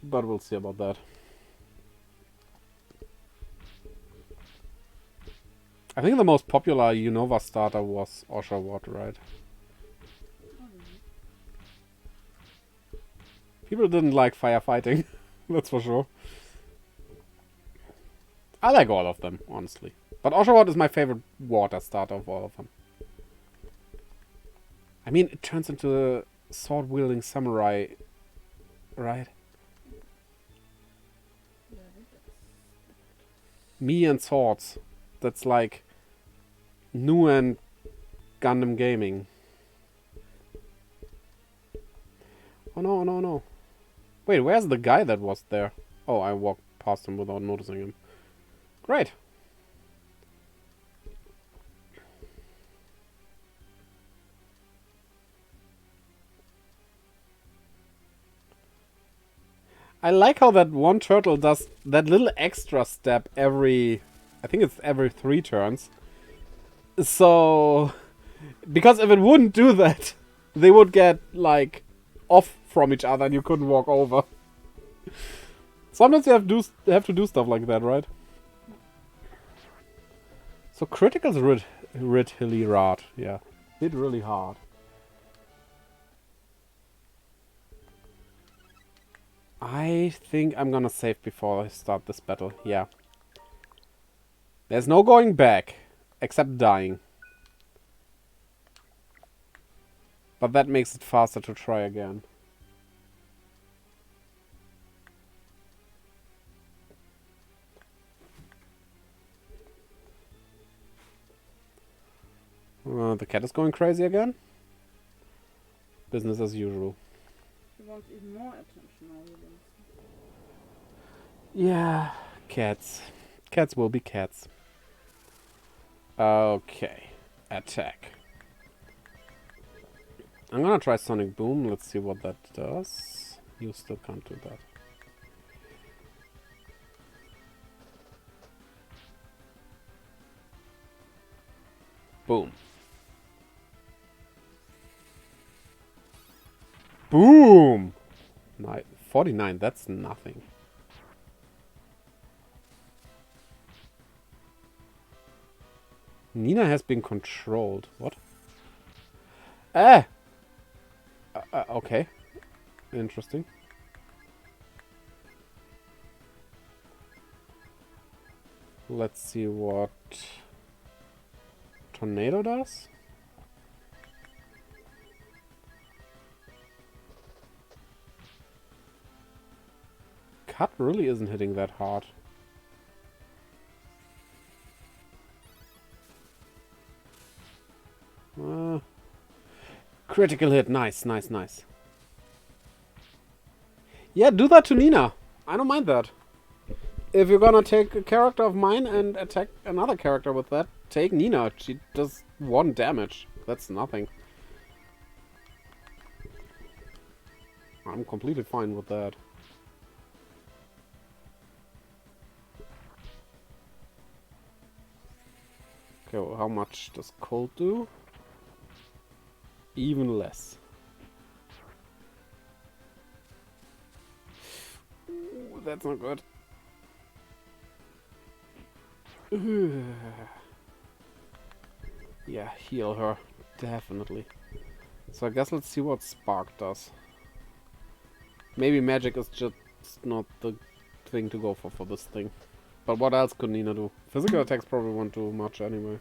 But we'll see about that. I think the most popular Unova starter was Oshawott, right? People didn't like firefighting, that's for sure. I like all of them, honestly. But Oshawott is my favorite water starter of all of them. I mean, it turns into a sword-wielding samurai, right? Me and swords. That's like Nu and Gundam Gaming. Oh no, no, no. Wait, where's the guy that was there? Oh, I walked past him without noticing him. Great. I like how that one turtle does that little extra step every... I think it's every 3 turns. So... Because if it wouldn't do that, they would get, like, off from each other and you couldn't walk over. Sometimes you have to do stuff like that, right? So criticals hit really hard. Yeah, hit really hard. I think I'm gonna save before I start this battle. Yeah. There's no going back, except dying. But that makes it faster to try again. The cat is going crazy again. Business as usual. He wants even more attention now. He wants. Yeah, cats. Cats will be cats. Okay, attack. I'm gonna try Sonic Boom. Let's see what that does. You still can't do that. Boom. Boom! 49, that's nothing. Nina has been controlled. What? Ah! Okay. Interesting. Let's see what Tornado does. Cut really isn't hitting that hard. Critical hit. Nice, nice, nice. Yeah, do that to Nina. I don't mind that. If you're gonna take a character of mine and attack another character with that, take Nina. She does 1 damage. That's nothing. I'm completely fine with that. Okay, well, how much does cold do? Even less. Ooh, that's not good. Yeah, heal her. Definitely. So I guess let's see what Spark does. Maybe magic is just not the thing to go for this thing. But what else could Nina do? Physical attacks probably won't do much anyway.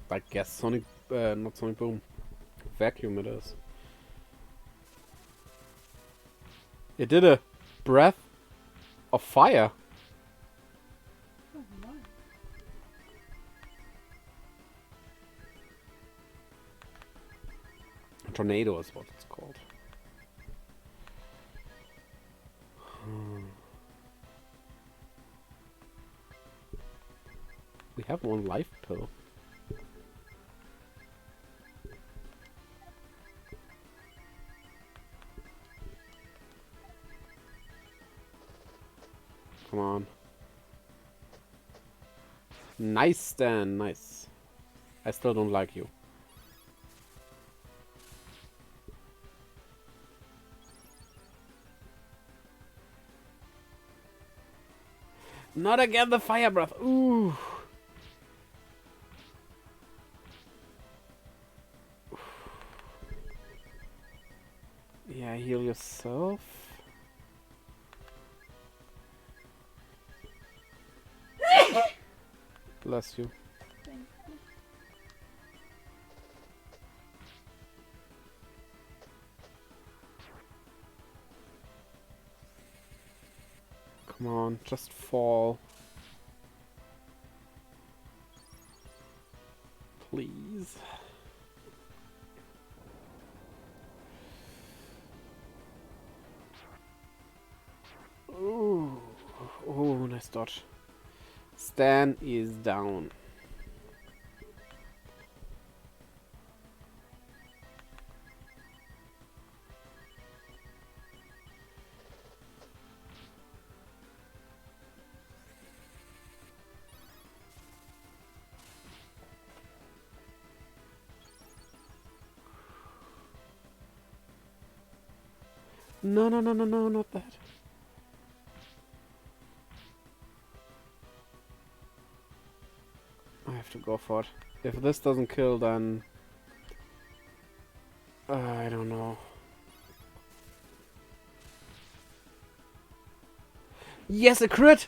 I guess Sonic... not Sonic Boom. Vacuum it is. It did a breath of fire. Oh, my. Tornado is what it's called. We have 1 life pill. Come on. Nice, Stan. Nice. I still don't like you. Not again the fire breath. Ooh. Yeah, heal yourself. Bless you. Thank you. Come on, just fall. Please. Ooh. Oh, nice dodge. Stan is down. No, no, no, no, no, not that. I have to go for it. If this doesn't kill, then... I don't know. Yes, a crit!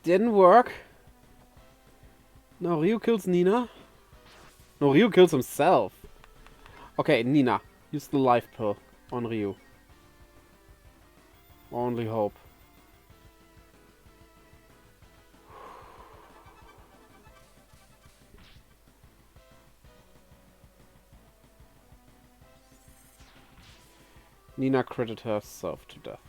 Didn't work. No, Ryu kills Nina. No, Ryu kills himself. Okay, Nina. Use the life pill on Ryu. Only hope. Nina critted herself to death.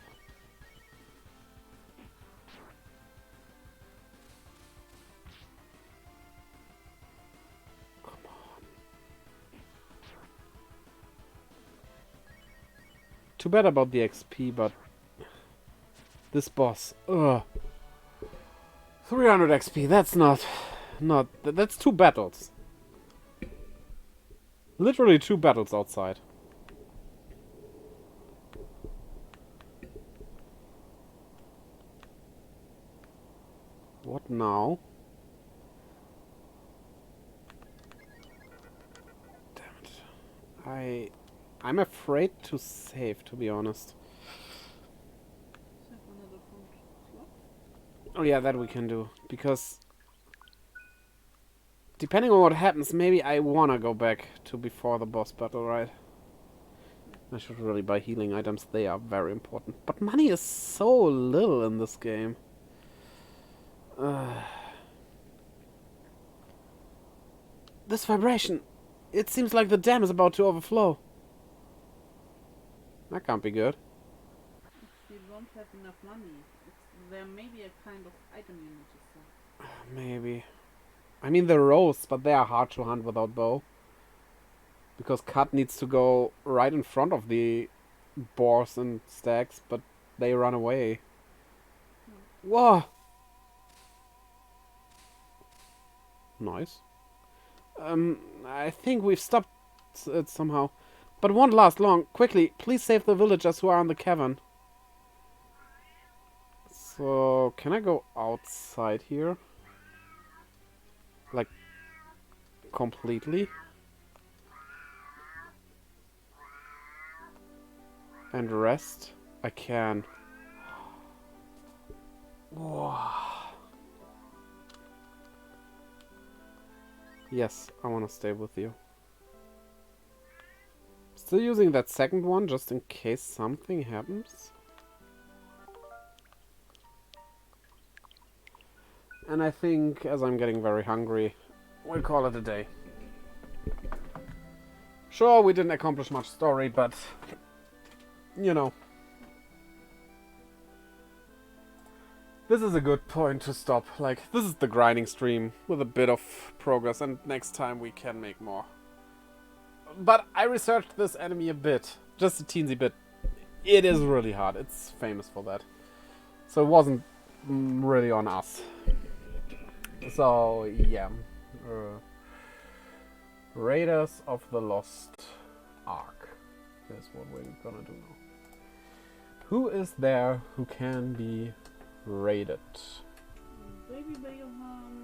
Come on. Too bad about the XP, but this boss, ugh. 300 XP, that's that's 2 battles. Literally 2 battles outside. what now? Damn it. I'm afraid to save, to be honest. Save on a different slot. Oh yeah, that we can do. Because depending on what happens, maybe I wanna go back to before the boss battle, right? I should really buy healing items. They are very important. But money is so little in this game. This vibration. It seems like the dam is about to overflow. That can't be good. If you don't have enough money, there may be a kind of item you need to sell. Maybe. I mean the rows, but they are hard to hunt without bow. Because Cut needs to go right in front of the boars and stags, but they run away. Whoa! Nice. I think we've stopped it somehow. But it won't last long. Quickly, please save the villagers who are in the cavern. So, can I go outside here? Like, completely? And rest? I can. Whoa. Yes, I want to stay with you. Still using that second one just in case something happens. And I think, as I'm getting very hungry, we'll call it a day. Sure, we didn't accomplish much story, but you know, this is a good point to stop. Like, this is the grinding stream with a bit of progress, and next time we can make more. But I researched this enemy a bit, just a teensy bit. It is really hard. It's famous for that. So it wasn't really on us. So yeah, Raiders of the Lost Ark is what we're gonna do now. Who is there who can be raided? Baby Bayhan,